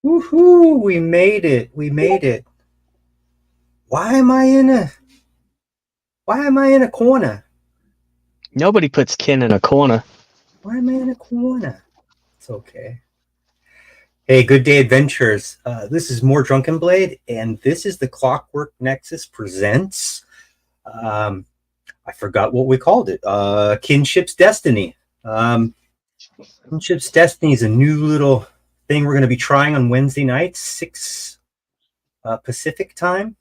Woohoo! We made it. We made it. Why am I in a why am I in a corner? Nobody puts Ken in a corner. Why am I in a corner? It's okay. Hey, good day adventures. This is more Drunken Blade, and this is the Clockwork Nexus presents. Um, I forgot what we called it. Kinship's Destiny. Um, Kinship's Destiny is a new little thing we're going to be trying on Wednesday nights, 6 Pacific time.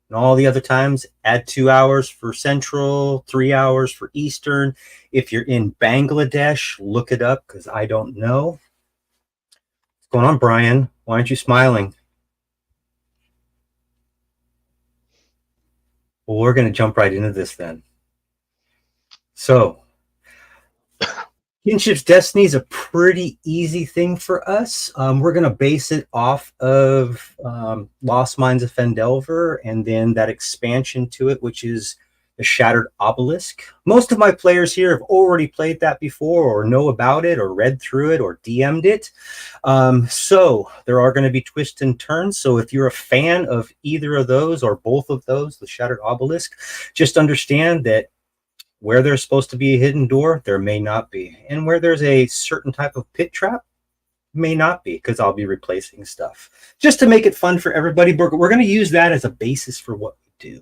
And all the other times, add 2 hours for Central, 3 hours for Eastern. If you're in Bangladesh, look it up because I don't know. What's going on, Brian? Why aren't you smiling? Well, we're going to jump right into this then. So, Kinship's Destiny is a pretty easy thing for us. We're going to base it off of Lost Mines of Fendelver and then that expansion to it, which is the Shattered Obelisk. Most of my players here have already played that before or know about it or read through it or DM'd it. So there are going to be twists and turns. So if you're a fan of either of those or both of those, the Shattered Obelisk, just understand that where there's supposed to be a hidden door, there may not be. And where there's a certain type of pit trap, may not be, because I'll be replacing stuff. Just to make it fun for everybody, we're going to use that as a basis for what we do.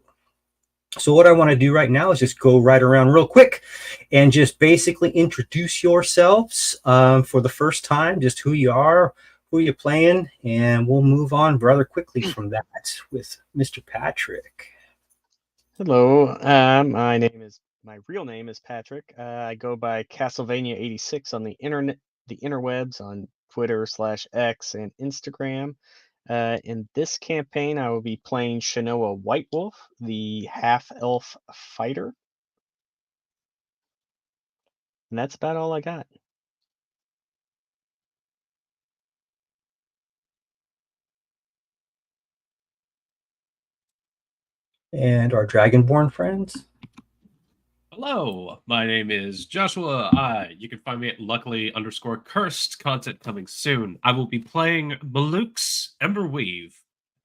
So what I want to do right now is just go right around real quick and just basically introduce yourselves for the first time, just who you are, who you're playing, and we'll move on rather quickly from that with Mr. Patrick. Hello, my real name is Patrick. I go by Castlevania86 on the internet, the interwebs on Twitter/X and Instagram. In this campaign, I will be playing Shanoa White Wolf, the half-elf fighter, and that's about all I got. And our Dragonborn friends. Hello, my name is Joshua. You can find me at luckily_cursed. Content coming soon. I will be playing Maluk's Emberweave,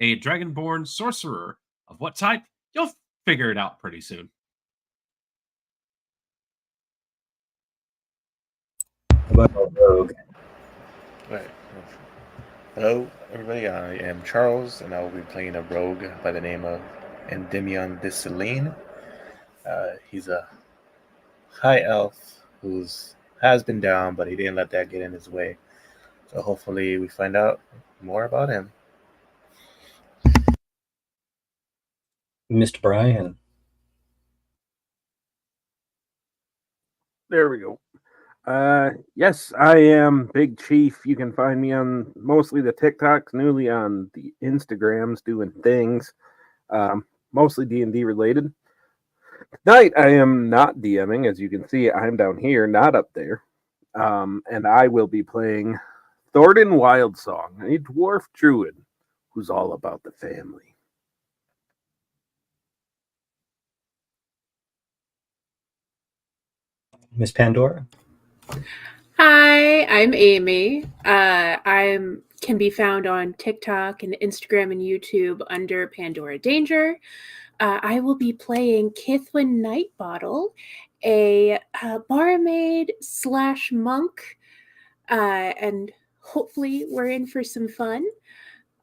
a dragonborn sorcerer. Of what type? You'll figure it out pretty soon. About our rogue. Right. Hello, everybody. I am Charles, and I will be playing a rogue by the name of Endymion Disceline. He's a high elf who has been down, but he didn't let that get in his way. So hopefully we find out more about him. Mr. Brian. There we go. Yes, I am Big Chief. You can find me on mostly the TikToks, newly on the Instagrams, doing things, mostly D&D related. Tonight, I am not DMing. As you can see, I'm down here, not up there. And I will be playing Thornton Wildsong, a dwarf druid who's all about the family. Miss Pandora. Hi, I'm Amy. I'm can be found on TikTok and Instagram and YouTube under Pandora Danger. I will be playing Kithwin Nightbottle, a barmaid / monk, and hopefully we're in for some fun.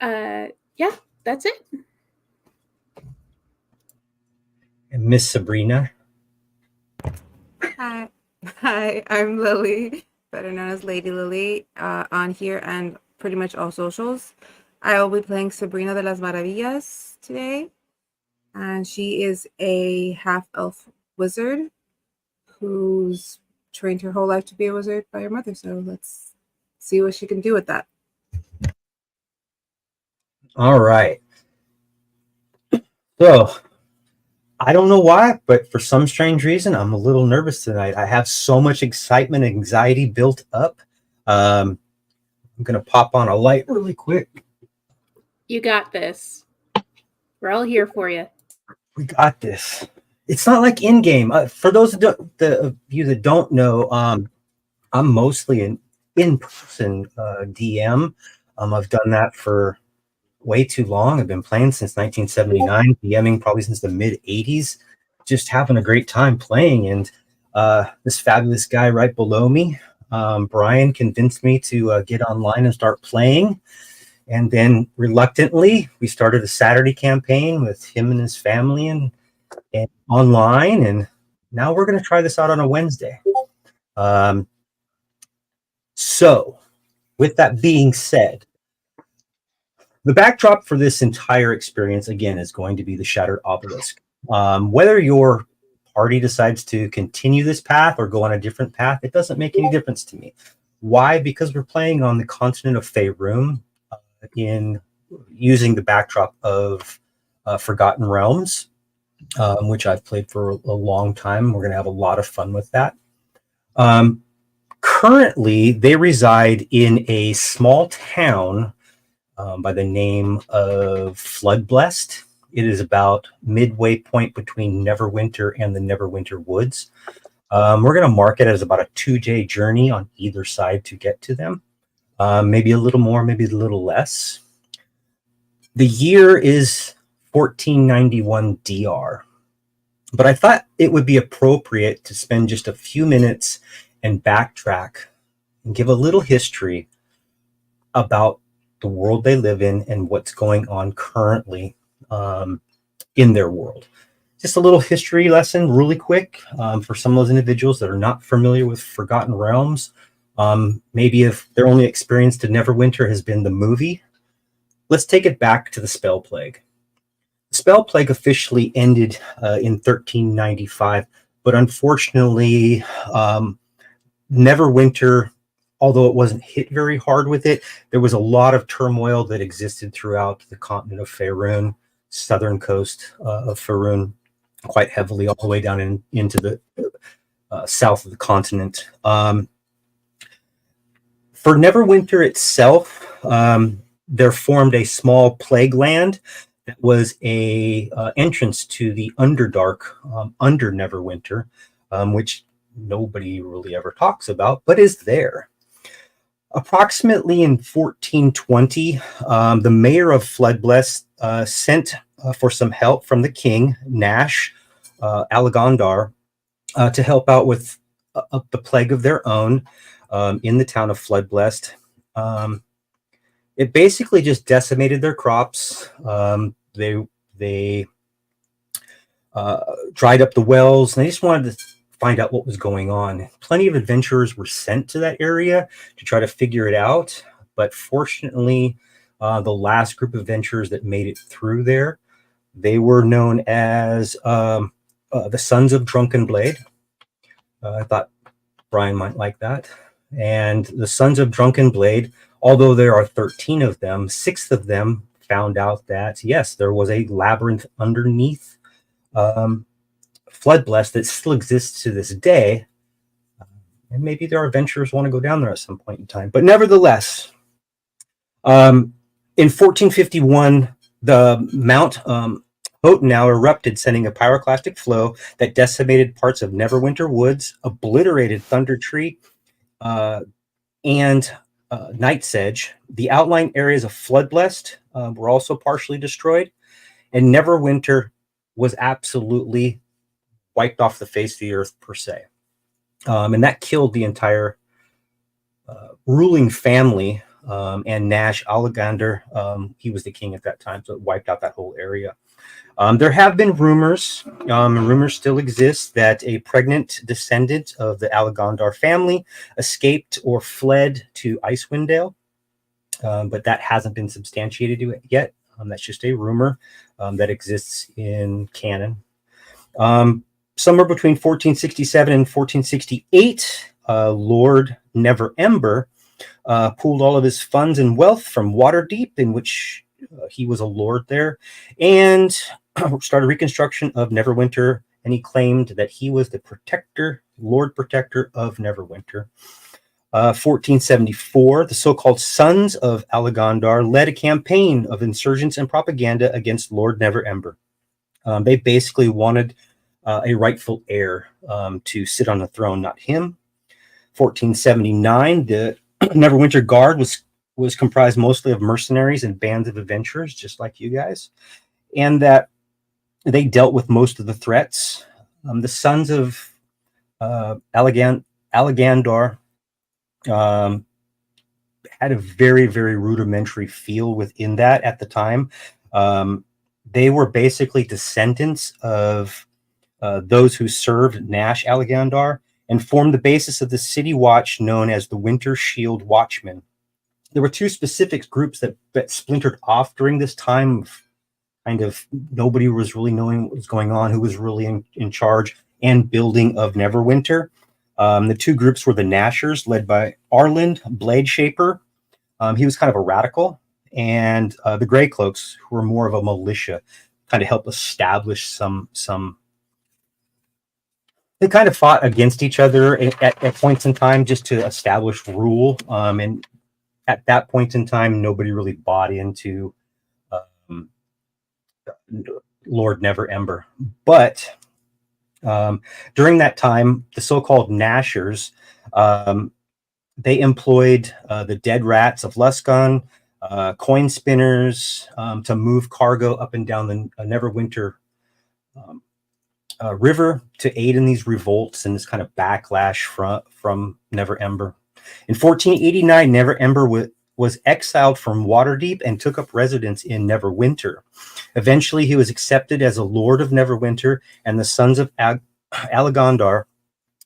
Yeah, that's it. And Miss Sabrina. Hi, I'm Lily, better known as Lady Lily, on here and pretty much all socials. I will be playing Sabrina de las Maravillas today, and she is a half-elf wizard who's trained her whole life to be a wizard by her mother, so let's see what she can do with that. All right. So, I don't know why, but for some strange reason, I'm a little nervous tonight. I have so much excitement and anxiety built up. I'm going to pop on a light really quick. You got this. We're all here for you. We got this. It's not like in-game. For those of you that don't know, I'm mostly an in-person DM. I've done that for way too long. I've been playing since 1979, DMing probably since the mid 80s, just having a great time playing. And this fabulous guy right below me, Brian, convinced me to get online and start playing. And then reluctantly, we started a Saturday campaign with him and his family and online. And now we're going to try this out on a Wednesday. So with that being said, the backdrop for this entire experience, again, is going to be the Shattered Obelisk. Whether your party decides to continue this path or go on a different path, it doesn't make any difference to me. Why? Because we're playing on the continent of Faerun in using the backdrop of Forgotten Realms, which I've played for a long time. We're going to have a lot of fun with that. Currently, they reside in a small town by the name of Floodblessed. It is about midway point between Neverwinter and the Neverwinter Woods. We're going to mark it as about a 2-day journey on either side to get to them. Maybe a little more, maybe a little less. The year is 1491 DR. But I thought it would be appropriate to spend just a few minutes and backtrack and give a little history about the world they live in and what's going on currently in their world. Just a little history lesson really quick for some of those individuals that are not familiar with Forgotten Realms. Maybe if their only experience to Neverwinter has been the movie. Let's take it back to the Spell Plague. The Spell Plague officially ended in 1395, but unfortunately, Neverwinter, although it wasn't hit very hard with it, there was a lot of turmoil that existed throughout the continent of Faerun, southern coast of Faerun, quite heavily all the way down into the south of the continent. For Neverwinter itself, there formed a small plague land that was a entrance to the Underdark under Neverwinter, which nobody really ever talks about, but is there. Approximately in 1420, the mayor of Floodblessed sent for some help from the king, Nash Alagondar, to help out with the plague of their own in the town of Floodblessed. It basically just decimated their crops. They dried up the wells, and they just wanted to find out what was going on. Plenty of adventurers were sent to that area to try to figure it out, but fortunately, the last group of adventurers that made it through there, they were known as the Sons of Drunken Blade. I thought Brian might like that. And the Sons of Drunken Blade, although there are 13 of them, 6 of them found out that, yes, there was a labyrinth underneath Floodblessed that still exists to this day. And maybe there are adventurers who want to go down there at some point in time. But nevertheless, in 1451, the Mount Hotenau erupted, sending a pyroclastic flow that decimated parts of Neverwinter Woods, obliterated Thunder Tree, and Night's Edge. The outlying areas of Floodblessed were also partially destroyed, and Neverwinter was absolutely wiped off the face of the earth, per se. And that killed the entire ruling family, and Nash Alagander, he was the king at that time, so it wiped out that whole area. There have been rumors, rumors still exist, that a pregnant descendant of the Alagondar family escaped or fled to Icewind Dale, but that hasn't been substantiated yet. That's just a rumor that exists in canon. Somewhere between 1467 and 1468, Lord Neverember pooled all of his funds and wealth from Waterdeep, in which he was a lord there, and started reconstruction of Neverwinter, and he claimed that he was the Lord Protector of Neverwinter. 1474, the so-called Sons of Alagondar led a campaign of insurgents and propaganda against Lord Neverember. They basically wanted a rightful heir to sit on the throne, not him. 1479, the Neverwinter Guard was was comprised mostly of mercenaries and bands of adventurers, just like you guys, and that they dealt with most of the threats. The sons of Allegandar had a very, very rudimentary feel within that at the time. They were basically descendants of those who served Nash Allegandar and formed the basis of the city watch known as the Winter Shield Watchmen. There were two specific groups that splintered off during this time of kind of nobody was really knowing what was going on, who was really in charge and building of Neverwinter. The two groups were the Nashers, led by Arland Bladeshaper. He was kind of a radical, and the Greycloaks, who were more of a militia, kind of helped establish some. They kind of fought against each other at points in time just to establish rule. And at that point in time, nobody really bought into Lord Neverember. But during that time, the so-called Nashers, they employed the dead rats of Luskan, coin spinners to move cargo up and down the Neverwinter river to aid in these revolts and this kind of backlash from Neverember. In 1489, Neverember was exiled from Waterdeep and took up residence in Neverwinter. Eventually, he was accepted as a Lord of Neverwinter, and the sons of Allegandar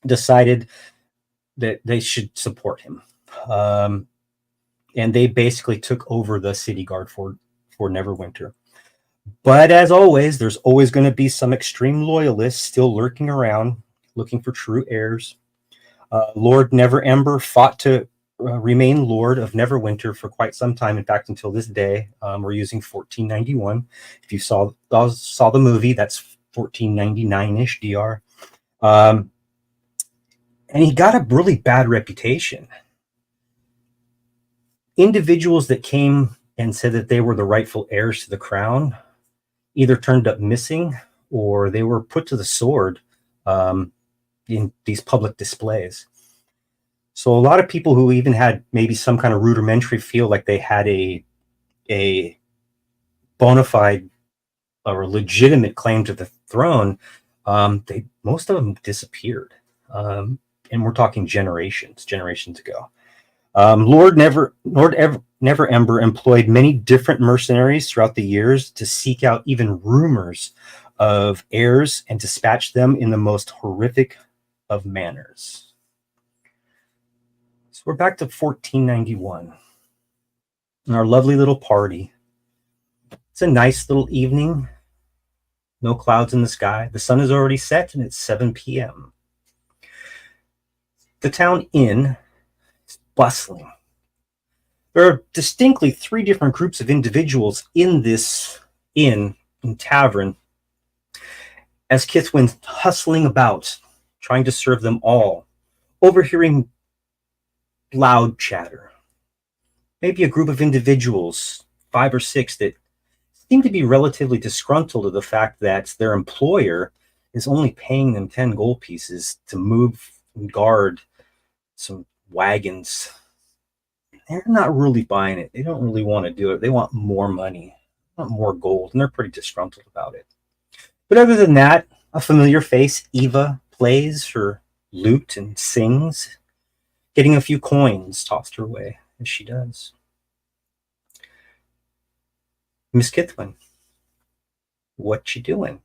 decided that they should support him. And they basically took over the city guard for Neverwinter. But as always, there's always going to be some extreme loyalists still lurking around, looking for true heirs. Lord Neverember fought to remain Lord of Neverwinter for quite some time. In fact, until this day, we're using 1491. If you saw the movie, that's 1499-ish DR. And he got a really bad reputation. Individuals that came and said that they were the rightful heirs to the crown either turned up missing or they were put to the sword in these public displays. So a lot of people who even had maybe some kind of rudimentary feel like they had a bona fide or legitimate claim to the throne, most of them disappeared. And we're talking generations ago. Lord Neverember employed many different mercenaries throughout the years to seek out even rumors of heirs and dispatch them in the most horrific of manners. So we're back to 1491. And our lovely little party. It's a nice little evening. No clouds in the sky. The sun is already set and it's 7 p.m. The town inn is bustling. There are distinctly three different groups of individuals in this inn and tavern as Kithwin's hustling about, trying to serve them all, overhearing loud chatter. Maybe a group of individuals, 5 or 6, that seem to be relatively disgruntled at the fact that their employer is only paying them 10 gold pieces to move and guard some wagons. They're not really buying it. They don't really want to do it. They want more money, want more gold, and they're pretty disgruntled about it. But other than that, a familiar face, Eva, plays her lute and sings, getting a few coins tossed her way as she does. Miss Kithwin, what you doing?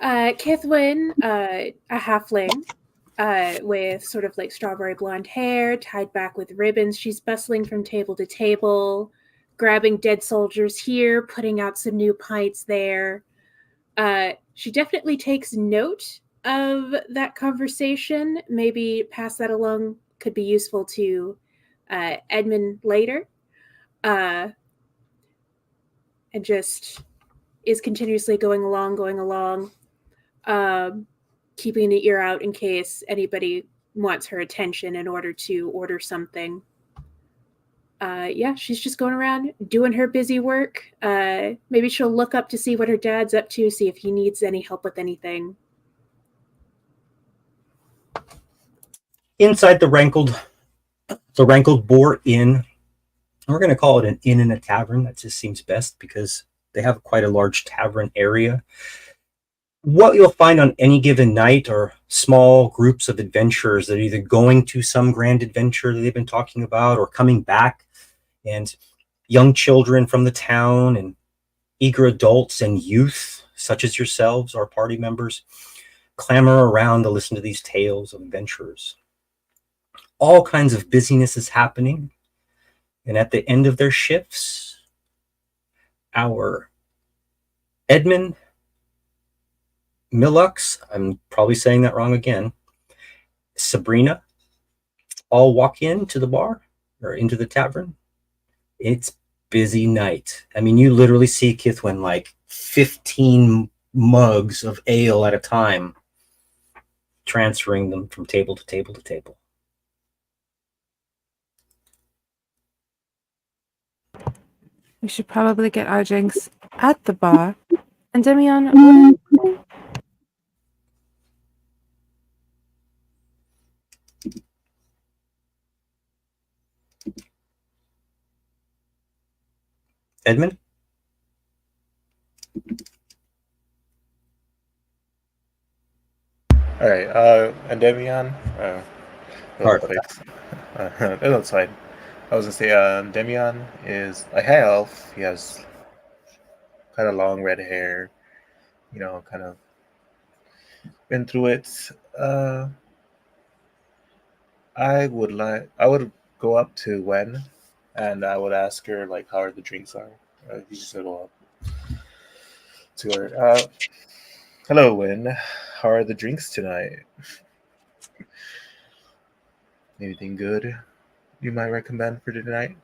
Kithwin, a halfling, with sort of like strawberry blonde hair tied back with ribbons. She's bustling from table to table, grabbing dead soldiers here, putting out some new pints there. She definitely takes note of that conversation. Maybe pass that along. Could be useful to Edmund later. And just is continuously going along. Keeping an ear out in case anybody wants her attention in order to order something. She's just going around doing her busy work. Maybe she'll look up to see what her dad's up to, see if he needs any help with anything. Inside the rankled the Rankled Boar Inn. We're going to call it an inn and a tavern. That just seems best because they have quite a large tavern area. What you'll find on any given night are small groups of adventurers that are either going to some grand adventure that they've been talking about or coming back, and young children from the town and eager adults and youth, such as yourselves, our party members, clamor around to listen to these tales of adventurers. All kinds of busyness is happening, and at the end of their shifts, our Edmund Millux, I'm probably saying that wrong again, Sabrina, all walk into the bar or into the tavern. It's busy night. I mean, you literally see Kithwin like 15 mugs of ale at a time, transferring them from table to table to table. We should probably get our drinks at the bar. And Demian, what are you doing? Edmund? All right, and Demian, real quick. That's fine. I was gonna say, Demian is a high elf. He has kind of long red hair. You know, kind of been through it. I would go up to Wen, and I would ask her like how the drinks are. He's just gonna go up to her. Hello, Wen. How are the drinks tonight? Anything good you might recommend for tonight?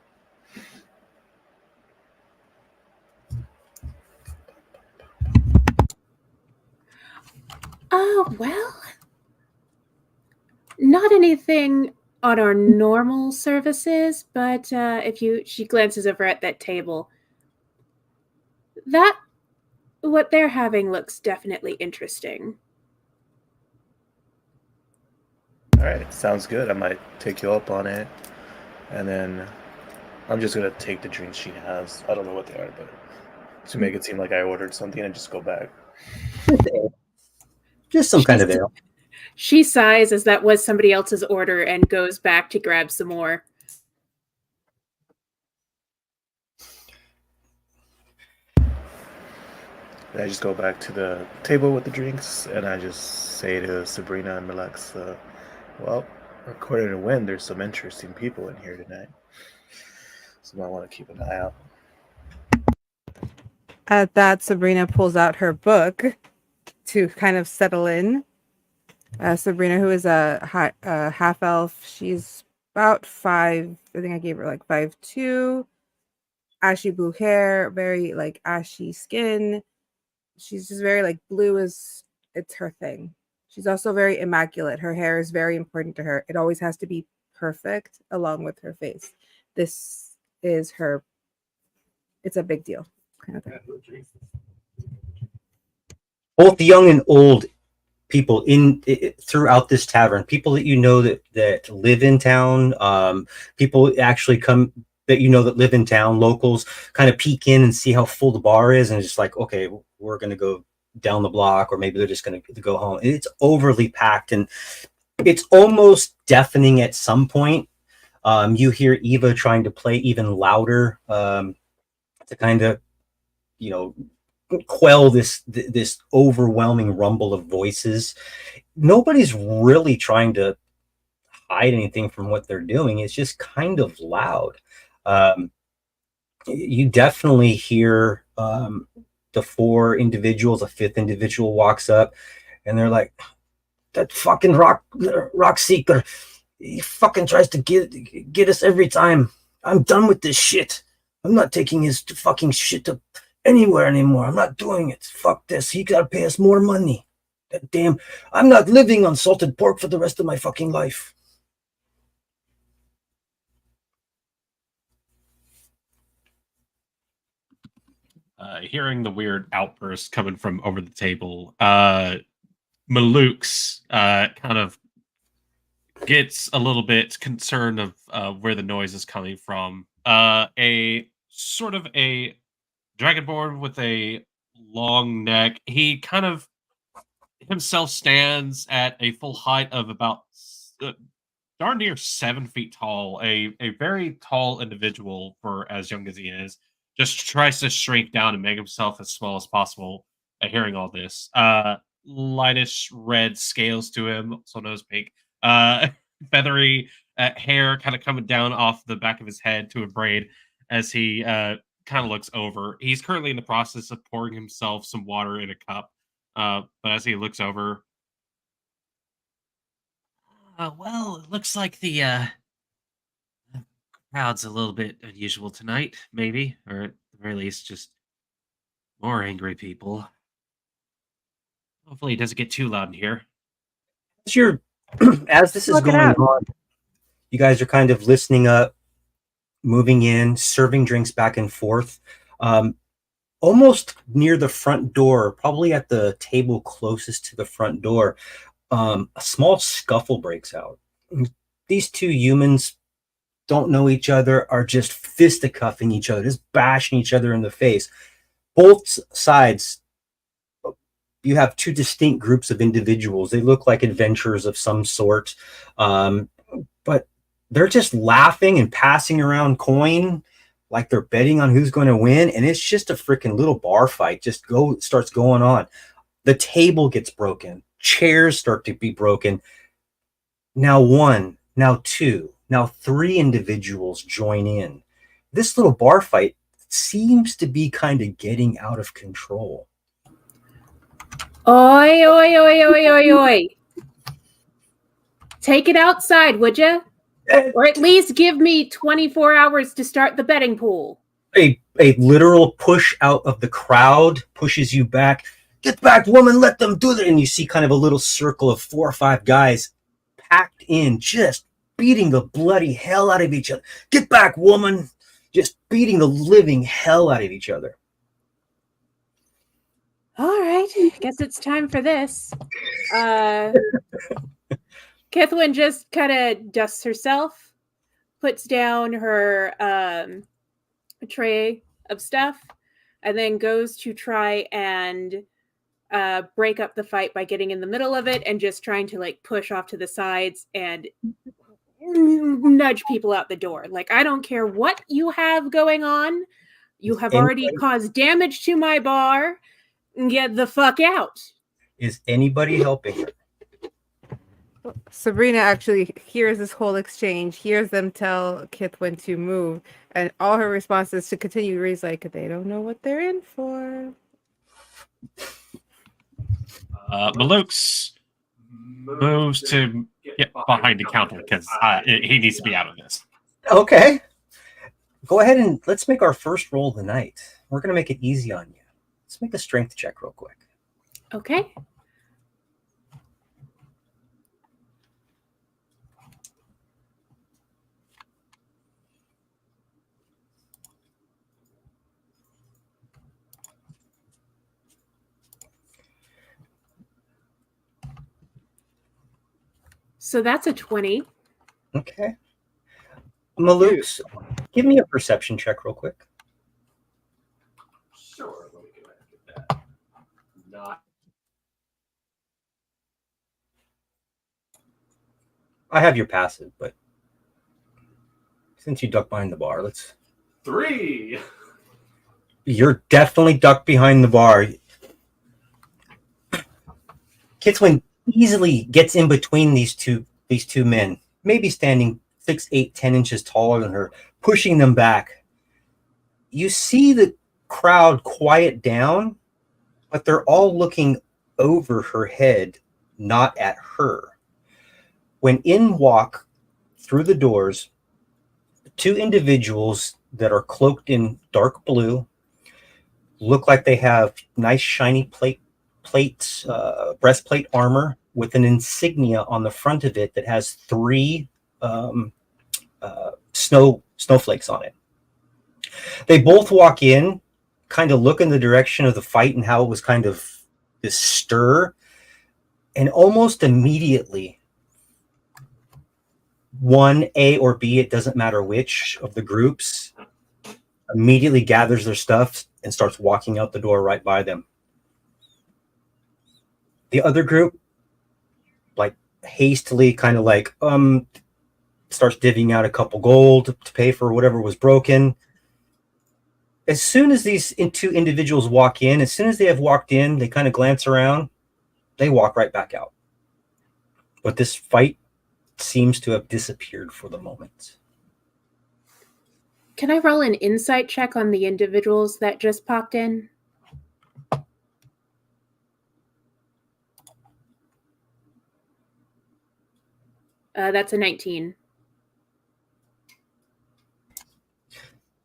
Oh, well, not anything on our normal services, but she glances over at that table. What they're having looks definitely interesting. All right, sounds good. I might take you up on it, and then I'm just gonna take the drinks she has. I don't know what they are, but to make it seem like I ordered something and just go back. Just some kind of ale. She sighs as that was somebody else's order and goes back to grab some more. And I just go back to the table with the drinks, and I just say to Sabrina and Milex, well, according to Wen, there's some interesting people in here tonight. So I want to keep an eye out. At that, Sabrina pulls out her book to kind of settle in. Sabrina, who is a half elf, she's about 5. I think I gave her like 5'2", ashy blue hair, very like ashy skin. She's just very like blue it's her thing. She's also very immaculate. Her hair is very important to her. It always has to be perfect along with her face. This is her. It's a big deal. Kind of thing. Both young and old people throughout this tavern, people that you know that live in town, people actually come that you know that live in town, locals kind of peek in and see how full the bar is, and it's just like, okay, we're gonna go down the block, or maybe they're just gonna go home. It's overly packed, and it's almost deafening at some point. You hear Eva trying to play even louder to kind of, quell this overwhelming rumble of voices. Nobody's really trying to hide anything from what they're doing. It's just kind of loud. You definitely hear the 4 individuals. A 5th individual walks up, and they're like, "That fucking rock seeker, he fucking tries to get us every time. I'm done with this shit. I'm not taking his fucking shit to anywhere anymore. I'm not doing it. Fuck this. He gotta pay us more money. That damn, I'm not living on salted pork for the rest of my fucking life." Hearing the weird outburst coming from over the table, Maluk's kind of gets a little bit concerned of where the noise is coming from. A sort of a dragonborn with a long neck. He kind of himself stands at a full height of about darn near 7 feet tall. A very tall individual for as young as he is. Just tries to shrink down and make himself as small as possible. Hearing all this, lightish red scales to him, so nose pink. Uh, feathery hair kind of coming down off the back of his head to a braid as he kind of looks over. He's currently in the process of pouring himself some water in a cup. But as he looks over, well, it looks like the crowd's a little bit unusual tonight, maybe, or at the very least, just more angry people. Hopefully, it doesn't get too loud in here. As you're, as this is Look it going up. on, you guys are kind of listening up, moving in, serving drinks back and forth. Almost near the front door, probably at the table closest to the front door, a small scuffle breaks out. These two humans don't know each other, are just fisticuffing each other, just bashing each other in the face. Both sides, you have two distinct groups of individuals. They look like adventurers of some sort, but they're just laughing and passing around coin like they're betting on who's going to win, and it's just a freaking little bar fight starts going on. The table gets broken, chairs start to be broken. Now one, now two, now three individuals join in. This little bar fight seems to be kind of getting out of control. Oi, oi, oi, oi, oi, oi. Take it outside, would you? Or at least give me 24 hours to start the betting pool. A literal push out of the crowd pushes you back. Get back, woman, let them do that. And you see kind of a little circle of 4 or 5 guys packed in, just beating the bloody hell out of each other. Get back, woman. Just beating the living hell out of each other. All right, guess it's time for this. Kithwin just kind of dusts herself, puts down her tray of stuff, and then goes to try and break up the fight by getting in the middle of it and just trying to like push off to the sides and nudge people out the door. Like, I don't care what you have going on. You have already caused damage to my bar. Get the fuck out. Is anybody helping her? Sabrina actually hears this whole exchange, hears them tell Kithwin to move, and all her response is to continue to raise like they don't know what they're in for. Malukes moves to get behind the counter because he needs to be out of this. Okay. Go ahead and let's make our first roll of the night. We're going to make it easy on you. Let's make a strength check real quick. Okay. So that's a 20. Okay. Malukes, give me a perception check real quick. Sure, let me go ahead and get that. Not. I have your passive, but since you ducked behind the bar, let's... 3! You're definitely ducked behind the bar. Kitswin easily gets in between these two men, maybe standing 6, 8, 10 inches taller than her, pushing them back. You see the crowd quiet down, but they're all looking over her head, not at her. When in walk through the doors 2 individuals that are cloaked in dark blue, look like they have nice shiny breastplate armor with an insignia on the front of it that has 3 snowflakes on it. They both walk in, kind of look in the direction of the fight and how it was kind of this stir, and almost immediately one, A or B, it doesn't matter which of the groups, immediately gathers their stuff and starts walking out the door right by them. The other group, like, hastily kind of like, starts divvying out a couple gold to pay for whatever was broken. As soon as these two individuals walk in, as soon as they have walked in, they kind of glance around, they walk right back out. But this fight seems to have disappeared for the moment. Can I roll an insight check on the individuals that just popped in? That's a 19.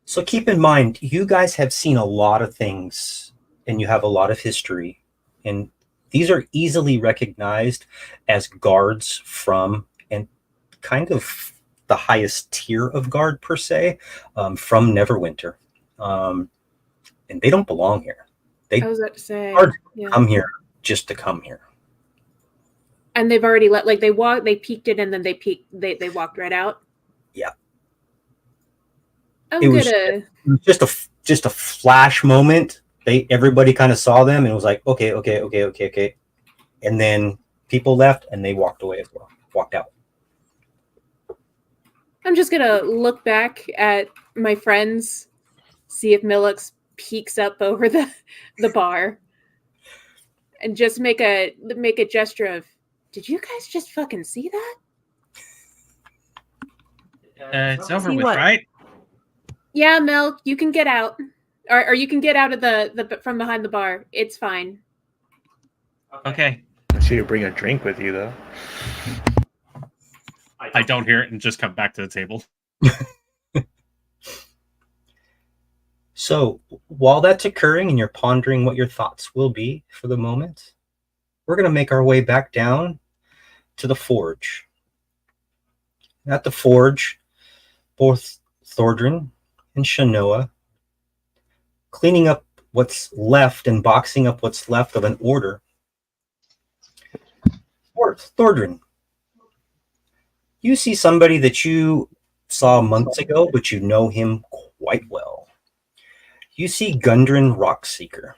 So keep in mind, you guys have seen a lot of things and you have a lot of history. And these are easily recognized as guards from, and kind of the highest tier of guard per se, from Neverwinter. And they don't belong here. I was about to say, guards yeah. come here just to come here. And they've already they peeked in and then they walked right out. Yeah. I'm It was gonna just a flash moment. Everybody kind of saw them and was like, okay. And then people left and they walked away as well, walked out. I'm just gonna look back at my friends, see if Millux peeks up over the bar, and just make a gesture of, did you guys just fucking see that? It's over See with, what? right? Yeah, Mel, you can get out. Or you can get out of the from behind the bar. It's fine. Okay. So you bring a drink with you, though. I don't hear it and just come back to the table. So while that's occurring and you're pondering what your thoughts will be for the moment, we're going to make our way back down to the forge. At the forge, both Thordrin and Shanoa, cleaning up what's left and boxing up what's left of an order. Thordrin, you see somebody that you saw months ago, but you know him quite well. You see Gundren Rockseeker.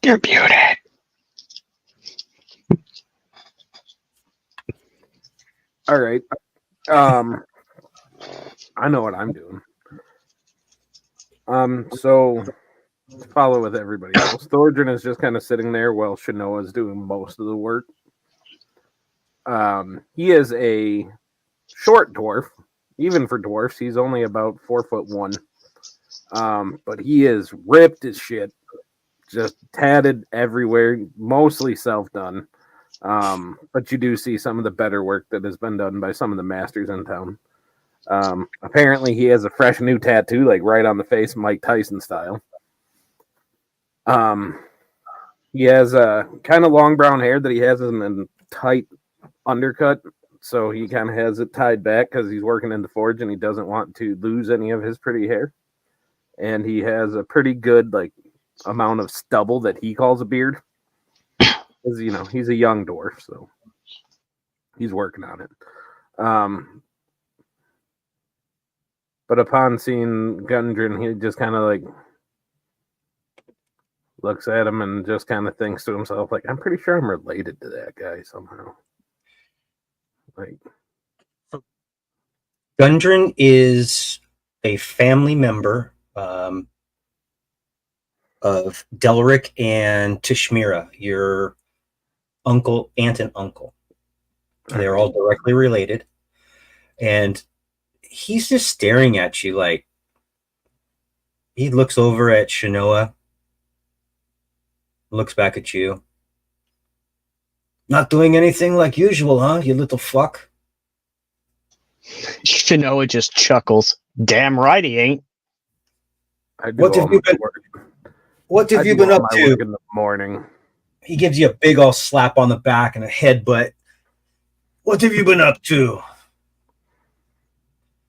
You're muted. All right. I know what I'm doing. So follow with everybody else. Thordrin is just kind of sitting there while Shanoa is doing most of the work. He is a short dwarf, even for dwarfs. He's only about 4'1". But he is ripped as shit, just tatted everywhere, mostly self-done. But you do see some of the better work that has been done by some of the masters in town. Apparently he has a fresh new tattoo, like right on the face, Mike Tyson style. He has a kind of long brown hair that he has in a tight undercut, so he kind of has it tied back because he's working in the forge and he doesn't want to lose any of his pretty hair. And he has a pretty good amount of stubble that he calls a beard, because he's a young dwarf, so he's working on it. But upon seeing Gundren, he just kind of looks at him and just kind of thinks to himself, I'm pretty sure I'm related to that guy somehow. Gundren is a family member of Delric and Tishmira, your aunt and uncle. They're all directly related. And he's just staring at you he looks over at Shanoa, looks back at you. Not doing anything like usual, huh, you little fuck? Shanoa just chuckles. Damn right he ain't. What have you been up to? In the morning. He gives you a big old slap on the back and a headbutt. What have you been up to?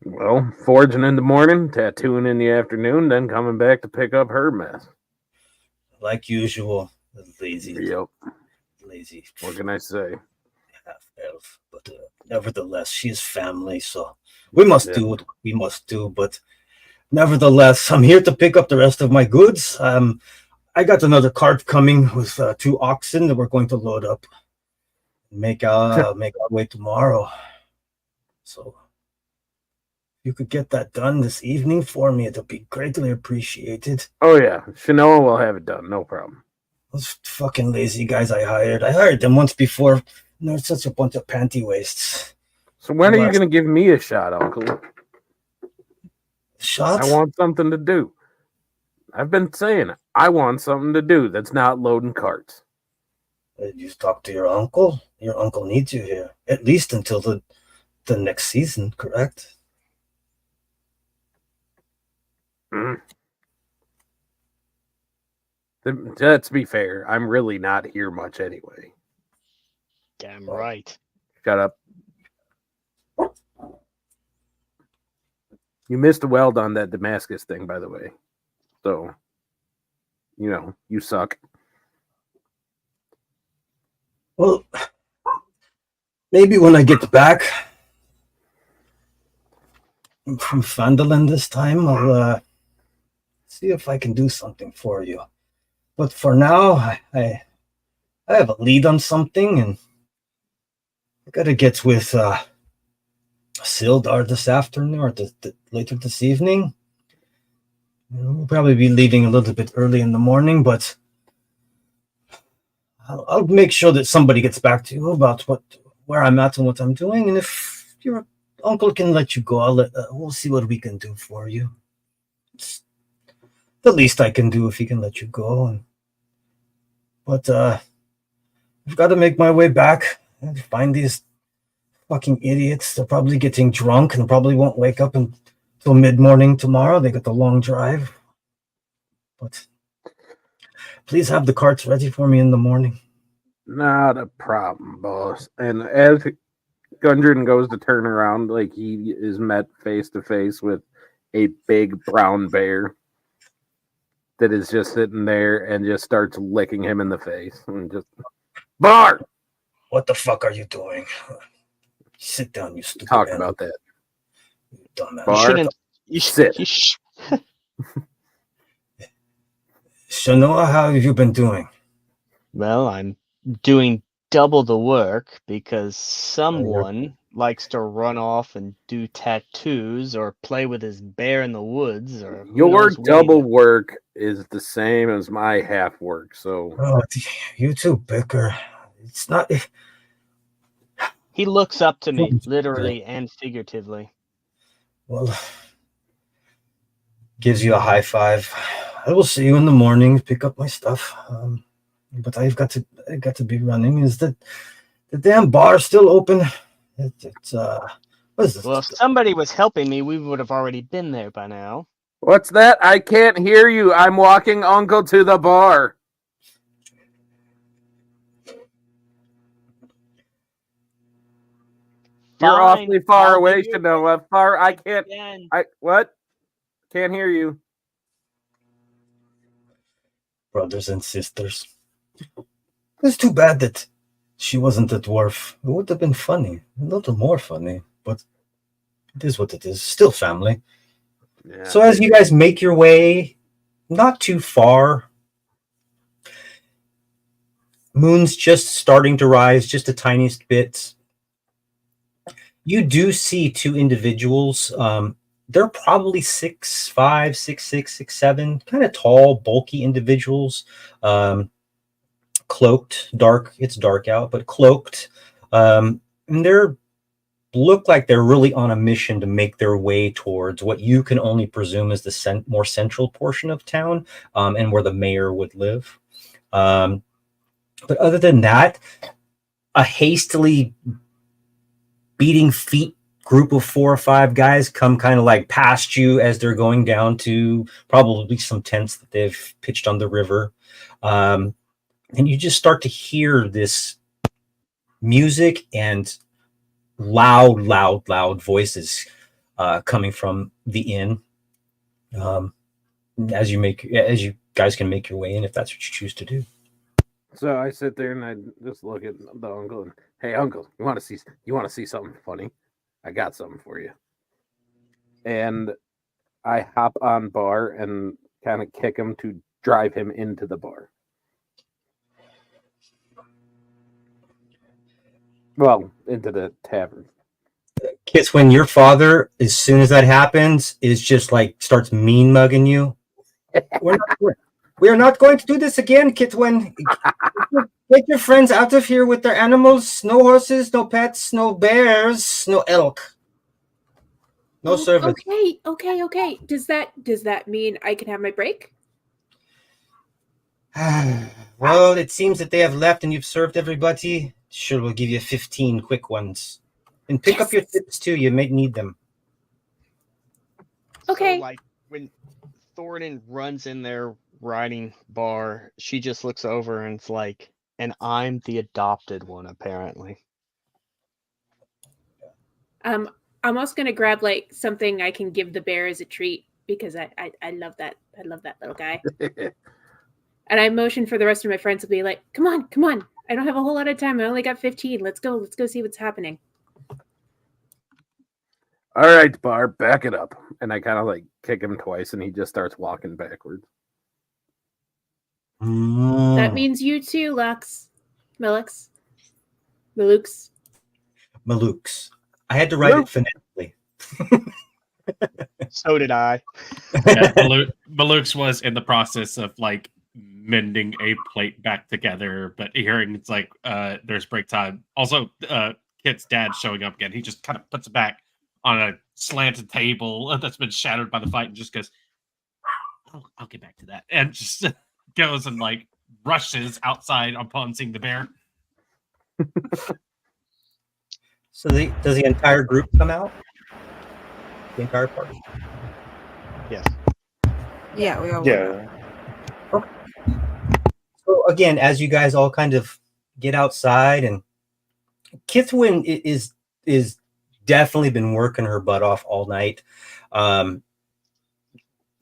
Well, forging in the morning, tattooing in the afternoon, then coming back to pick up her mess. Like usual, lazy, Yep. lazy What can I say? half elf. But nevertheless, she is family, so we must Yeah. do what we must do. But nevertheless, I'm here to pick up the rest of my goods. I got another cart coming with 2 oxen that we're going to load up, and make our way tomorrow. So if you could get that done this evening for me, it'll be greatly appreciated. Oh, yeah. Shanoa will have it done. No problem. Those fucking lazy guys I hired them once before. And they're such a bunch of panty wastes. So when are you Last- going to give me a shot, Uncle? Shot? I want something to do. I've been saying I want something to do that's not loading carts. You talk to your uncle? Your uncle needs you here. At least until the next season, correct? Mm. Let's be fair. I'm really not here much anyway. Damn right. Shut up. You missed a weld on that Damascus thing, by the way. So, you suck. Well, maybe when I get back from Fandolin this time, I'll see if I can do something for you. But for now, I have a lead on something, and I gotta get with Sildar this afternoon or later this evening. We'll probably be leaving a little bit early in the morning, but I'll make sure that somebody gets back to you about where I'm at and what I'm doing. And if your uncle can let you go, we'll see what we can do for you. It's the least I can do if he can let you go. But I've got to make my way back and find these fucking idiots. They're probably getting drunk and probably won't wake up until mid-morning tomorrow. They got the long drive. But please have the carts ready for me in the morning. Not a problem, boss. And as Gundren goes to turn around, like he is met face to face with a big brown bear that is just sitting there and just starts licking him in the face and just Bar! What the fuck are you doing? Sit down, you stupid Talk animal. about that. You dumbass. Bar. You shouldn't. Sit. Shanoa, how have you been doing? Well, I'm doing double the work because someone likes to run off and do tattoos or play with his bear in the woods or who Your knows what double either. work is the same as my half work, so Oh, you two bicker. It's not. He looks up to me, Okay. literally and figuratively. Well, gives you a high five. I will see you in the morning. Pick up my stuff. But I got to be running. Is the damn bar still open? It's what is this? Well, if somebody was helping me, we would have already been there by now. what's that? I can't hear you. I'm walking Uncle to the bar. You're Fine, awfully far I'll away, do your Shanoa. Far. I can't. again. What? Can't hear you. Brothers and sisters. It's too bad that she wasn't a dwarf. It would have been funny, a little more funny. But it is what it is. Still family. Yeah. So as you guys make your way, not too far, moon's just starting to rise, just the tiniest bit. You do see 2 individuals. They're probably 6'5", 6'6", 6'7", kind of tall, bulky individuals. Cloaked, dark. It's dark out, but cloaked. And they're look like they're really on a mission to make their way towards what you can only presume is the more central portion of town, and where the mayor would live. But other than that, a hastily beating feet group of 4 or 5 guys come kind of like past you as they're going down to probably some tents that they've pitched on the river. And you just start to hear this music and loud voices. coming from the inn. As you guys can make your way in if that's what you choose to do. So I sit there and I just look at the uncle and, hey, uncle, you want to see something funny? I got something for you. And I hop on bar and kind of kick him to drive him into the bar. Well, into the tavern. Kits, when your father, as soon as that happens, is just like starts mean mugging you. We are not going to do this again, Kitwin. Get your friends out of here with their animals. No horses, no pets, no bears, no elk. No service. Okay. Does that mean I can have my break? Well, it seems that they have left and you've served everybody. Sure, we'll give you 15 quick ones. And pick up your tips too. You may need them. Okay. So, like, when Thornton runs in their riding bar, she just looks over and it's like, and I'm the adopted one, apparently. I'm also gonna grab like something I can give the bear as a treat because I love that. I love that little guy. And I motion for the rest of my friends to be like, come on. I don't have a whole lot of time. I only got 15. Let's go see what's happening. All right, bar, back it up. And I kind of like kick him twice and he just starts walking backwards. That means you too, Lux. Malux. Malukes. I had to write it phonetically. So did I. Yeah, Malukes was in the process of like mending a plate back together, but hearing it's like there's break time. Also, Kit's dad showing up again. He just kind of puts it back on a slanted table that's been shattered by the fight and just goes, I'll get back to that. And just goes and like rushes outside upon seeing the bear. So does the entire group come out? The entire party? Yes. Yeah, we all. Yeah. So again, as you guys all kind of get outside, and Kithwin is definitely been working her butt off all night,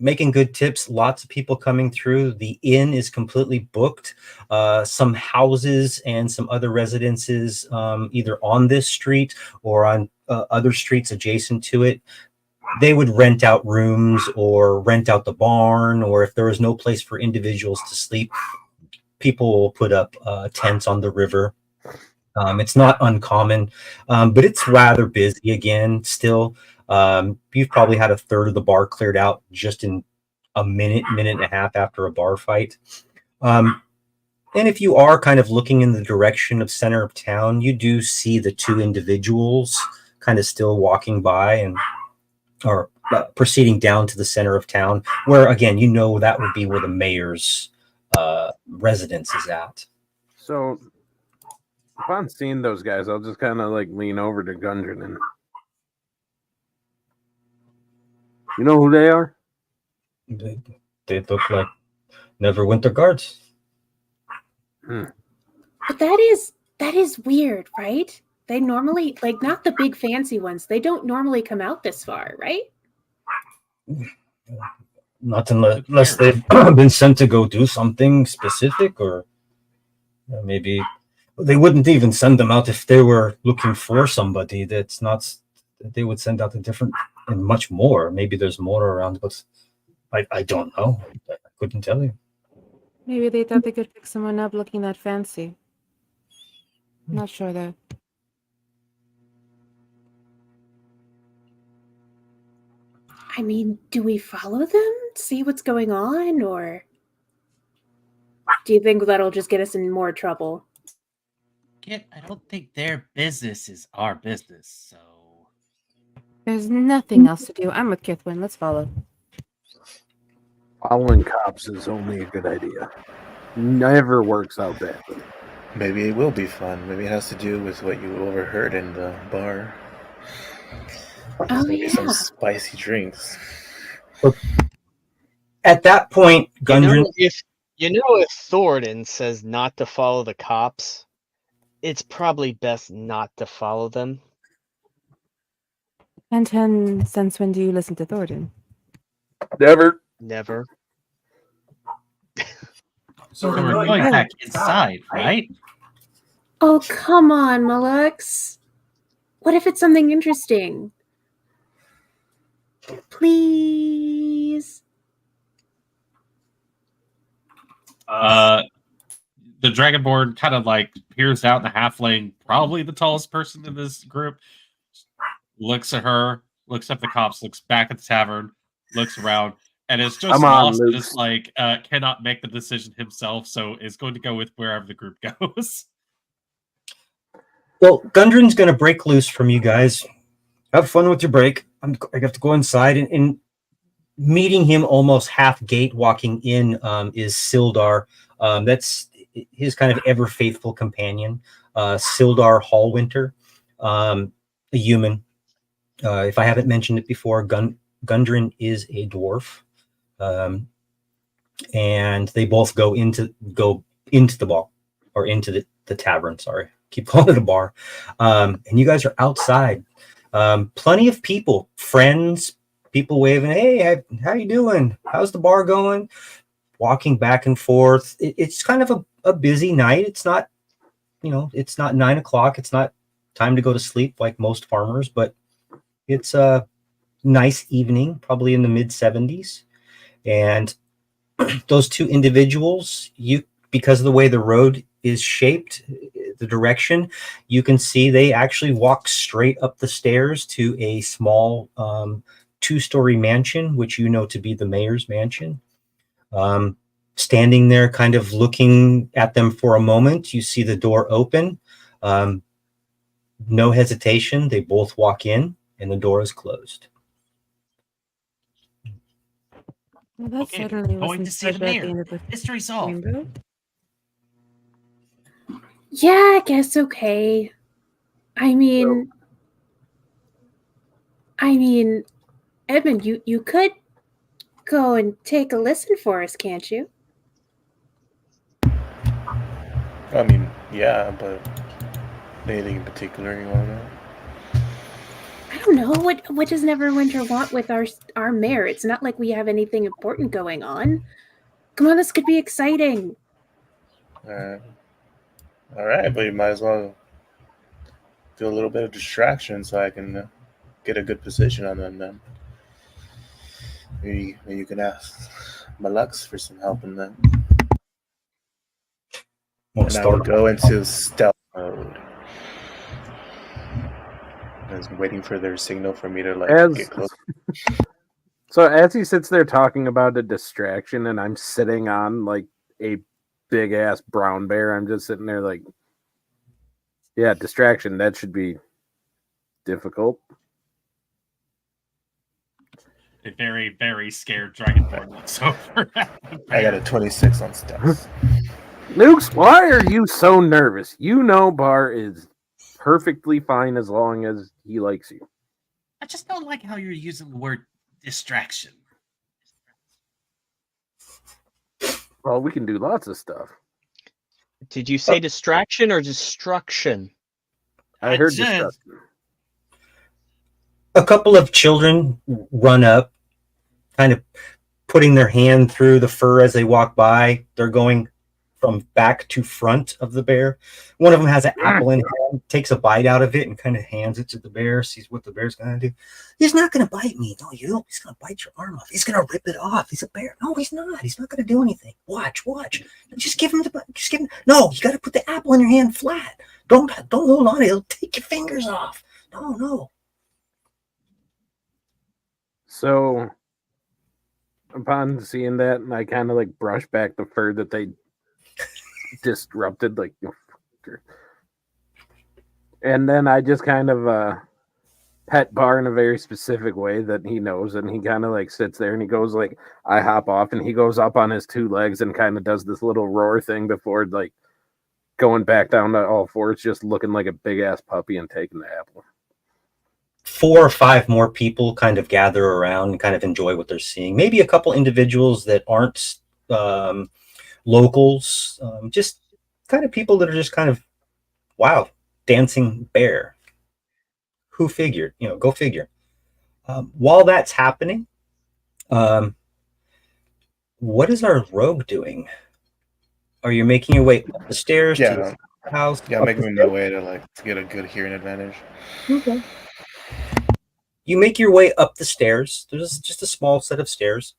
making good tips. Lots of people coming through. The inn is completely booked. Some houses and some other residences, either on this street or on other streets adjacent to it, they would rent out rooms or rent out the barn, or if there was no place for individuals to sleep, people will put up tents on the river. It's not uncommon, but it's rather busy again still. You've probably had a third of the bar cleared out just in a minute and a half after a bar fight. And if you are kind of looking in the direction of center of town, you do see the two individuals kind of still walking by or proceeding down to the center of town, where again, that would be where the mayor's residence is at. So upon seeing those guys, I'll just kind of like lean over to Gundren and, you know who they are? They look like Neverwinter Guards. But that is weird, right? They normally, like, not the big fancy ones. They don't normally come out this far, right? Not unless they've been sent to go do something specific, or maybe they wouldn't even send them out if they were looking for somebody. That's not. They would send out a different and much more. Maybe there's more around, but I don't know. I couldn't tell you. Maybe they thought they could pick someone up looking that fancy. Not sure though. I mean, do we follow them? See what's going on? Or do you think that'll just get us in more trouble? I don't think their business is our business, so... There's nothing else to do. I'm with Kithwin. Let's follow. Following cops is only a good idea. Never works out badly. Maybe it will be fun. Maybe it has to do with what you overheard in the bar. Oh, Maybe yeah. some spicy drinks. At that point, Gundren. If Thornton says not to follow the cops, it's probably best not to follow them. And since when do you listen to Thornton? Never. Never. So Well, we're then, going oh. back inside, right? Oh, come on, Malux. What if it's something interesting? Please. The Dragonborn kind of like peers out in the halfling, probably the tallest person in this group, looks at her, looks at the cops, looks back at the tavern, looks around, and is just Come on, lost and Luke. is like cannot make the decision himself, so is going to go with wherever the group goes. Well, Gundren's going to break loose from you guys. Have fun with your break. I have to go inside, and meeting him almost half gate walking in is Sildar. That's his kind of ever faithful companion, Sildar Hallwinter, a human. If I haven't mentioned it before, Gundren is a dwarf, and they both go into the ball or into the tavern. Sorry, keep calling it a bar. And you guys are outside. Plenty of people, friends, people waving, hey, how you doing? How's the bar going? Walking back and forth. It's kind of a busy night. It's not, it's not 9 o'clock. It's not time to go to sleep like most farmers, but it's a nice evening, probably in the mid 70s. And those two individuals, because of the way the road is shaped, the direction, you can see they actually walk straight up the stairs to a small 2-story mansion, which you know to be the mayor's mansion. Standing there kind of looking at them for a moment, you see the door open. No hesitation, they both walk in and the door is closed. Well, that Okay, certainly going wasn't to see the such at the mayor. end of the Mystery solved. rainbow. Yeah, I guess okay. I mean, Edmund, you could go and take a listen for us, can't you? I mean, yeah, but anything in particular you want to know? I don't know. What does Neverwinter want with our mayor? It's not like we have anything important going on. Come on, this could be exciting. All right, but you might as well do a little bit of distraction so I can get a good position on them then. Maybe you can ask Malux for some help in that. And I will go into stealth mode. I was waiting for their signal for me to get close. So as he sits there talking about a distraction, and I'm sitting on like a big ass brown bear, I'm just sitting there like, yeah, distraction. That should be difficult. A very, very scared Dragonborn looks over. I got a 26 on stealth. Nukes, why are you so nervous? You know Bar is perfectly fine as long as he likes you. I just don't like how you're using the word distraction. Well, we can do lots of stuff. Did you say distraction or destruction? I heard just- destruction. A couple of children run up, kind of putting their hand through the fur as they walk by. They're going from back to front of the bear. One of them has an apple in hand, takes a bite out of it and kind of hands it to the bear, sees what the bear's going to do. He's not going to bite me. No, you. He's going to bite your arm off. He's going to rip it off. He's a bear. No, he's not. He's not going to do anything. Watch. Just give him No, you got to put the apple in your hand flat. Don't hold on. It'll take your fingers off. No. So, upon seeing that, and I kind of like brush back the fur that they disrupted, like, and then I just kind of pet Bar in a very specific way that he knows, and he kind of like sits there and he goes like, I hop off, and he goes up on his 2 legs and kind of does this little roar thing before like going back down to all fours, just looking like a big ass puppy and taking the apple. 4 or 5 more people kind of gather around and kind of enjoy what they're seeing. Maybe a couple individuals that aren't locals, just kind of people that are just kind of, wow, dancing bear. Who figured? Go figure. While that's happening, what is our rogue doing? Are you making your way up the stairs to Yeah, the house? yeah, I'm Up the making my stairs? way to get a good hearing advantage. Okay. You make your way up the stairs. There's just a small set of stairs.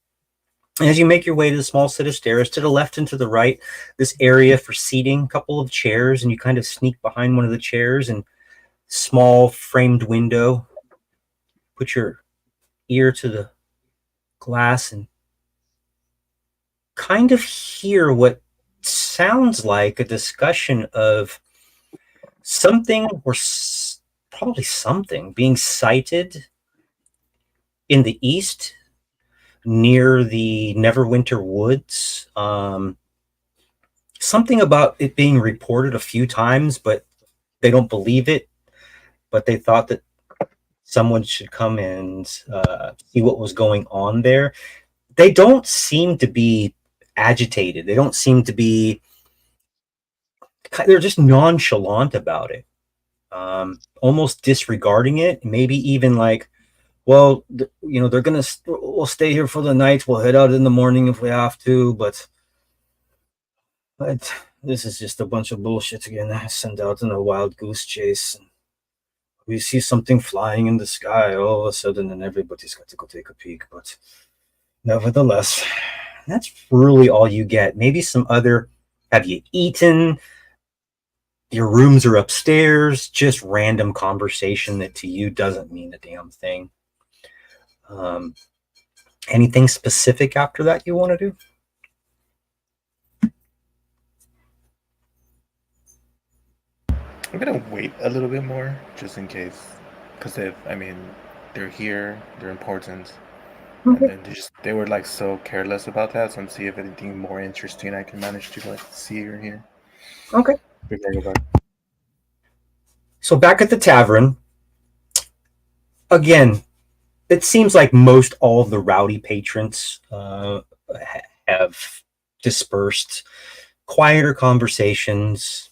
And as you make your way to the small set of stairs, to the left and to the right, this area for seating, a couple of chairs, and you kind of sneak behind one of the chairs and small framed window. Put your ear to the glass and kind of hear what sounds like a discussion of something or probably something being sighted in the east near the Neverwinter Woods. Something about it being reported a few times, but they don't believe it. But they thought that someone should come and see what was going on there. They don't seem to be agitated. They don't seem to be. They're just nonchalant about it, almost disregarding it. Maybe even like, well, they're gonna. We'll stay here for the night. We'll head out in the morning if we have to, but this is just a bunch of bullshit again. I send out in a wild goose chase. And we see something flying in the sky all of a sudden, and everybody's got to go take a peek. But nevertheless, that's really all you get. Maybe some other. Have you eaten? Your rooms are upstairs. Just random conversation that to you doesn't mean a damn thing. Anything specific after that you want to do? I'm gonna wait a little bit more just in case, because they're here, they're important, and then they were like so careless about that. So I'm see if anything more interesting I can manage to like see or hear. Okay. Before I go back. So back at the tavern, again, it seems like most all of the rowdy patrons have dispersed. Quieter conversations.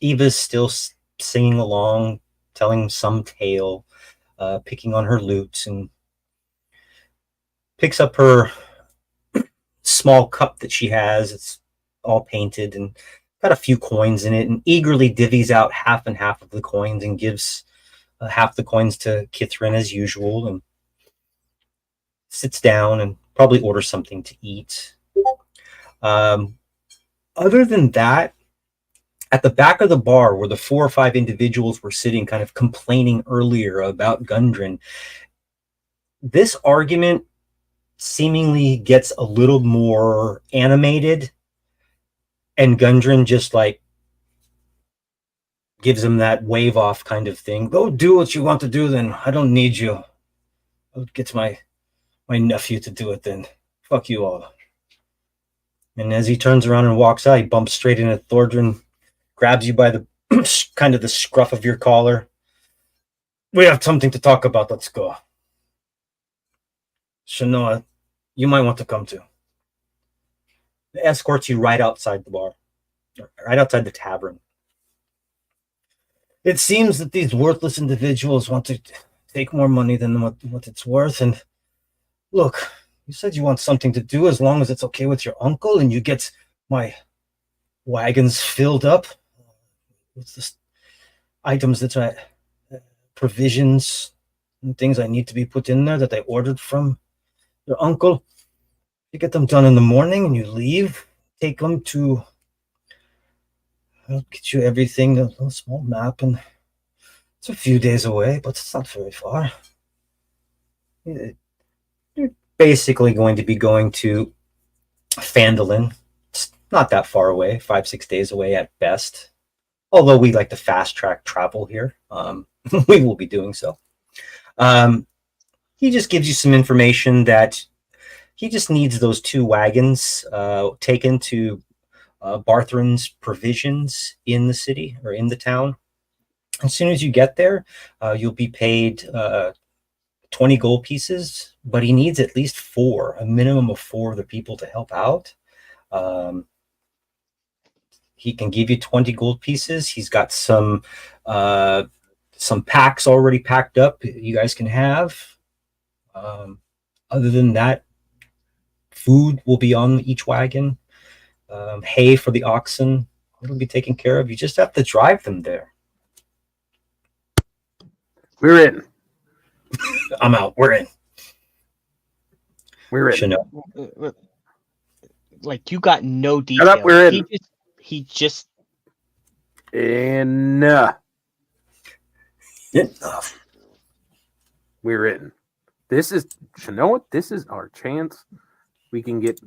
Eva's still singing along, telling some tale, picking on her lute, and picks up her small cup that she has. It's all painted and got a few coins in it, and eagerly divvies out half and half of the coins and gives half the coins to Kithrin as usual, and sits down and probably orders something to eat. Other than that, at the back of the bar where the 4 or 5 individuals were sitting kind of complaining earlier about Gundren, this argument seemingly gets a little more animated, and Gundren just like gives him that wave off kind of thing. Go do what you want to do then. I don't need you. I'll get my nephew to do it then. Fuck you all. And as he turns around and walks out, he bumps straight into Thordrin, grabs you by the kind of the scruff of your collar. We have something to talk about. Let's go. Shanoa, you might want to come too. Escorts you right outside the bar, right outside the tavern. It seems that these worthless individuals want to take more money than what it's worth. And look, you said you want something to do as long as it's okay with your uncle and you get my wagons filled up with the items that are provisions and things I need to be put in there that I ordered from your uncle. You get them done in the morning and you leave, take them to, I'll get you everything, a little small map, and it's a few days away, but it's not very far. You're basically going to be going to Phandalin. It's not that far away, 5-6 days away at best. Although we like to fast track travel here, we will be doing so. He just gives you some information that he just needs those 2 wagons taken to Barthren's provisions in the city or in the town. As soon as you get there, you'll be paid 20 gold pieces, but he needs at least 4, a minimum of 4 of the people to help out. He can give you 20 gold pieces. He's got some packs already packed up you guys can have. Other than that, food will be on each wagon. Hay for the oxen. It'll be taken care of. You just have to drive them there. We're in. I'm out. We're in. We're in. Chanel. Like you got no Shut details. up, we're in. He just Enough. Enough. We're in. This is, you know what? This is our chance. We can get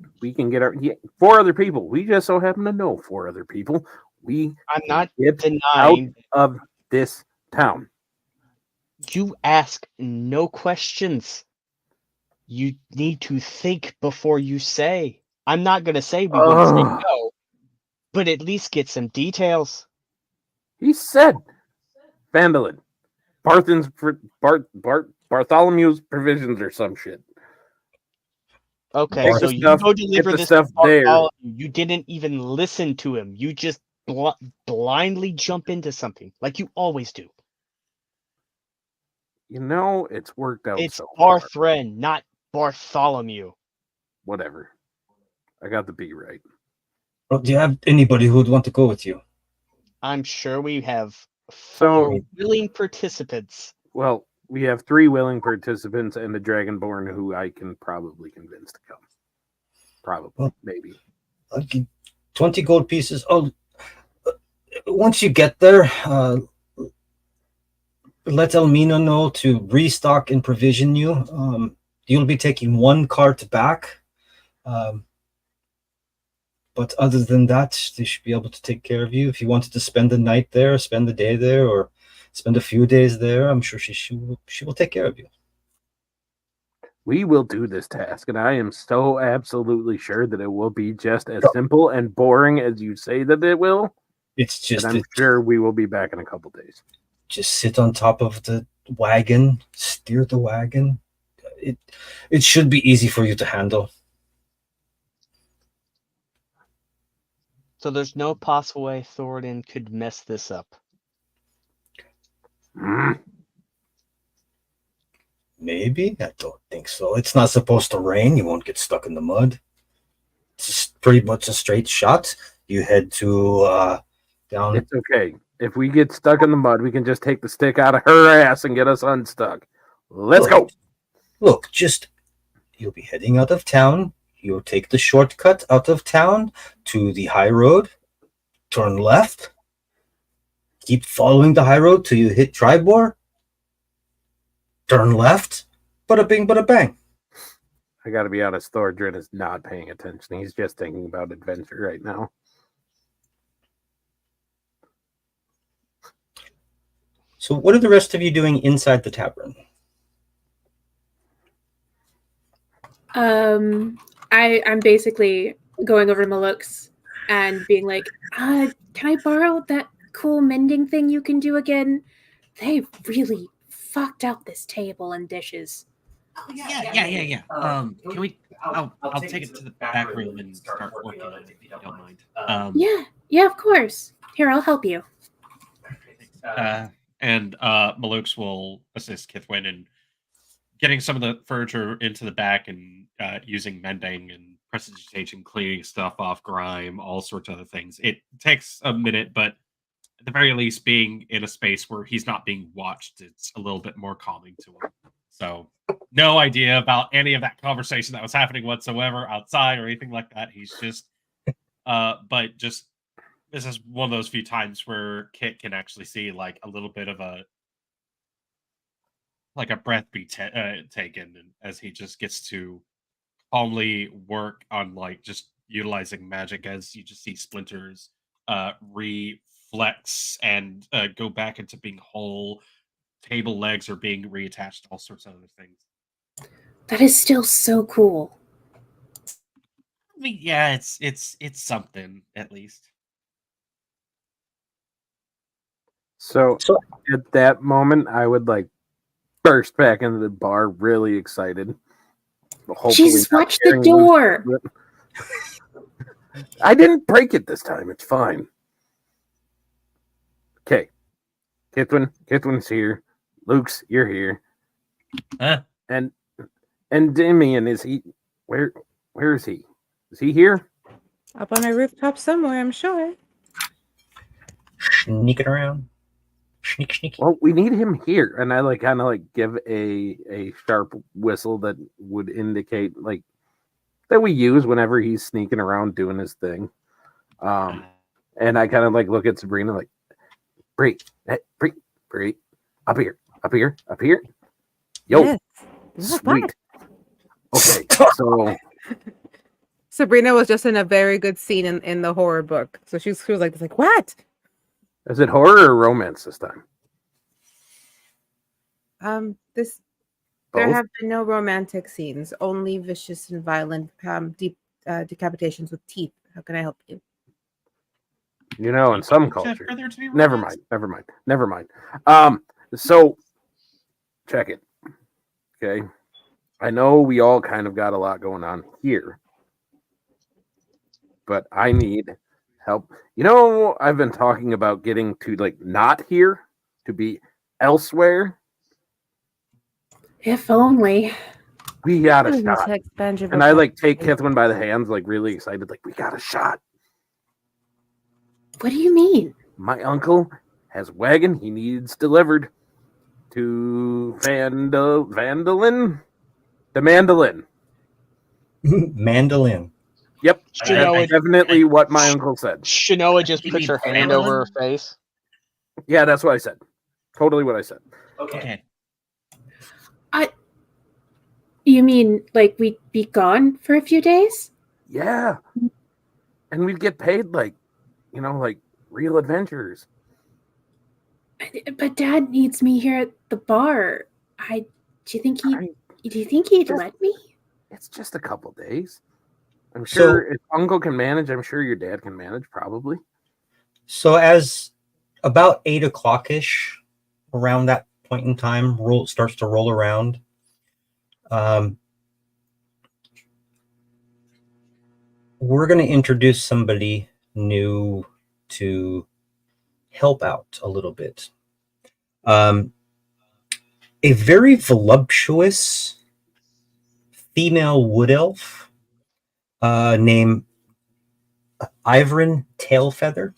our 4 other people. We just so happen to know 4 other people. We I'm can not get out denying. of this town. You ask no questions. You need to think before you say. I'm not gonna say we wouldn't say Ugh. no, but at least get some details. He said Vandalin. Bartholomew's provisions or some shit. Okay, Take so the you stuff- go get deliver the this stuff to there. Bartholomew. You didn't even listen to him. You just blindly jump into something like you always do. You know, it's worked out It's so far. Barthren, not Bartholomew. Whatever. I got the B right. Well, do you have anybody who would want to go with you? I'm sure we have So- 4 willing participants. Well, we have 3 willing participants and a Dragonborn who I can probably convince to come. Probably, Well- maybe. I'll give 20 gold pieces. Oh, once you get there, let Elmina know to restock and provision you. You'll be taking 1 cart back. But other than that, they should be able to take care of you. If you wanted to spend the night there, spend the day there, or spend a few days there, I'm sure she will take care of you. We will do this task, and I am so absolutely sure that it will be just as Yeah. simple and boring as you say that it will. It's just And I'm sure we will be back in a couple days. just sit on top of the wagon, steer the wagon. It should be easy for you to handle. So there's no possible way Thoradin could mess this up. Mm. Maybe. I don't think so. It's not supposed to rain. You won't get stuck in the mud. It's just pretty much a straight shot. You head to down. It's okay. If we get stuck in the mud, we can just take the stick out of her ass and get us unstuck. Let's go. Look, you'll be heading out of town. You'll take the shortcut out of town to the high road. Turn left. Keep following the high road till you hit Tribor. Turn left. Bada bing, bada bang. I gotta be honest, Thordrin is not paying attention. He's just thinking about adventure right now. So what are the rest of you doing inside the tavern? I'm basically going over to Maluk's and being like, can I borrow that cool mending thing you can do again? They really fucked up this table and dishes. Yeah. Can we? I'll take it to the back room and start working on it if you don't mind. Yeah, of course. Here, I'll help you. And Malukes will assist Kithwin in getting some of the furniture into the back and using mending and prestidigitation, cleaning stuff off, grime, all sorts of other things. It takes a minute, but at the very least, being in a space where he's not being watched, it's a little bit more calming to him. So, no idea about any of that conversation that was happening whatsoever outside or anything like that. He's just, but just, this is one of those few times where Kit can actually see like a little bit of a breath be taken, and as he just gets to calmly work on like just utilizing magic, as you just see splinters reflex and go back into being whole. Table legs are being reattached, all sorts of other things. That is still so cool. I mean, yeah, it's something at least. So at that moment, I would like burst back into the bar, really excited. Jesus, watch the door. I didn't break it this time. It's fine. Okay. Kithwin's here. Luke's, you're here. Huh? And Endymion, is he? Where is he? Is he here? Up on a rooftop somewhere, I'm sure. Sneaking around. Sneak. Well, we need him here, and I kind of give a sharp whistle that would indicate that we use whenever he's sneaking around doing his thing. And I kind of look at Sabrina Bree, up here. Yo, Yes. sweet. Okay, so Sabrina was just in a very good scene in the horror book. So she was like, what? is it horror or romance this time? There Both? have been no romantic scenes, only vicious and violent deep decapitations with teeth. How can I help you? In some For cultures. there to be Never romance? mind. So check it. Okay. I know we all kind of got a lot going on here, but I need help. I've been talking about getting to not here, to be elsewhere. If only. We got a Ooh, shot. to expand your And I vocabulary. take Catherine by the hands, really excited, we got a shot. What do you mean? My uncle has a wagon he needs delivered to Vandalin. The Mandolin. Mandolin. Yep. Shinoa, That's definitely what my uncle said. Shinoa just You puts mean her hand Vandalin? over her face. Yeah, that's what I said. Totally what I said. Okay. You mean we'd be gone for a few days? Yeah. And we'd get paid real adventurers. But Dad needs me here at the bar. Do you think he'd Just- let me? It's just a couple days. I'm So- sure if Uncle can manage, I'm sure your dad can manage, probably. So as about 8 o'clock-ish, around that point in time, starts to roll around. We're going to introduce somebody new to help out a little bit. A very voluptuous female wood elf named Ivrin Tailfeather,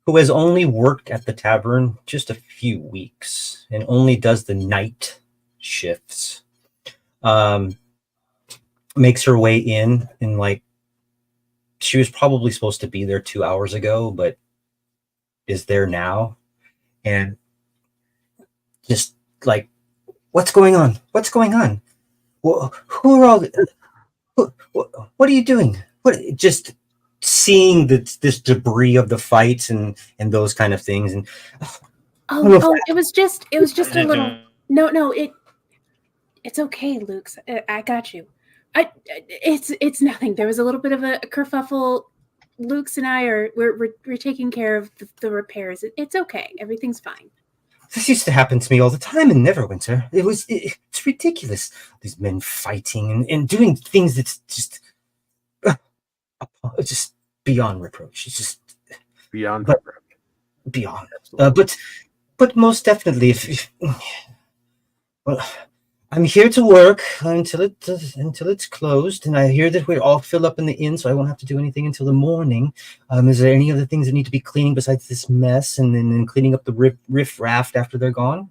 who has only worked at the tavern just a few weeks and only does the night shifts. Makes her way in she was probably supposed to be there 2 hours ago, but is there now. And just what's going on? Who are all? What are you doing? Just seeing this debris of the fights and those kind of things. And It was just a little. No, it's okay, Luke. I got you. It's nothing. There was a little bit of a kerfuffle. Luke's and I we're taking care of the repairs. It's okay. Everything's fine. this used to happen to me all the time in Neverwinter. It's ridiculous. These men fighting and doing things that's just beyond reproach. It's just Beyond. beyond. But most definitely, if well, I'm here to work until it's closed, and I hear that we're all filled up in the inn, so I won't have to do anything until the morning. Is there any other things that need to be cleaning besides this mess, and then cleaning up the riff raft after they're gone?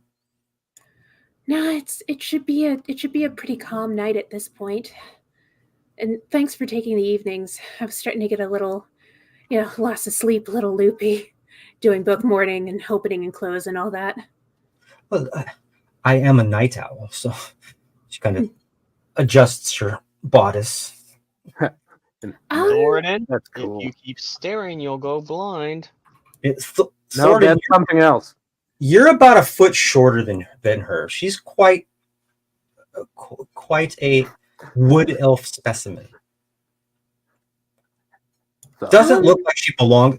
No, it should be a pretty calm night at this point. And thanks for taking the evenings. I was starting to get a little, lost of sleep, a little loopy, doing both morning and opening and close and all that. Well, I am a night owl, so she kind of adjusts her bodice. Jordan, That's if cool. you keep staring, you'll go blind. No, Thornton, that's something else. you're about a foot shorter than her. She's quite a wood elf specimen. So, Doesn't look like she belongs.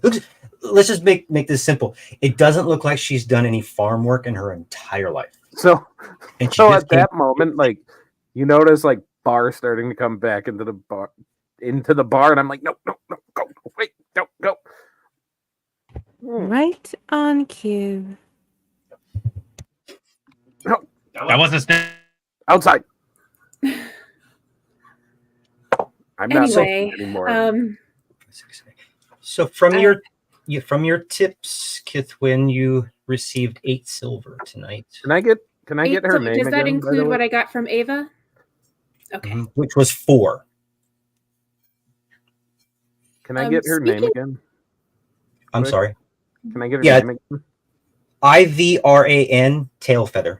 Let's just make this simple. It doesn't look like she's done any farm work in her entire life. so, And she so just at that moment, you notice bar starting to come back into the bar, and I'm like, no, go, wait, don't go. Right on cue. That wasn't Outside. not social Anyway, anymore. So from your tips, Kithwin, you received 8 silver tonight, Can I get her so name does that again? By the include way, what I got from Ava? Okay. which was 4. can I get her name Speaking again? I'm Quick. sorry. Can I get her Yeah. name again? IVRAN Tailfeather.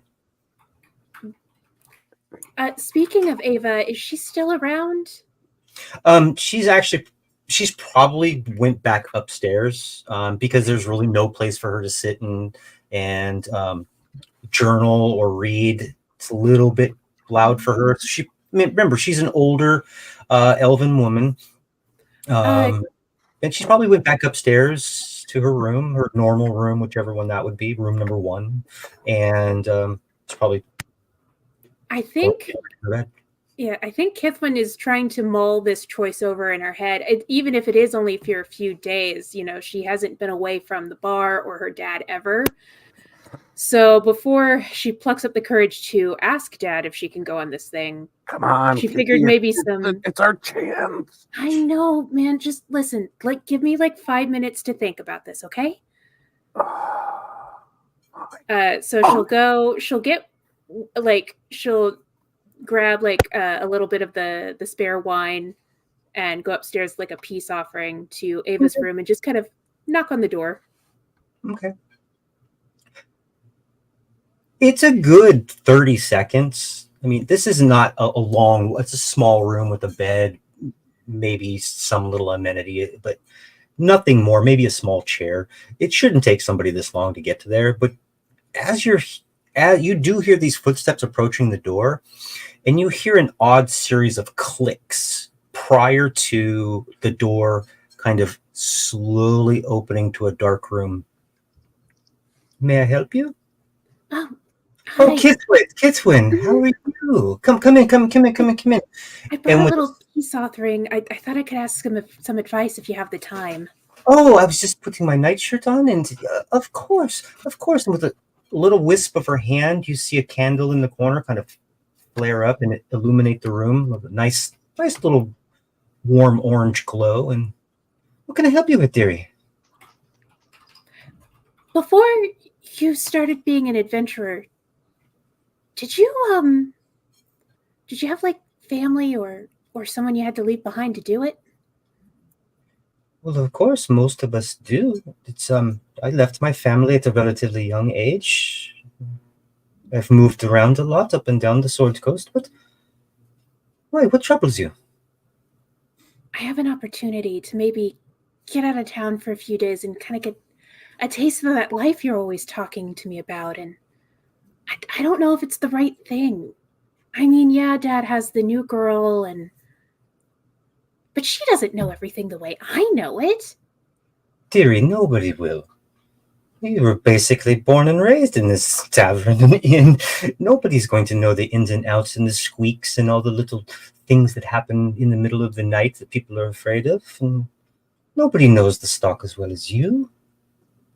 Speaking of Ava, is she still around? She's probably went back upstairs because there's really no place for her to sit and journal or read. It's a little bit loud for her. Remember, she's an older elven woman, and she probably went back upstairs to her room, her normal room, whichever one that would be, room number 1, and it's probably. I think. Yeah, I think Kithwin is trying to mull this choice over in her head. Even if it is only for a few days, she hasn't been away from the bar or her dad ever. So before she plucks up the courage to ask Dad if she can go on this thing, come on, she figured maybe it's our chance. I know, man. Just listen. Give me 5 minutes to think about this, okay? So she'll go. She'll get she'll grab a little bit of the spare wine and go upstairs like a peace offering to Ava's room and just kind of knock on the door. Okay. It's a good 30 seconds. I mean, this is not a long, it's a small room with a bed, maybe some little amenity, but nothing more, maybe a small chair. It shouldn't take somebody this long to get to there. But as you do hear these footsteps approaching the door, and you hear an odd series of clicks prior to the door kind of slowly opening to a dark room. May I help you? Oh, Kithwin, how are you? Come in. I brought a little peace offering. I thought I could ask him some advice if you have the time. Oh, I was just putting my nightshirt on, and of course. And with a little wisp of her hand, you see a candle in the corner kind of flare up and illuminate the room with a nice little warm orange glow. And what can I help you with, dearie? Before you started being an adventurer, did you have family or someone you had to leave behind to do it? Well, of course, most of us do. It's I left my family at a relatively young age. I've moved around a lot up and down the Sword Coast, but why? What troubles you? I have an opportunity to maybe get out of town for a few days and kind of get a taste of that life you're always talking to me about, and I don't know if it's the right thing. I mean, yeah, Dad has the new girl, but she doesn't know everything the way I know it. Dearie, nobody will. You were basically born and raised in this tavern and inn. Nobody's going to know the ins and outs and the squeaks and all the little things that happen in the middle of the night that people are afraid of. And nobody knows the stock as well as you.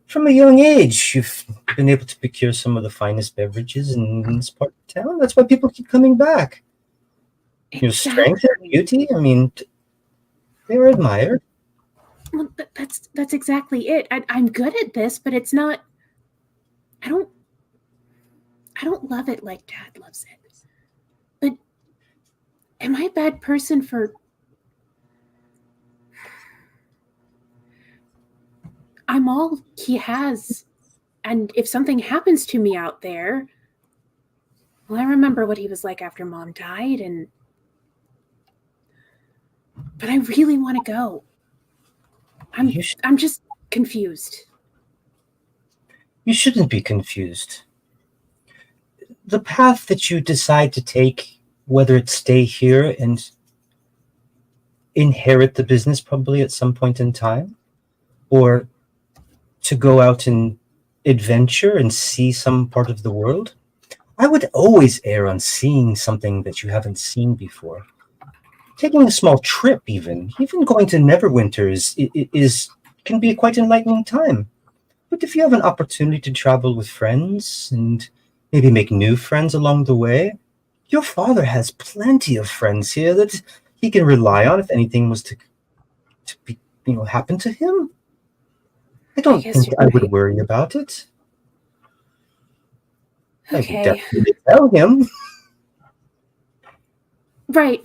From a young age, you've been able to procure some of the finest beverages in this part of town. That's why people keep coming back. Your strength and beauty, I mean, they're admired. Well, that's exactly it. I'm good at this, but it's not. I don't love it like Dad loves it. But am I a bad person for? I'm all he has, and if something happens to me out there, well, I remember what he was like after Mom died, but I really want to go. I'm just confused. You shouldn't be confused. The path that you decide to take, whether it's stay here and inherit the business probably at some point in time, or to go out and adventure and see some part of the world, I would always err on seeing something that you haven't seen before. Taking a small trip, even going to Neverwinter can be a quite enlightening time. But if you have an opportunity to travel with friends and maybe make new friends along the way, your father has plenty of friends here that he can rely on if anything was to be, happen to him. I don't guess think you're I would right. worry about it. I would Okay. definitely tell him. Right.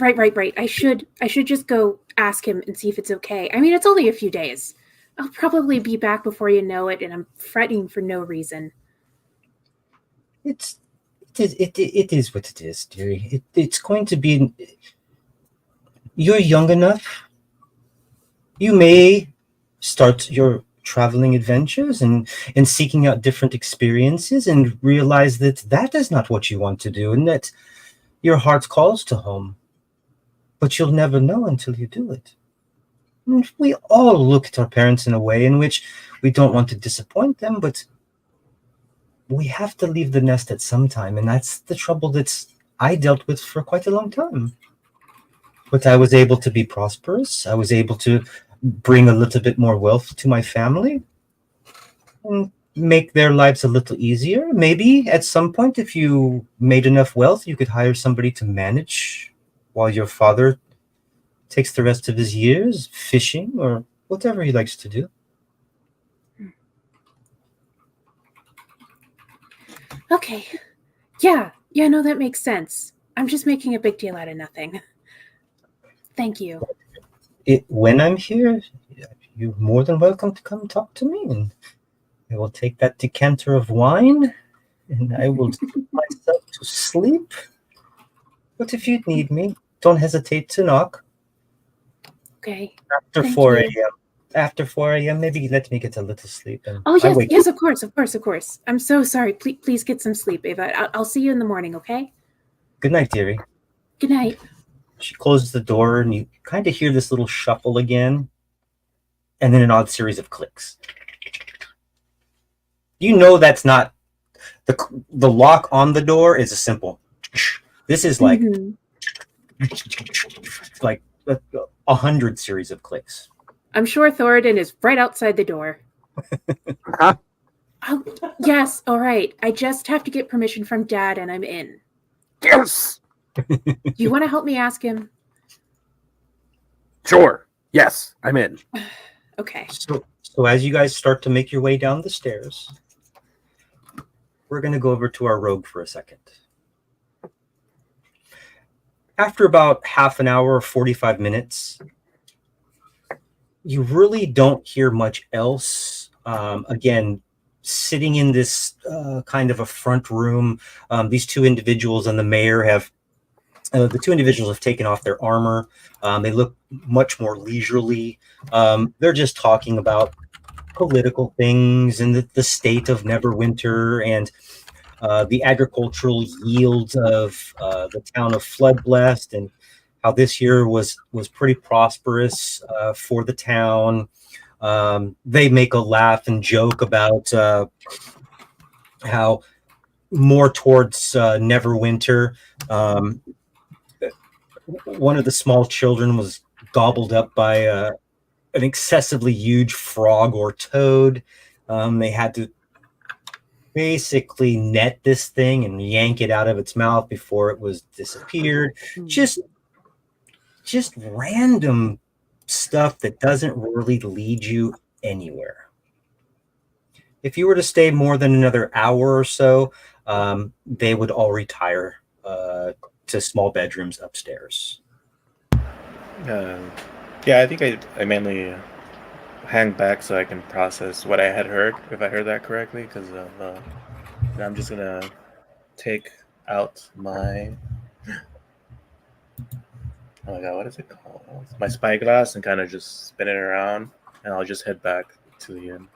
I should just go ask him and see if it's okay. I mean, it's only a few days. I'll probably be back before you know it, and I'm fretting for no reason. It is what it is, dearie. It's going to be. You're young enough. You may start your traveling adventures and seeking out different experiences and realize that that is not what you want to do and that your heart calls to home. But you'll never know until you do it. And we all look at our parents in a way in which we don't want to disappoint them, but we have to leave the nest at some time, and that's the trouble that I dealt with for quite a long time. But I was able to be prosperous. I was able to bring a little bit more wealth to my family and make their lives a little easier. Maybe at some point, if you made enough wealth, you could hire somebody to manage while your father takes the rest of his years fishing or whatever he likes to do. Okay. Yeah, no, that makes sense. I'm just making a big deal out of nothing. Thank you. When I'm here, you're more than welcome to come talk to me, and I will take that decanter of wine, and I will put myself to sleep. But if you need me, don't hesitate to knock. Okay. After Thank 4 you. a.m. After 4 a.m., maybe let me get a little sleep. And Oh, I wake yes, up. of course. I'm so sorry. Please get some sleep, Ava. I'll see you in the morning, okay? Good night, dearie. Good night. She closes the door, and you kind of hear this little shuffle again, and then an odd series of clicks. You know that's not the lock on the door is a simple. This is like Mhm. like 100 series of clicks. I'm sure Thoradin is right outside the door. Huh? Oh, yes, all right. I just have to get permission from Dad, and I'm in. Yes. You want to help me ask him? Sure. Yes, I'm in. Okay. So as you guys start to make your way down the stairs, we're going to go over to our rogue for a second. After about half an hour or 45 minutes, you really don't hear much else. Again, sitting in this kind of a front room, these two individuals and the mayor have the two individuals have taken off their armor. They look much more leisurely. They're just talking about political things and the state of Neverwinter and the agricultural yields of the town of Floodblessed and how this year was pretty prosperous for the town. They make a laugh and joke about how more towards Neverwinter, one of the small children was gobbled up by an excessively huge frog or toad. They had to basically net this thing and yank it out of its mouth before it was disappeared. Just random stuff that doesn't really lead you anywhere. If you were to stay more than another hour or so, they would all retire to small bedrooms upstairs. Yeah, I think I mainly hang back so I can process what I had heard, if I heard that correctly, because I'm just gonna take out my oh my god, what is it called? My spyglass and kind of just spin it around, and I'll just head back to the inn.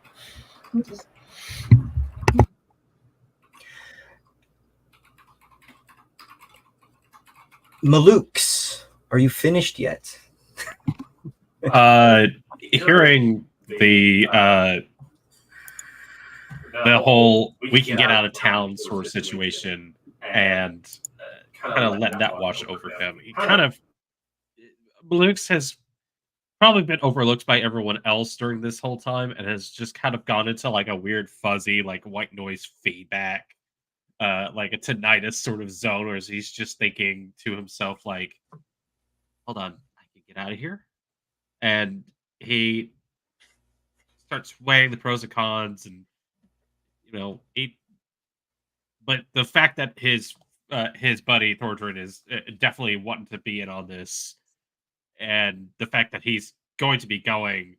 Malukes, are you finished yet? Hearing the whole we can get out of town sort of situation and kind of letting that wash over him. He kind of Blux has probably been overlooked by everyone else during this whole time and has just kind of gone into like a weird fuzzy like white noise feedback, like a tinnitus sort of zone where he's just thinking to himself like, hold on, get out of here. And he starts weighing the pros and cons, and but the fact that his buddy Thordrin is definitely wanting to be in on this, and the fact that he's going to be going,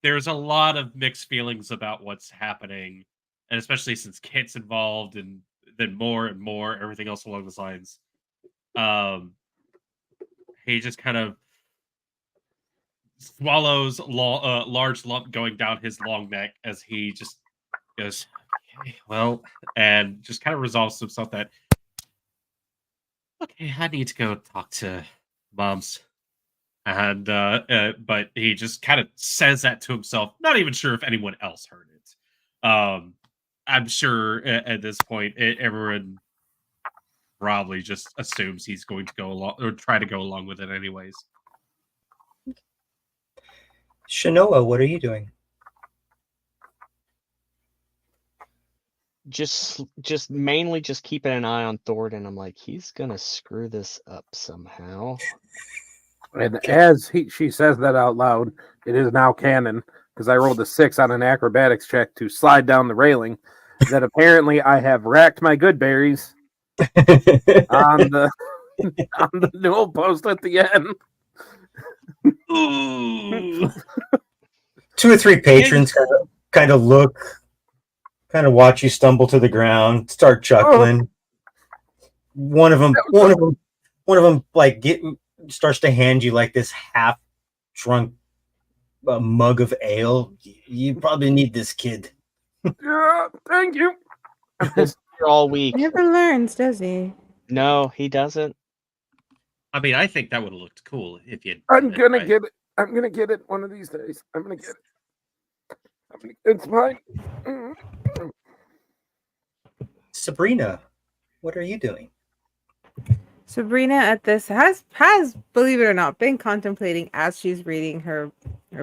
there's a lot of mixed feelings about what's happening, and especially since Kit's involved, and then more and more everything else along those lines. He just kind of swallows a large lump going down his long neck as he just goes, okay, well, and just kind of resolves himself that, okay, I need to go talk to Moms. And but he just kind of says that to himself, not even sure if anyone else heard it. I'm sure at this point everyone probably just assumes he's going to go along or try to go along with it anyways. Shanoa, what are you doing? Just mainly just keeping an eye on Thornton. I'm like, he's gonna screw this up somehow. And as she says that out loud, it is now canon, because I rolled a 6 on an acrobatics check to slide down the railing, that apparently I have racked my good berries on the newel post at the end. Ooh. 2 or 3 patrons kind of look, kind of watch you stumble to the ground, start chuckling. One of them like starts to hand you like this half drunk mug of ale. You probably need this, kid. Yeah, thank you. This year all week. He never learns, does he? No, he doesn't. I mean, I think that would have looked cool if you. I'm gonna get it. I'm gonna get it one of these days. I'm gonna get it. It's fine. Sabrina, what are you doing? Sabrina at this has, believe it or not, been contemplating as she's reading her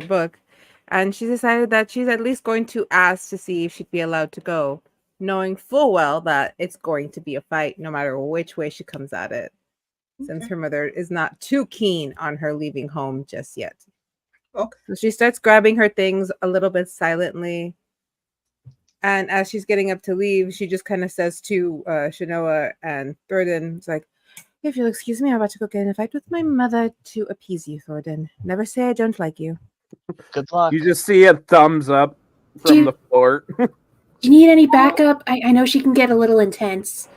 book, and she decided that she's at least going to ask to see if she'd be allowed to go, knowing full well that it's going to be a fight no matter which way she comes at it, since her mother is not too keen on her leaving home just yet. Okay. So she starts grabbing her things a little bit silently, and as she's getting up to leave, she just kind of says to Shanoa and Thornton, it's like, if you'll excuse me, I'm about to go get in a fight with my mother to appease you, Thornton. Never say I don't like you. Good luck. You just see a thumbs up from the floor. Do you need any backup? I know she can get a little intense.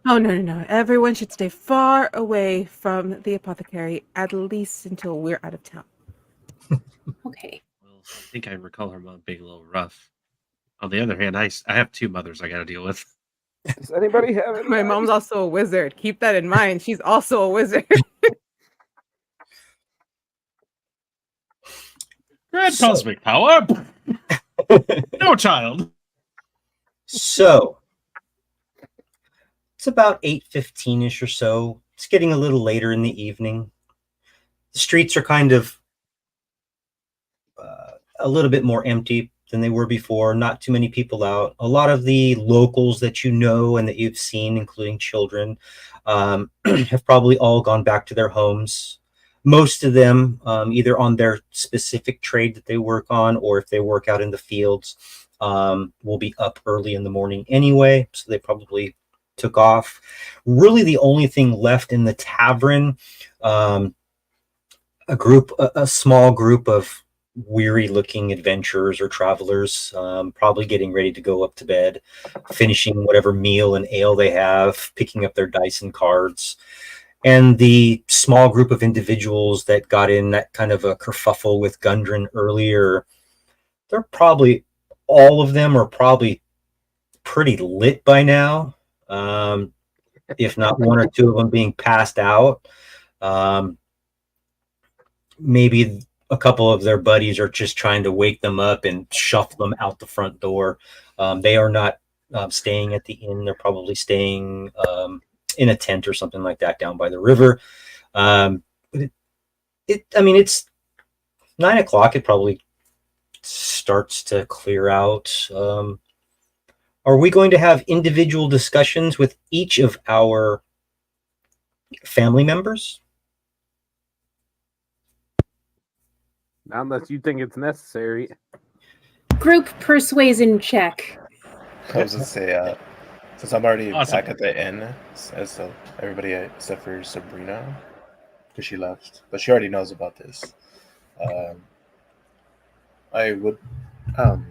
Oh, no. Everyone should stay far away from the apothecary, at least until we're out of town. Okay. Well, I think I recall her mom being a little rough. On the other hand, I have 2 mothers I got to deal with. Does anybody have it? My mom's also a wizard. Keep that in mind. She's also a wizard. Grand cosmic power. No child. So it's about 8:15ish or so. It's getting a little later in the evening. The streets are kind of a little bit more empty than they were before. Not too many people out. A lot of the locals that you know and that you've seen, including children, have probably all gone back to their homes. Most of them either on their specific trade that they work on, or if they work out in the fields, will be up early in the morning anyway, so they probably took off. Really the only thing left in the tavern, a small group of weary looking adventurers or travelers, probably getting ready to go up to bed, finishing whatever meal and ale they have, picking up their dice and cards. And the small group of individuals that got in that kind of a kerfuffle with Gundren earlier, they're probably, all of them are probably pretty lit by now, if not 1 or 2 of them being passed out. Maybe a couple of their buddies are just trying to wake them up and shuffle them out the front door. They are not staying at the inn. They're probably staying in a tent or something like that down by the river. It's 9 o'clock. It probably starts to clear out. Are we going to have individual discussions with each of our family members? Not unless you think it's necessary. Group persuasion check. I was gonna say, since I'm already Awesome. back at the inn, so everybody except for Sabrina, because she left, but she already knows about this. Um, I would, um,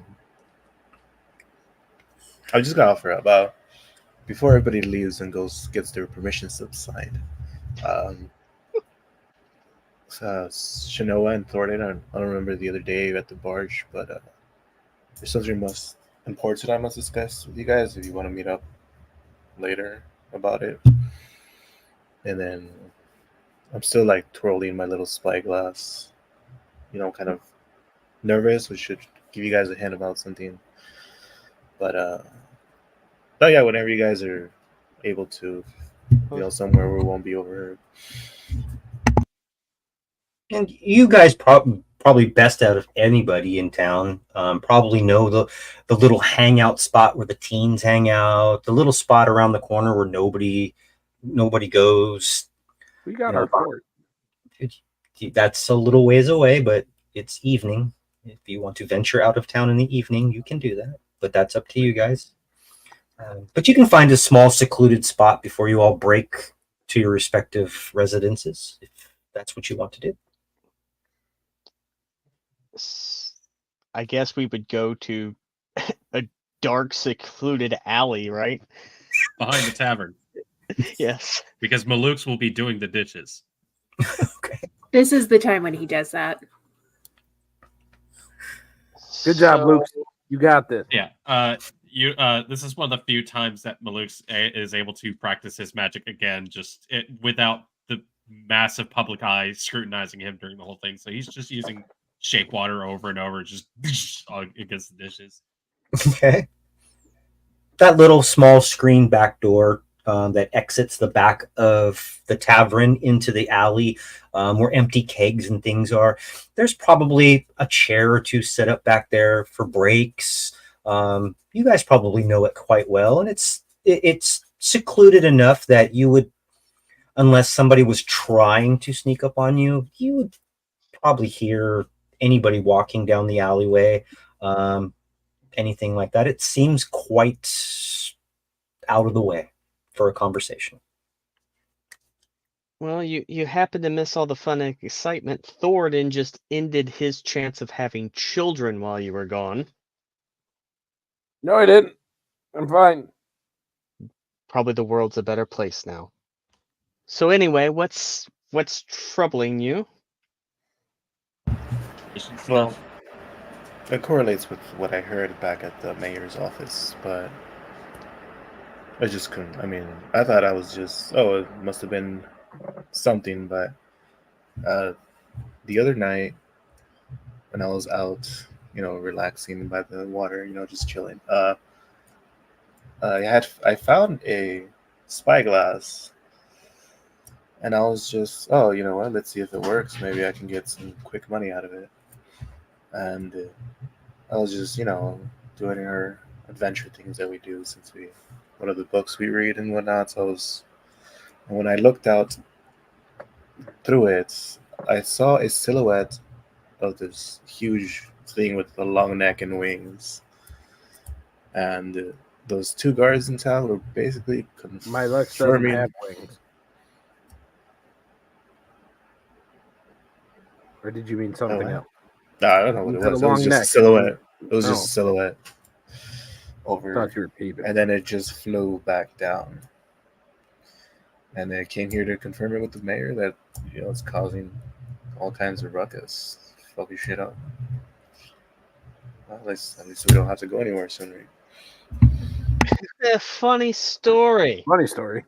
I just gotta offer about before everybody leaves and gets their permission slip signed. Um, Shanoa and Thornton, I don't remember the other day at the barge, but there's something most important I must discuss with you guys if you want to meet up later about it. And then I'm still like twirling my little spyglass, kind of nervous, which should give you guys a hint about something. But yeah, whenever you guys are able to, somewhere where it won't be overheard. And you guys probably best out of anybody in town probably know the little hangout spot where the teens hang out, the little spot around the corner where nobody goes. We got our fort. That's a little ways away, but it's evening. If you want to venture out of town in the evening, you can do that, but that's up to you guys. But you can find a small secluded spot before you all break to your respective residences, if that's what you want to do. I guess we would go to a dark, secluded alley, right? Behind the tavern. Yes. Because Malukes will be doing the dishes. Okay. This is the time when he does that. Good job, Luke. You got this. Yeah. This is one of the few times that Malukes is able to practice his magic again, without the massive public eye scrutinizing him during the whole thing. So he's just using shape water over and over, just against the dishes. Okay. That little small screen back door that exits the back of the tavern into the alley where empty kegs and things are. There's probably a chair or two set up back there for breaks. You guys probably know it quite well, and it's secluded enough that you would, unless somebody was trying to sneak up on you, you would probably hear anybody walking down the alleyway, anything like that. It seems quite out of the way for a conversation. Well, you happen to miss all the fun and excitement. Thoradin just ended his chance of having children while you were gone. No, I didn't. I'm fine. Probably the world's a better place now. So anyway, what's troubling you? Well, it correlates with what I heard back at the mayor's office, but I just couldn't. I mean, I thought I was just, it must have been something, but the other night when I was out, relaxing by the water, just chilling, I found a spyglass, and I was just, you know what? Let's see if it works. Maybe I can get some quick money out of it. And I was just, doing our adventure things that we do since one of the books we read and whatnot. So and when I looked out through it, I saw a silhouette of this huge thing with a long neck and wings. And those two guards in town were basically My Lex doesn't confirming. have wings. Or did you mean something else? No, I don't know what it You said was. a It was long just a neck. silhouette. It was just Oh. a silhouette I over, thought you were peeping. and then it just flew back down. And they came here to confirm it with the mayor that it's causing all kinds of ruckus, fucking shit up. Well, at least we don't have to go anywhere soon, right? A funny story. Funny story.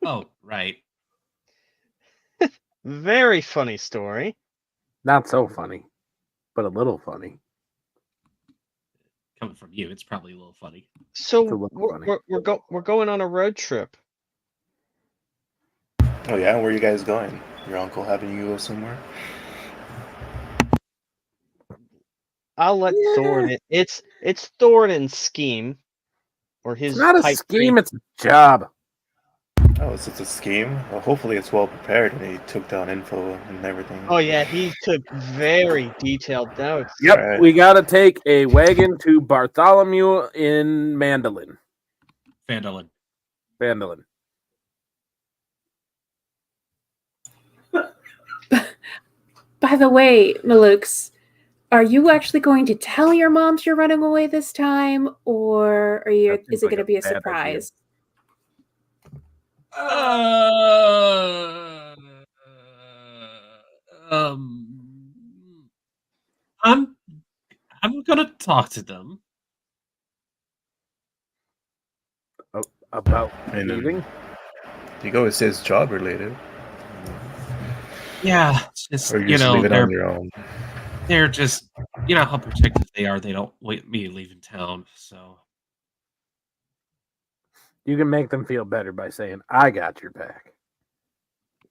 Oh, right. Very funny story. Not so funny, but a little funny. Coming from you, it's probably a little funny. So It's a little funny. we're going on a road trip. Oh yeah, where are you guys going? Your uncle having you go somewhere? I'll let Yeah. Thoradin. It's Thoradin's scheme, or his It's not a pipe scheme, dream. it's a job. Oh, so it's a scheme? Well, hopefully it's well prepared and he took down info and everything. Oh yeah, he took very detailed notes. Yep, Alright. we got to take a wagon to Bartholomew in Mandolin. Vandalin. Mandolin. By the way, Malux, are you actually going to tell your moms you're running away this time, or That is seems it like going to a be a bad idea. surprise? Um, I'm gonna talk to them. About And, leaving? You go, it says job related. Yeah, it's just Or you just leave it on your own. they're just how protective they are. They don't want me leaving town, so You can make them feel better by saying, I got your back.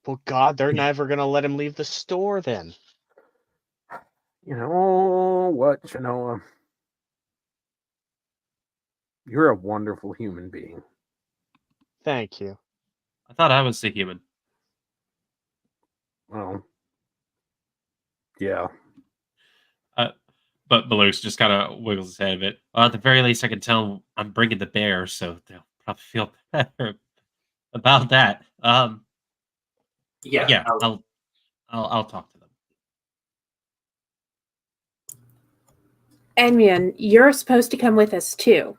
Well, God, they're never gonna let him leave the store then. You know what, Shanoa? You're a wonderful human being. Thank you. I thought I was the human. Well, yeah. But Malux just kind of wiggles his head a bit. Well, at the very least, I can tell them I'm bringing the bear, so they'll probably feel better about that. Yeah, I'll talk to them. Enmian, you're supposed to come with us too.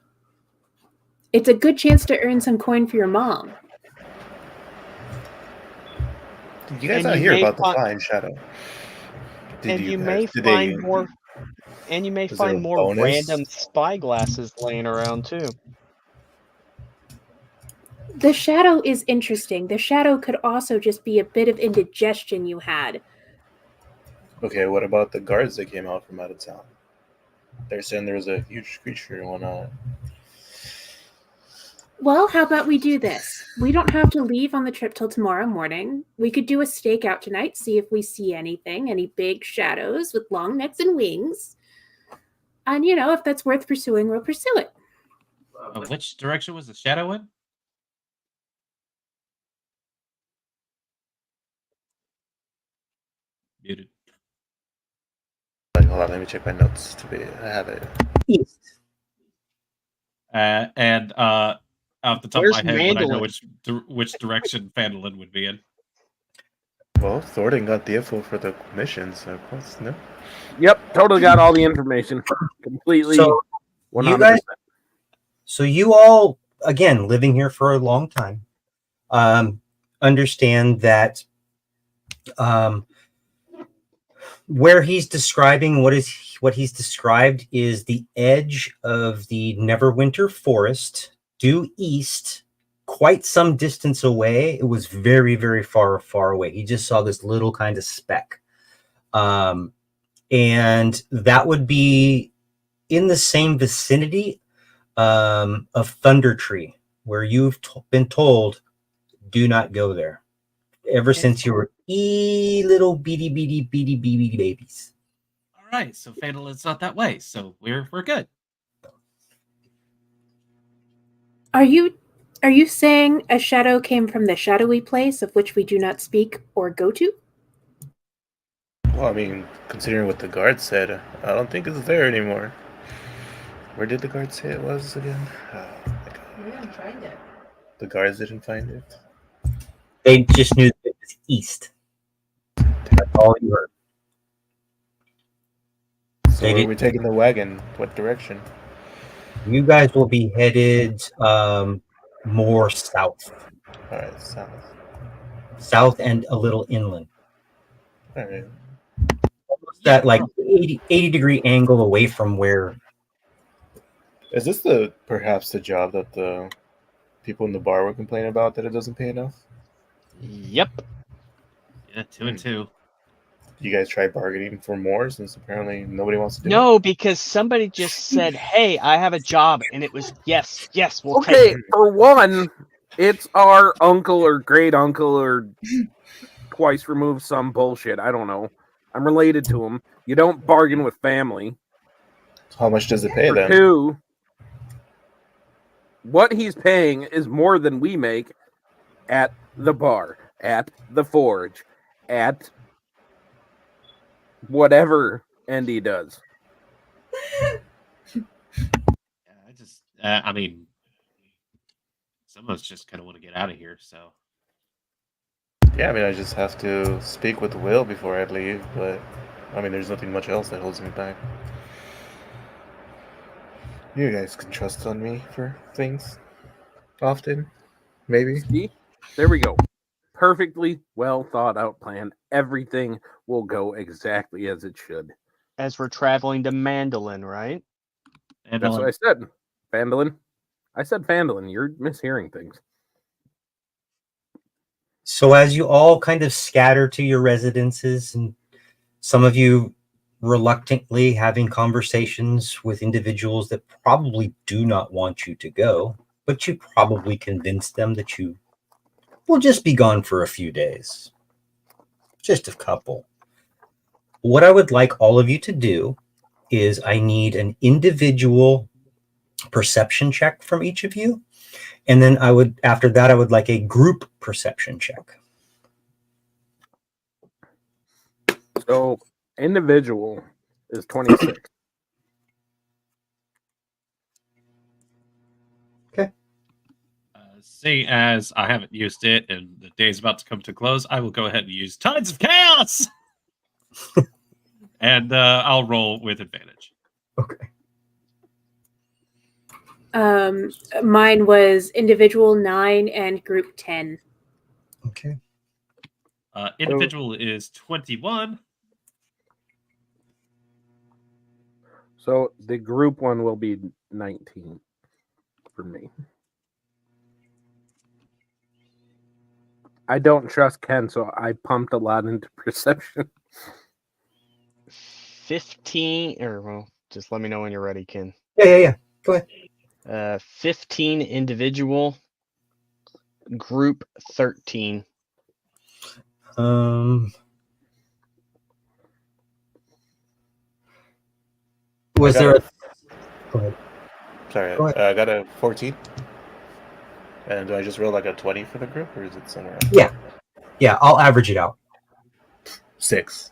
It's a good chance to earn some coin for your mom. You guys And not you hear may about the fi- flying shadow? And you may Did they? find more. And you may Was there find a more bonus? random spyglasses laying around too. The shadow is interesting. The shadow could also just be a bit of indigestion you had. Okay, what about the guards that came out from out of town? They're saying there was a huge creature and whatnot. Well, how about we do this? We don't have to leave on the trip till tomorrow morning. We could do a stakeout tonight, see if we see anything, any big shadows with long necks and wings. And, if that's worth pursuing, we'll pursue it. Which direction was the shadow in? Muted. Hold on, let me check my notes to be. I have it. East. And off the top Where's of my head, would I know Mandolin? which direction Vandalin would be in? Well, Thornton got the info for the mission, so of course, no. Yep, totally got all the information. Completely. So 100%. you guys, so you all, again, living here for a long time, understand that where he's describing what he's described is the edge of the Neverwinter forest due east, quite some distance away. It was very, very far away. He just saw this little kind of speck. And that would be in the same vicinity of Thunder Tree, where you've been told, do not go there. Ever since you were little bitty babies. All right, so Vandalin's not that way, so we're good. Are you saying a shadow came from the shadowy place of which we do not speak or go to? Well, I mean, considering what the guard said, I don't think it's there anymore. Where did the guard say it was again? Oh, my God. We didn't find it. The guards didn't find it. They just knew that it was east. That's all you heard. So They where are did- we taking the wagon? What direction? You guys will be headed more south. All right, south. South and a little inland. All right. That like 80 degree angle away from where. Is this perhaps the job that the people in the bar were complaining about, that it doesn't pay enough? Yep. Yeah, 2 and 2. You guys try bargaining for more, since apparently nobody wants to do it? No, because somebody just said, "Hey, I have a job," and it was yes, we'll Okay, take it. for one, it's our uncle or great uncle or twice removed some bullshit. I don't know. I'm related to him. You don't bargain with family. How much does it pay For then? two, what he's paying is more than we make, at the bar, at the forge, at whatever Andy does. I mean, some of us just kind of want to get out of here. So Yeah, I mean, I just have to speak with Will before I leave, but I mean, there's nothing much else that holds me back. You guys can trust on me for things. Often. Maybe. See? There we go. Perfectly well thought out plan. Everything will go exactly as it should. As we're traveling to Mandolin, right? and That's what I said. Vandalin. I said Vandalin. You're mishearing things. So as you all kind of scatter to your residences, and some of you reluctantly having conversations with individuals that probably do not want you to go, but you probably convince them that you will just be gone for a few days. Just a couple. What I would like all of you to do is I need an individual perception check from each of you. And then after that, I would like a group perception check. So, individual is 26. seeing as I haven't used it and the day's about to come to close, I will go ahead and use Tides of Chaos! And I'll roll with advantage. Okay. Mine was individual 9 and group 10. Okay. Individual is 21. So the group one will be 19 for me. I don't trust Ken, so I pumped a lot into perception. 15, or well, just let me know when you're ready, Ken. Yeah. Go ahead. 15 individual, group 13. Was there a... Go ahead. Sorry, Go ahead. I got a 14. And do I just roll like a 20 for the group, or is it somewhere else? Yeah, I'll average it out. 6.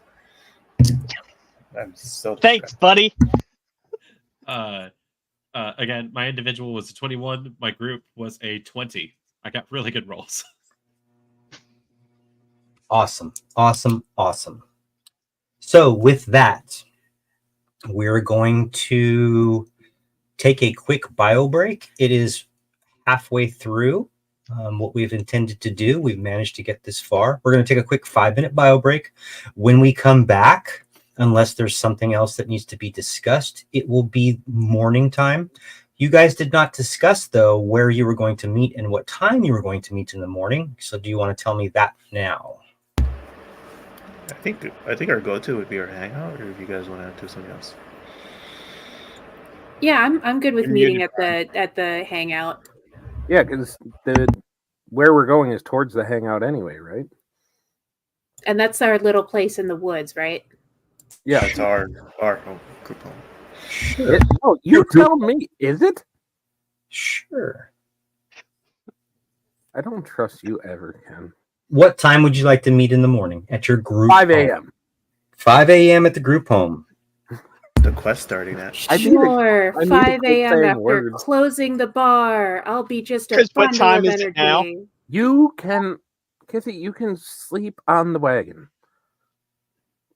I'm so Thanks, buddy. Again, my individual was a 21. My group was a 20. I got really good rolls. Awesome. So with that, we're going to take a quick bio break. It is halfway through what we've intended to do. We've managed to get this far. We're going to take a quick 5-minute bio break. When we come back, unless there's something else that needs to be discussed, it will be morning time. You guys did not discuss, though, where you were going to meet and what time you were going to meet in the morning. So do you want to tell me that now? I think our go-to would be our hangout, or if you guys want to do something else. Yeah, I'm good with meeting at the hangout. Yeah, because where we're going is towards the hangout anyway, right? And that's our little place in the woods, right? Yeah, it's our home, group home. Sure. No, you tell me, is it? Sure. I don't trust you ever, Ken. What time would you like to meet in the morning at your group 5 home? a.m. 5 a.m. at the group home. The quest starting at. Sure, I need to 5 quit a.m. saying after words. closing the bar. I'll be just a 'Cause what bundle time of is it energy. now? You can, Kissy, you can sleep on the wagon.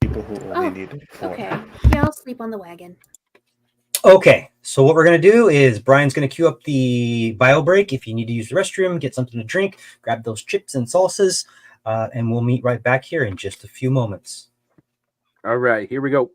People who only need it for. Okay, yeah, I'll sleep on the wagon. Okay, so what we're going to do is Brian's going to queue up the bio break. If you need to use the restroom, get something to drink, grab those chips and salsas, and we'll meet right back here in just a few moments. All right, here we go.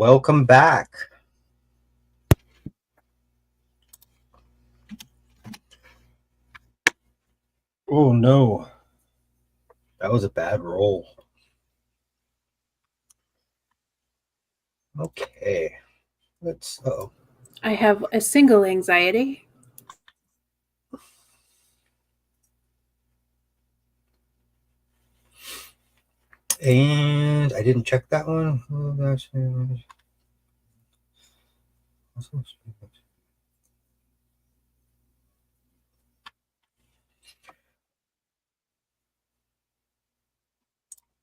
Welcome back. Oh no, that was a bad roll. Okay, let's. Oh, I have a single anxiety. and I didn't check that one. Oh, that's.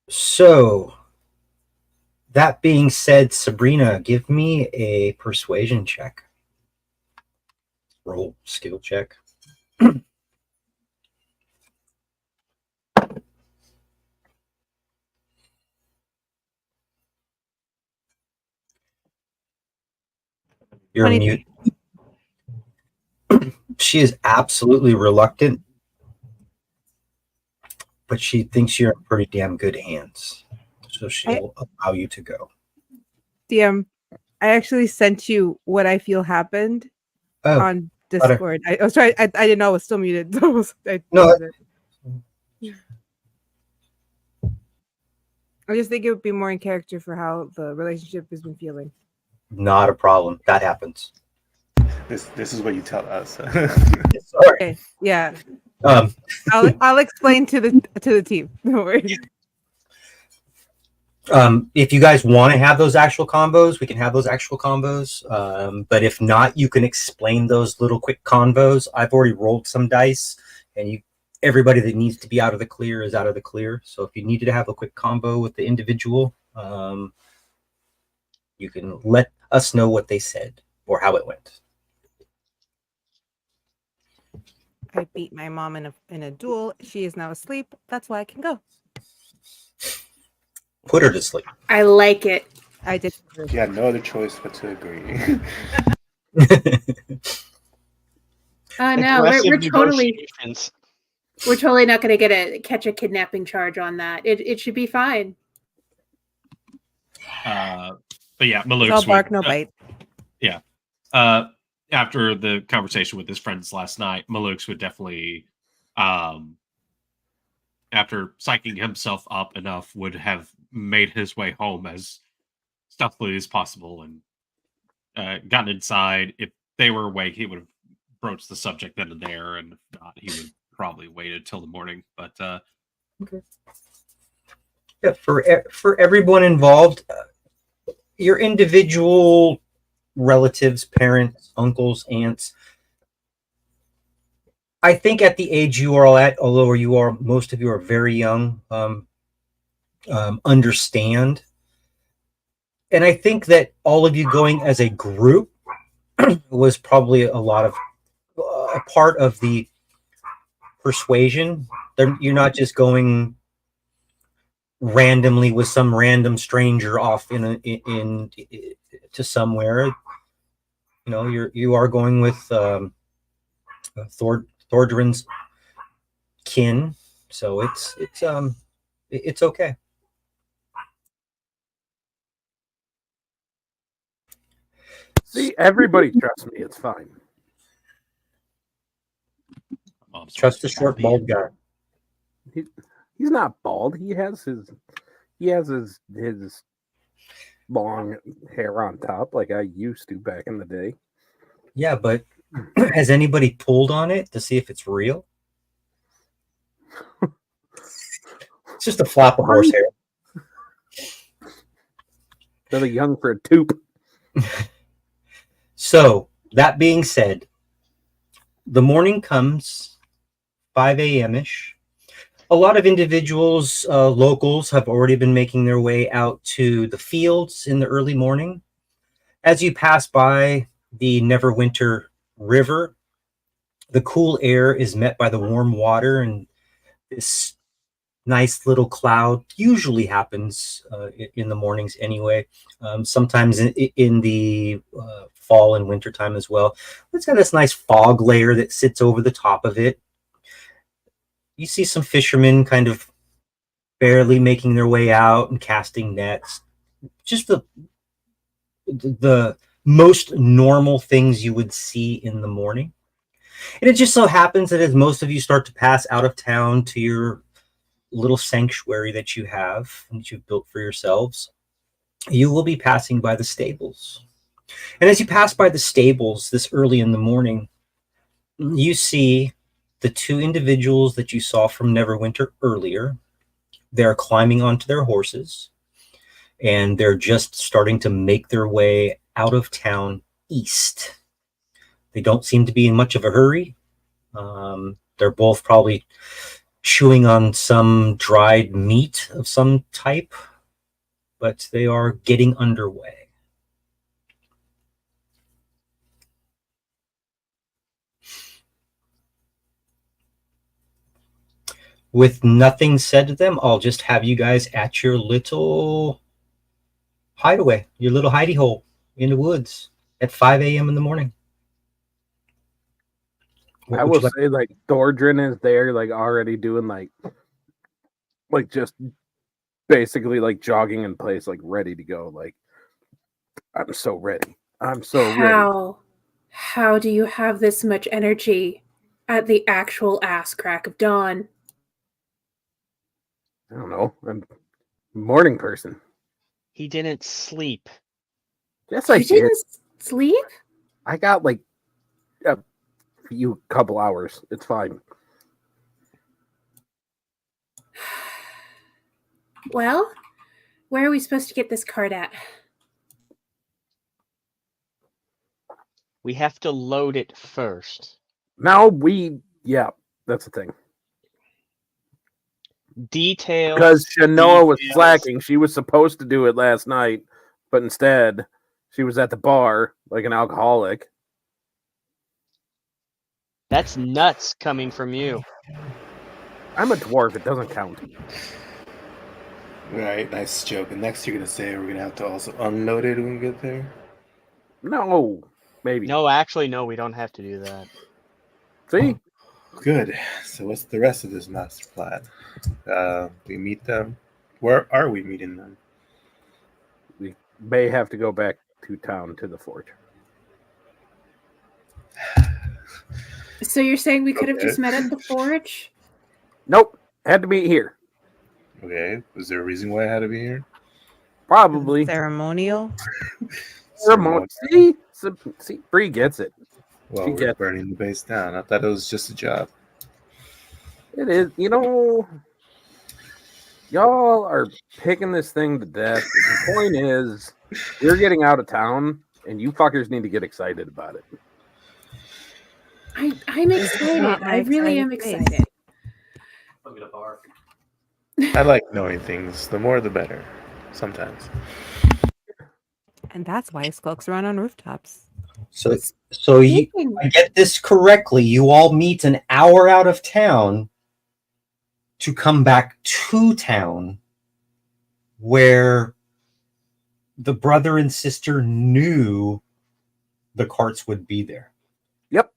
So, that being said, Sabrina, give me a persuasion check. Roll skill check. You're 23. mute. She is absolutely reluctant, but she thinks you're in pretty damn good hands. So she'll allow you to go. DM, I actually sent you what I feel happened on Discord. I was trying. I didn't know I was still muted. So No. I just think it would be more in character for how the relationship has been feeling. Not a problem. That happens. This is what you tell us. Sorry. Okay. Yeah. Um, I'll explain to the team. No worries. If you guys want to have those actual combos, we can have those actual combos. But if not, you can explain those little quick combos. I've already rolled some dice, and everybody that needs to be out of the clear is out of the clear. So if you needed to have a quick combo with the individual, you can let us know what they said or how it went. I beat my mom in a duel. She is now asleep. That's why I can go. Put her to sleep. I like it. I did. You had no other choice but to agree. Oh no, Aggressive we're totally negotiations. we're totally not going to catch a kidnapping charge on that. It should be fine. But yeah, Maluk's It's all bark, no bite. Yeah. After the conversation with his friends last night, Maluk's would definitely, after psyching himself up enough, would have made his way home as stealthily as possible and gotten inside. If they were awake, he would have broached the subject then and there, and if not, he would probably waited till the morning. But okay. Yeah, for everyone involved, your individual relatives, parents, uncles, aunts, I think at the age you are all at, although most of you are very young, understand. And I think that all of you going as a group was probably a part of the persuasion. You're not just going randomly with some random stranger off to somewhere. You know, you are going with Thordrin's kin, so it's okay. See, everybody trusts me. It's fine. Trust the short bald guy. He's not bald. He has his long hair on top like I used to back in the day. Yeah, but has anybody pulled on it to see if it's real? It's just a flap of horsehair. Really young for a toop. So, that being said, the morning comes 5 a.m.-ish. A lot of individuals, locals, have already been making their way out to the fields in the early morning. As you pass by the Neverwinter River, the cool air is met by the warm water, and this nice little cloud usually happens in the mornings anyway. Sometimes in the fall and winter time as well. It's got this nice fog layer that sits over the top of it. You see some fishermen kind of barely making their way out and casting nets. Just the the most normal things you would see in the morning. And it just so happens that as most of you start to pass out of town to your little sanctuary that you have and that you've built for yourselves, you will be passing by the stables. And as you pass by the stables this early in the morning, you see the two individuals that you saw from Neverwinter earlier. They're climbing onto their horses, and they're just starting to make their way out of town east. They don't seem to be in much of a hurry. They're both probably chewing on some dried meat of some type, but they are getting underway. With nothing said to them, I'll just have you guys at your little hideaway, your little hidey hole in the woods at 5 a.m. in the morning. I will say, like, Dordrin is there, like, already doing, like just basically, like, jogging in place, like, ready to go. Like, I'm so ready. I'm so ready. How do you have this much energy at the actual ass crack of dawn? I don't know. I'm a morning person. He didn't sleep. Yes, I You did. didn't sleep? I got like a few couple hours. It's fine. Well, where are we supposed to get this card at? We have to load it first. Now yeah, that's the thing. Details. Because Shanoa was slacking. She was supposed to do it last night, but instead she was at the bar like an alcoholic. That's nuts coming from you. I'm a dwarf. It doesn't count. Right, nice joke. And next you're going to say we're going to have to also unload it when we get there? No, maybe. No, actually, no, we don't have to do that. See? Good. So what's the rest of this master plan? We meet them. Where are we meeting them? We may have to go back to town to the fort. So you're saying we could have just met at the forge? Nope. Had to meet here. Okay. Was there a reason why I had to be here? Probably. Ceremonial. See, Bree gets it. Well, She we're gets burning the base down. I thought it was just a job. it is. Y'all are picking this thing to death. The point is, we're getting out of town, and you fuckers need to get excited about it. I'm excited. I really am excited. I like knowing things. The more, the better. Sometimes. And that's why skulks around on rooftops. So I get this correctly. You all meet an hour out of town to come back to town where the brother and sister knew the carts would be there. Yep.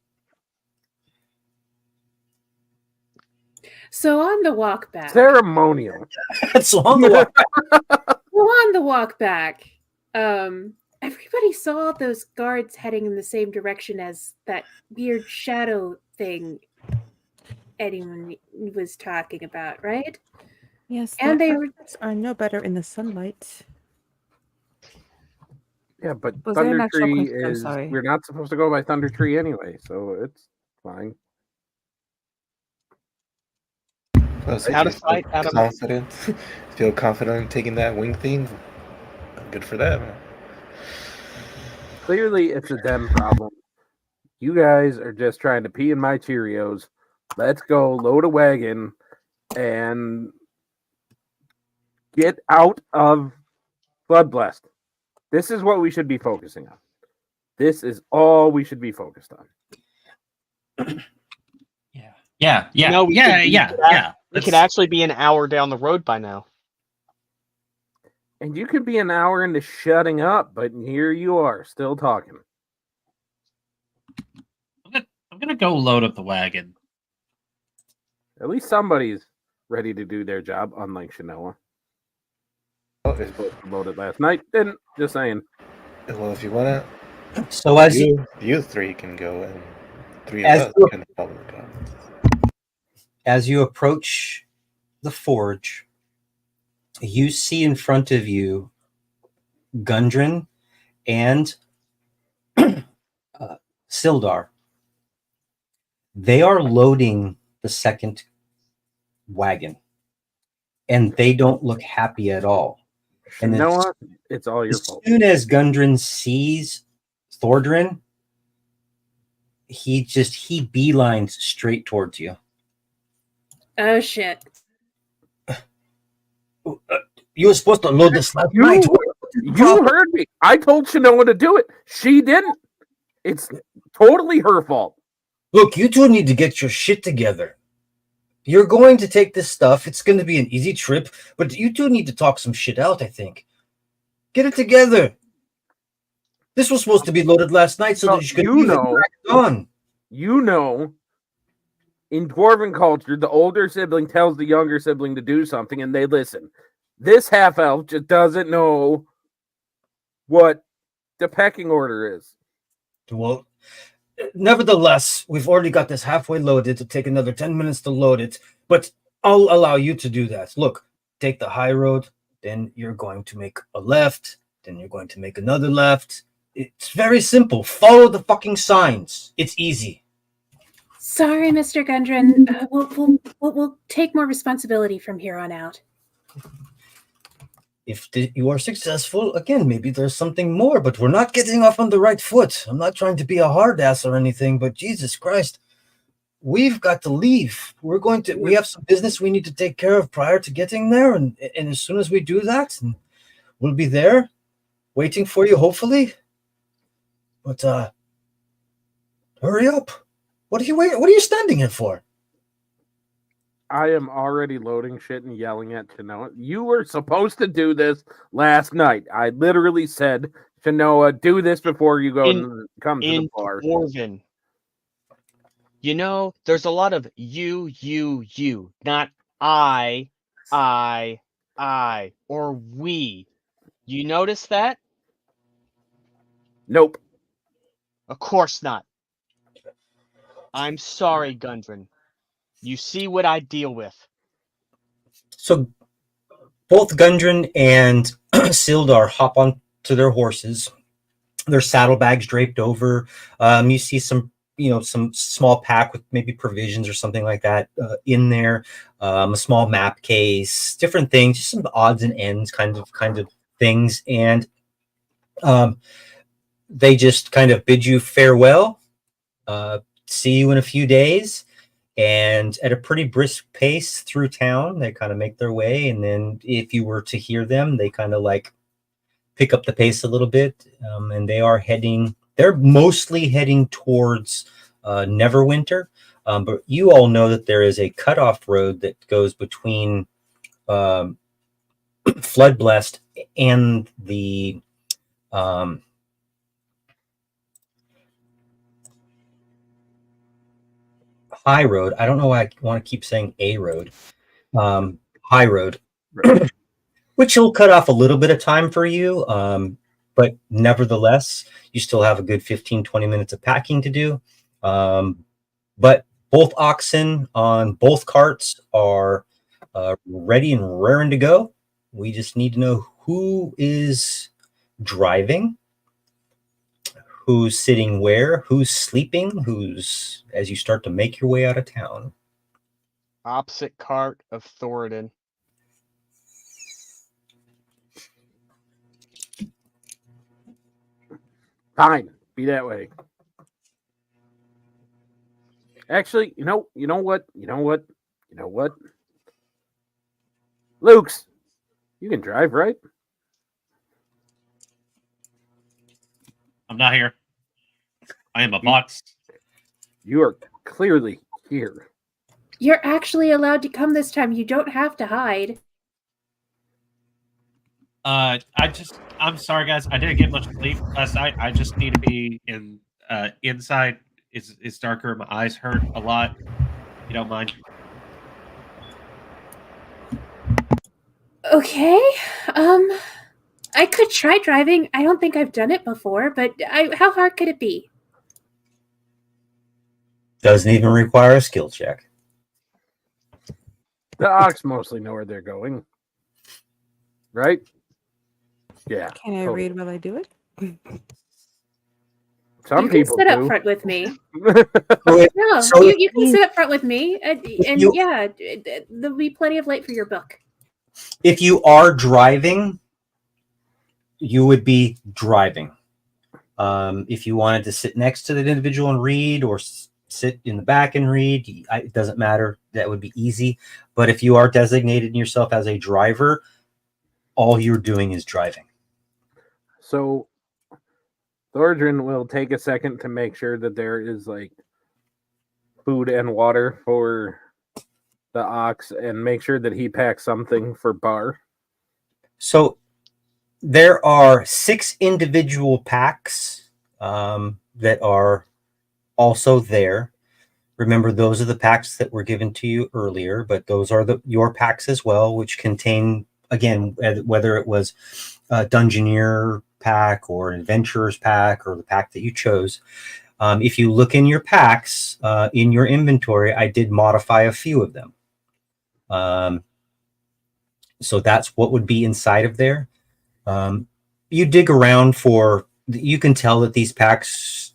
So on the walk back. Ceremonial. So on the walk back. Well, on the walk back, everybody saw those guards heading in the same direction as that weird shadow thing anyone was talking about, right? Yes, and they are no better in the sunlight. Yeah, but Was there an Thunder actual Tree question? I'm is. sorry. We're not supposed to go by Thunder Tree anyway, so it's fine. Plus, Out of sight, out of mind. confident. Feel confident in taking that wing thing. Good for them. Clearly, it's a them problem. You guys are just trying to pee in my Cheerios. Let's go load a wagon and get out of Bloodblessed. This is what we should be focusing on. This is all we should be focused on. Yeah. No, we We could actually be an hour down the road by now. And you could be an hour into shutting up, but here you are, still talking. I'm gonna go load up the wagon. At least somebody's ready to do their job, unlike Shanoa. They're supposed to load it last night. Didn't. Just saying. Well, if you want So to, you three can go, and three of as us you, can follow the goblins. as you approach the forge, you see in front of you Gundren and Sildar. They are loading the second wagon, and they don't look happy at all. And Noah, it's all your as fault. soon as Gundren sees Thordrin, he beelines straight towards you. Oh shit. You were supposed to load this last night. You heard me. I told Shanoa to do it. She didn't. It's totally her fault. Look, you two need to get your shit together. You're going to take this stuff. It's going to be an easy trip, but you two need to talk some shit out, I think. Get it together. This was supposed to be loaded last night so that you could leave it on. You know, in Dwarven culture, the older sibling tells the younger sibling to do something and they listen. This half-elf just doesn't know what the pecking order is. Well, nevertheless, we've already got this halfway loaded. It'll take another 10 minutes to load it, but I'll allow you to do that. Look, take the high road, then you're going to make a left, then you're going to make another left. It's very simple. Follow the fucking signs. It's easy. Sorry, Mr. Gundren. We'll take more responsibility from here on out. If you are successful, again, maybe there's something more, but we're not getting off on the right foot. I'm not trying to be a hard ass or anything, but Jesus Christ, we've got to leave. We have some business we need to take care of prior to getting there, and as soon as we do that, we'll be there, waiting for you, hopefully. But hurry up! What are you standing here for? I am already loading shit and yelling at Shanoa. You were supposed to do this last night. I literally said, Shanoa, do this before you come to the bar. Dwarven. You know, there's a lot of you, not I, or we. You notice that? Nope. Of course not. I'm sorry, Gundren. You see what I deal with. So both Gundren and Sildar hop onto their horses. Their saddlebags draped over. You see some small pack with maybe provisions or something like that in there. A small map case, different things, just some odds and ends kind of things. And they just kind of bid you farewell. See you in a few days. And at a pretty brisk pace through town, they kind of make their way. And then if you were to hear them, they kind of like pick up the pace a little bit. And they're mostly heading towards Neverwinter. But you all know that there is a cutoff road that goes between Floodblessed and the high road. I don't know why I want to keep saying a road. High road, which will cut off a little bit of time for you. But nevertheless, you still have a good 15-20 minutes of packing to do. But both oxen on both carts are ready and raring to go. We just need to know who is driving, who's sitting where, who's sleeping, as you start to make your way out of town. Opposite cart of Thoradin. Fine. Be that way. Actually, you know what? Luke's, you can drive, right? I'm not here. I am a box. You are clearly here. You're actually allowed to come this time. You don't have to hide. I'm sorry, guys. I didn't get much sleep last night. I just need to be inside. It's darker. My eyes hurt a lot. If you don't mind. Okay. I could try driving. I don't think I've done it before, but how hard could it be? Doesn't even require a skill check. The ox mostly know where they're going, right? Yeah. Can I totally. read while I do it? Some You can people sit up do. front with me. So No, So you can sit up front with me, and you- yeah, there'll be plenty of light for your book. if you are driving, you would be driving. If you wanted to sit next to that individual and read, or sit in the back and read, it doesn't matter. That would be easy. But if you are designating yourself as a driver, all you're doing is driving. So Thordrin will take a second to make sure that there is like food and water for the ox, and make sure that he packs something for Bar. So there are 6 individual packs that are also there. Remember, those are the packs that were given to you earlier, but those are your packs as well, which contain, again, whether it was a Dungeoneer pack or an Adventurer's pack or the pack that you chose. If you look in your packs, in your inventory, I did modify a few of them. So that's what would be inside of there. You dig around you can tell that these packs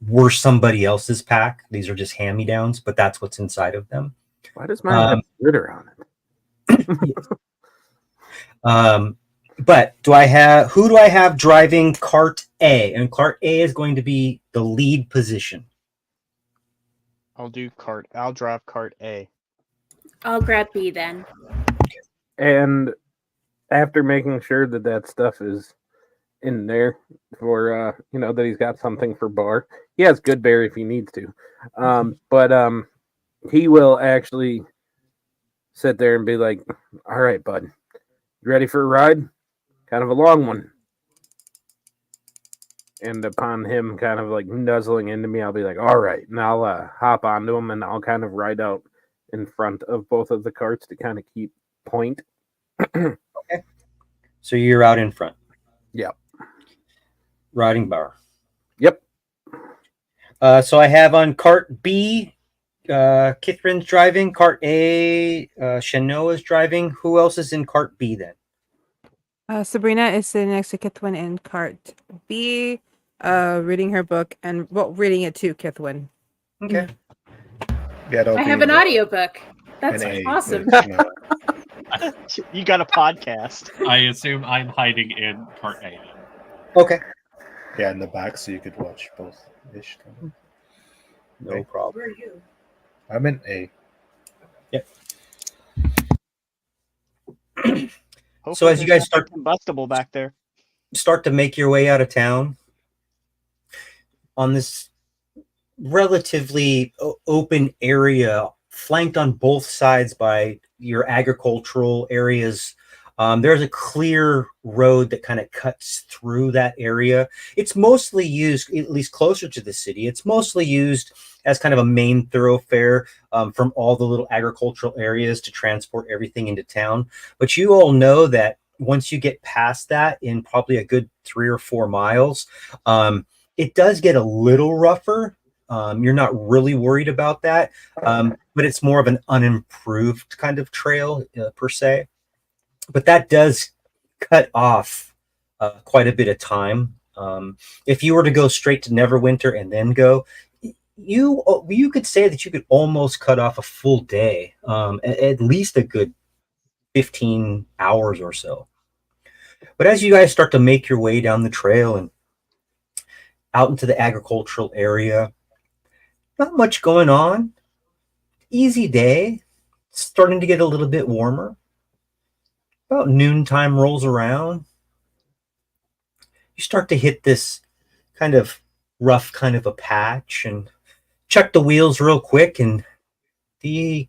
were somebody else's pack. These are just hand-me-downs, but that's what's inside of them. Why does mine have glitter on it? But who do I have driving cart A? And cart A is going to be the lead position. I'll drive cart A. I'll grab B then. And after making sure that that stuff is in there for that he's got something for Bar, he has Goodberry if he needs to. But he will actually sit there and be like, "All right, bud, you ready for a ride? Kind of a long one." And upon him kind of like nuzzling into me, I'll be like, "All right," and I'll hop onto him, and I'll kind of ride out in front of both of the carts to kind of keep point. Okay. So you're out in front. Yep. Riding Bar. Yep. So I have on cart B, Kithrin's driving. Cart A, Shanoa's driving. Who else is in cart B then? Sabrina is sitting next to Kithwin in cart B, reading her book and reading it to Kithwin. Okay. Yeah, I have an audiobook. That's an A, awesome. but, you know, You got a podcast. I assume I'm hiding in part A. Okay. yeah, in the back, so you could watch both ish. No problem. Where are you? I'm in A. So as you guys start combustible back there. to make your way out of town on this relatively open area, flanked on both sides by your agricultural areas, there's a clear road that kind of cuts through that area. It's mostly used, at least closer to the city, it's mostly used as kind of a main thoroughfare from all the little agricultural areas to transport everything into town. But you all know that once you get past that, in probably a good 3 or 4 miles, it does get a little rougher. You're not really worried about that, but it's more of an unimproved kind of trail per se. But that does cut off quite a bit of time. If you were to go straight to Neverwinter and then go, you could say that you could almost cut off a full day, at least a good 15 hours or so. But as you guys start to make your way down the trail and out into the agricultural area, not much going on. Easy day. Starting to get a little bit warmer. About noontime rolls around. You start to hit this kind of rough kind of a patch and check the wheels real quick, and the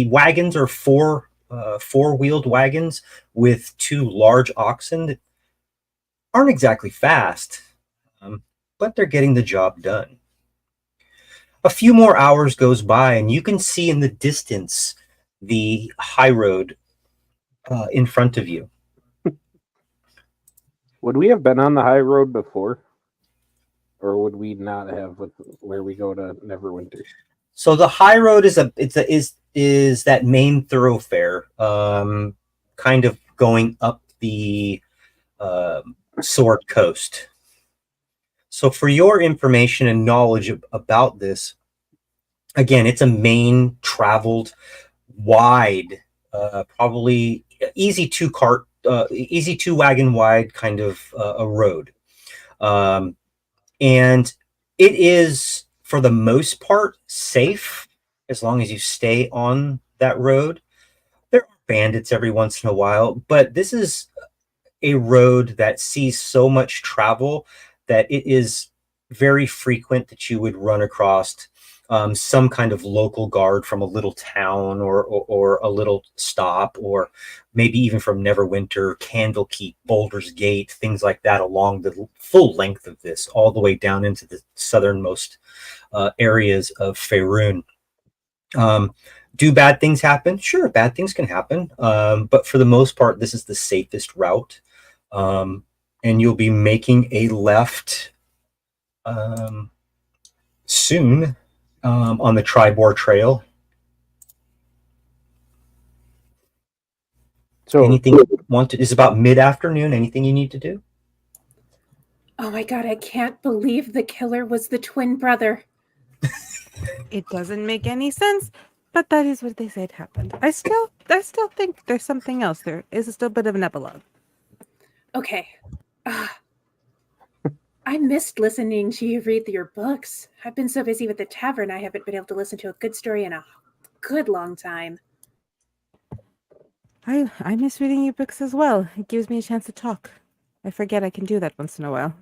wagons are four-wheeled wagons with 2 large oxen that aren't exactly fast, but they're getting the job done. A few more hours goes by, and you can see in the distance the high road in front of you. Would we have been on the high road before? Or would we not have with where we go to Neverwinter? So the high road is that main thoroughfare, kind of going up the Sword Coast. So for your information and knowledge about this, again, it's a main traveled, wide, probably easy two wagon wide kind of a road, and it is for the most part safe as long as you stay on that road. There are bandits every once in a while, but this is a road that sees so much travel that it is very frequent that you would run across some kind of local guard from a little town or a little stop, or maybe even from Neverwinter, Candlekeep, Boulder's Gate, things like that along the full length of this, all the way down into the southernmost areas of Faerun. Do bad things happen? Sure, bad things can happen. But for the most part, this is the safest route. And you'll be making a left soon on the Tribor Trail. So anything you want to? It's about mid-afternoon. Anything you need to do? Oh my god, I can't believe the killer was the twin brother. It doesn't make any sense, but that is what they said happened. I still think there's something else. There is still a bit of an epilogue. Okay. I missed listening to you read your books. I've been so busy with the tavern, I haven't been able to listen to a good story in a good long time. I miss reading your books as well. It gives me a chance to talk. I forget I can do that once in a while.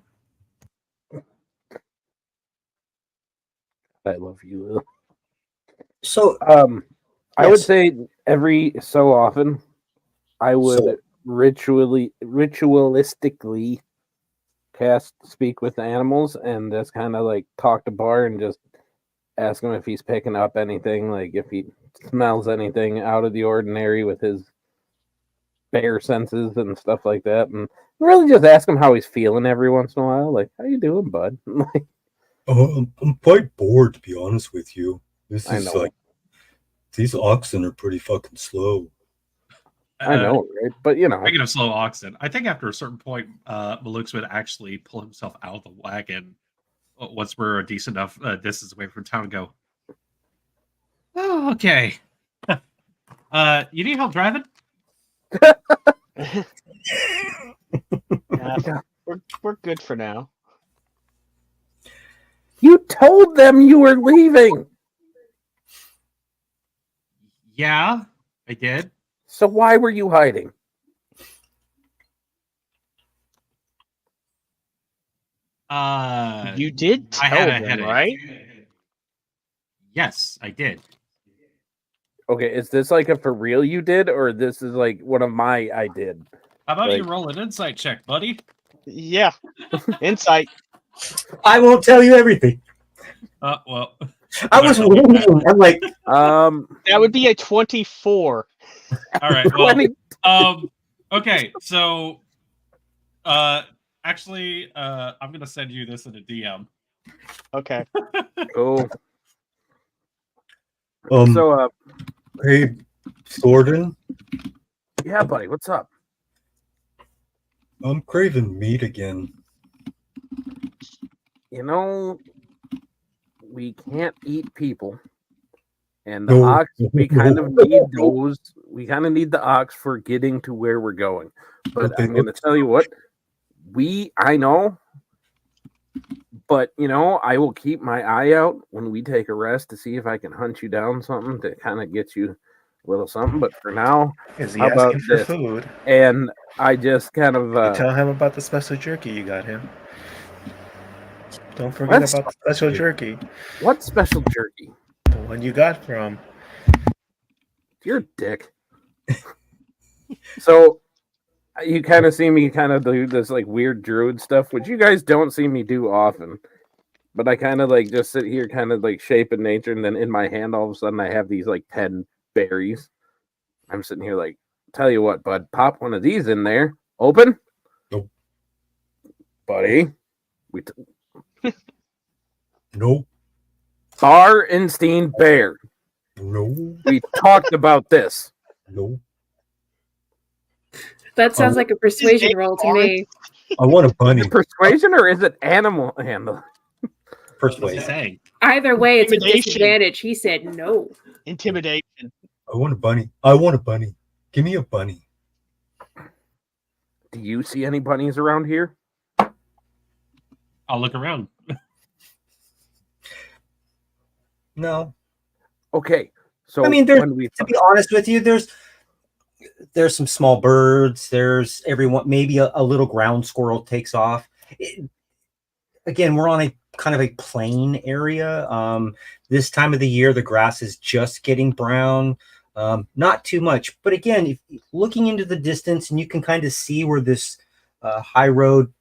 I love you. So, I would say every so often, I would ritualistically cast Speak with Animals and just kind of like talk to Bar and just ask him if he's picking up anything, like if he smells anything out of the ordinary with his bear senses and stuff like that, and really just ask him how he's feeling every once in a while, like, how you doing, bud? I'm quite bored, to be honest with you. This I is know. like, these oxen are pretty fucking slow. I know, right? But you know, Speaking of slow oxen, I think after a certain point, Malux would actually pull himself out of the wagon once we're a decent enough distance away from town and go, oh, okay. You need help driving? We're good for now. you told them you were leaving, Yeah, I did. so why were you hiding? You did I tell had a them, headache. right? Yes, I did. Okay, is this like a for real you did, or this is like one of my I did? How about you Like- roll an insight check, buddy? Yeah. Insight. I won't tell you everything. Well, I was waiting. I'm like, That would be a 24. all right. Well, 20. Okay. So, actually, I'm gonna send you this in a DM. Okay. Oh, so, so hey, Thornton, yeah, buddy, what's up? I'm craving meat again. You know, we can't eat people, and the No. ox. We kind of need those. We kind of need the ox for getting to where we're going. But Okay. I'm going to tell you what. I know, but you know, I will keep my eye out when we take a rest to see if I can hunt you down something to kind of get you a little something. But for now, Is he how about asking for this? food? And I just kind of You tell him about the special jerky you got him. Don't forget What? about the special jerky. what special jerky? The one you got from. You're a dick. So you kind of see me kind of do this like weird druid stuff, which you guys don't see me do often. But I kind of like just sit here, kind of like shaping nature, and then in my hand, all of a sudden, I have these like 10 berries. I'm sitting here like, tell you what, bud, pop one of these in there. Open. Nope. buddy. No, Barnstein Bear. no, We talked about this. no. That sounds like a persuasion roll to me. I want a bunny. Persuasion or is it animal handle? What's he Persuasion. saying? Either way, it's a Intimidation. disadvantage. He said no. Intimidation. I want a bunny. I want a bunny. Give me a bunny. Do you see any bunnies around here? I'll look around. No. Okay. So I mean, there's, when we to be honest with you, there's some small birds. There's everyone. Maybe a little ground squirrel takes off. Again, we're on a kind of a plain area. This time of the year, the grass is just getting brown. Not too much, but again, if looking into the distance, and you can kind of see where this high road,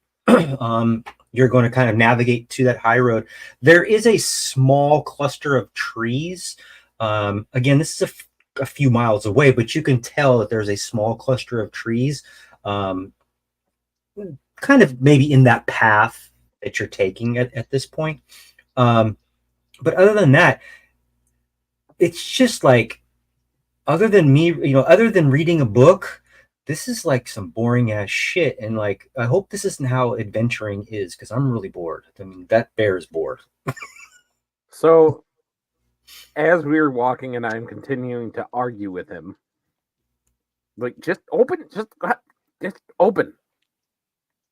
you're going to kind of navigate to that high road. There is a small cluster of trees. Again, this is a few miles away, but you can tell that there's a small cluster of trees, kind of maybe in that path that you're taking at this point. But other than that, it's just like, other than me, other than reading a book, this is like some boring ass shit. And like, I hope this isn't how adventuring is, because I'm really bored. I mean, that bear is bored. So, as we were walking and I'm continuing to argue with him, like, just open.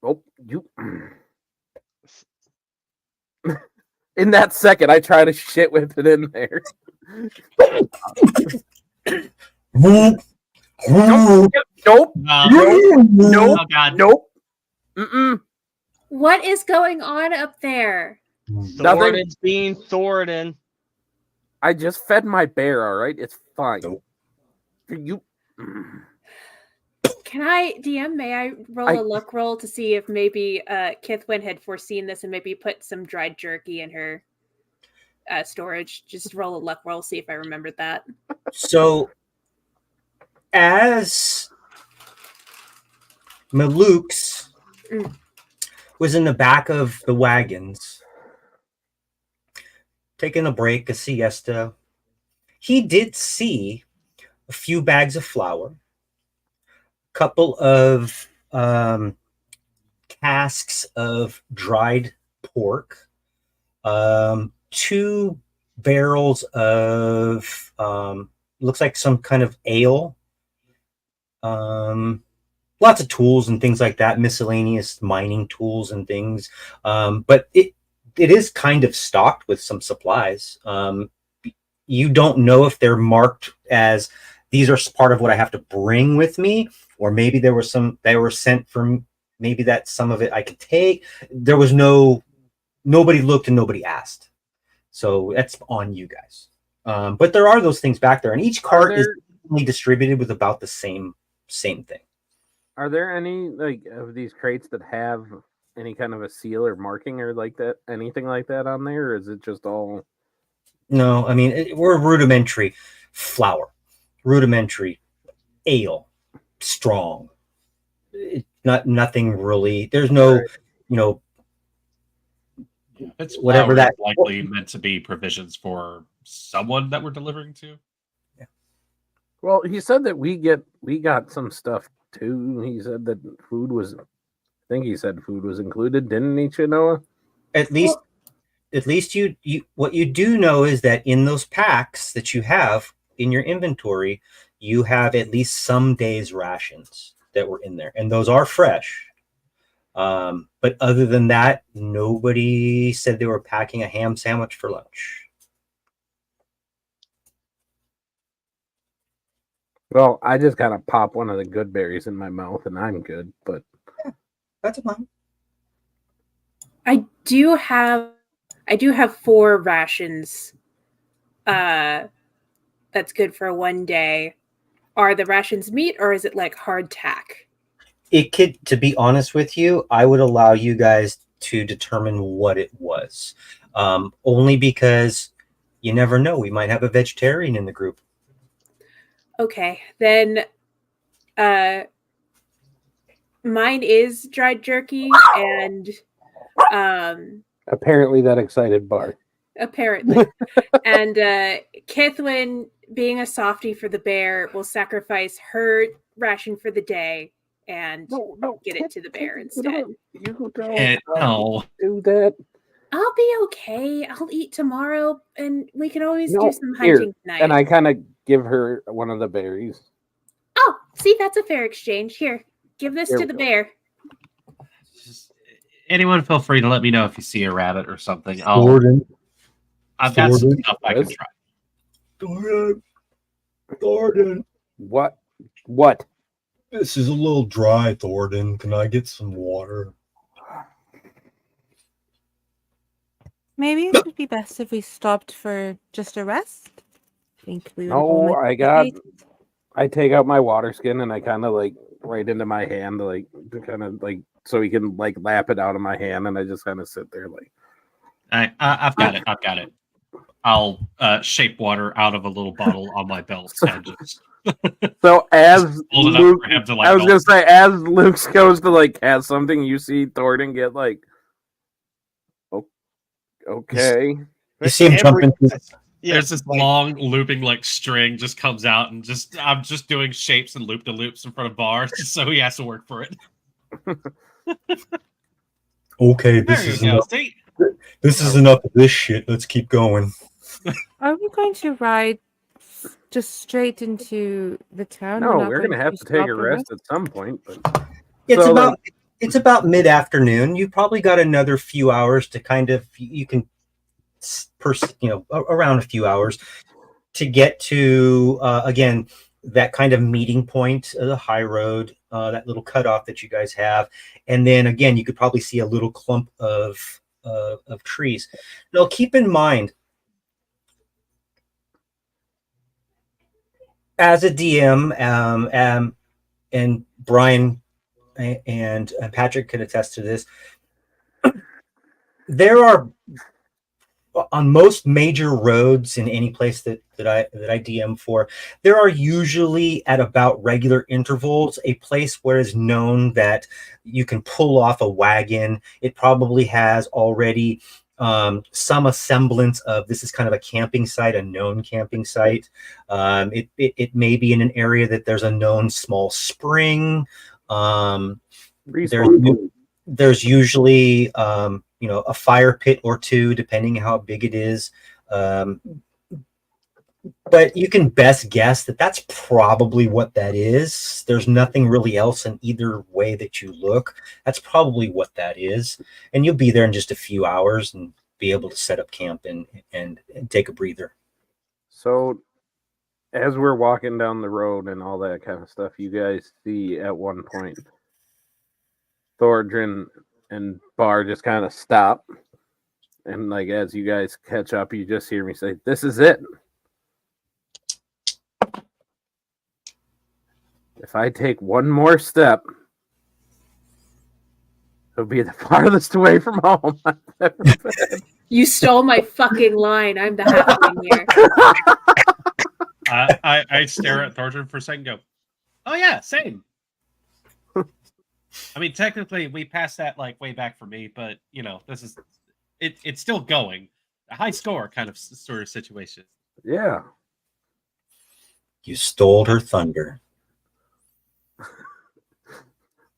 Oh, you. In that second, I try to shit with it in there. Nope. No. Nope. Oh God. Nope. Mm-mm. What is going on up there? Thorin's being Thorin. I just fed my bear, all right? It's fine. Nope. You. Can I, DM, may I roll a luck roll to see if maybe Kithwin had foreseen this and maybe put some dried jerky in her storage? Just roll a luck roll, see if I remembered that. So, as Maluk's was in the back of the wagons, taking a break, a siesta, he did see a few bags of flour, a couple of casks of dried pork, 2 barrels of looks like some kind of ale, lots of tools and things like that, miscellaneous mining tools and things, but it is kind of stocked with some supplies. You don't know if they're marked as these are part of what I have to bring with me, or maybe they were sent from, maybe that some of it I could take. There was nobody looked and nobody asked, so that's on you guys. But there are those things back there, and each cart is only distributed with about the same thing. Are there any like of these crates that have any kind of a seal or marking or like that, anything like that on there, or is it just all? No, I mean, we're rudimentary flour, rudimentary ale, strong. Nothing really. There's no, It's whatever flour, that- likely meant to be provisions for someone that we're delivering to. Well, he said that we got some stuff too. He said that food was. I think he said food was included, didn't he, Chinoa? At least you what you do know is that in those packs that you have in your inventory, you have at least some days' rations that were in there, and those are fresh. But other than that, nobody said they were packing a ham sandwich for lunch. Well, I just kind of pop one of the good berries in my mouth, and I'm good. But That's fine. I do have 4 rations. That's good for 1 day. Are the rations meat or is it like hardtack? It could, to be honest with you, I would allow you guys to determine what it was. Only because you never know. We might have a vegetarian in the group. Okay, then Mine is dried jerky, and Apparently, that excited Bart. apparently, and Kithwin, being a softie for the bear, will sacrifice her ration for the day and get it to the bear instead. You don't No. do that. I'll be okay. I'll eat tomorrow, and we can always No, do some here, hunting tonight. and I kind of give her one of the berries. Oh, see, that's a fair exchange. Here, give this Here to we the go. bear. Just, anyone feel free to let me know if you see a rabbit or something. Thornton. I've got some Thornton. stuff I can Yes. try. Thornton. What? What? This is a little dry, Thornton. Can I get some water? Maybe it would be best if we stopped for just a rest. Think we would all No, make I a got. date. I take out my water skin and I kind of like right into my hand, like to kind of like so he can like lap it out of my hand, and I just kind of sit there like. I've got it. I've got it. I'll shape water out of a little bottle on my belt and just So as hold it up Luke, for him to like. I was gonna gulp. say, as Luke goes to like have something, you see Thornton get like, okay, You see him jump into There's this long looping like string just comes out and just I'm just doing shapes and loop de loops in front of bars, so he has to work for it. Okay, There this you is go. enough. See? This is enough of this shit. Let's keep going. Are we going to ride just straight into the town? no, not we're going gonna have to stop take a and rest at some point. But It's So, about it's about mid-afternoon. You probably got another few hours to kind of you can around a few hours to get to again that kind of meeting point of the high road, that little cutoff that you guys have, and then again you could probably see a little clump of trees. Now keep in mind, as a DM, and Brian and Patrick can attest to this, there are on most major roads in any place that I DM for, there are usually at about regular intervals a place where it's known that you can pull off a wagon. It probably has already some semblance of this is kind of a camping site, a known camping site. It may be in an area that there's a known small spring. There's usually a fire pit or two, depending how big it is. But you can best guess that that's probably what that is. There's nothing really else in either way that you look. That's probably what that is. And you'll be there in just a few hours and be able to set up camp and take a breather. So, as we're walking down the road and all that kind of stuff, you guys see at one point Thordrin and Bar just kind of stop. And like as you guys catch up, you just hear me say, "This is it. If I take one more step, it'll be the farthest away from home I've ever been." You stole my fucking line. I'm the halfling here. I stare at Thornton for a second and go, oh yeah, same. I mean, technically, we passed that like way back for me, but this is it's still going. A high score kind of sort of situation. Yeah. You stole her thunder.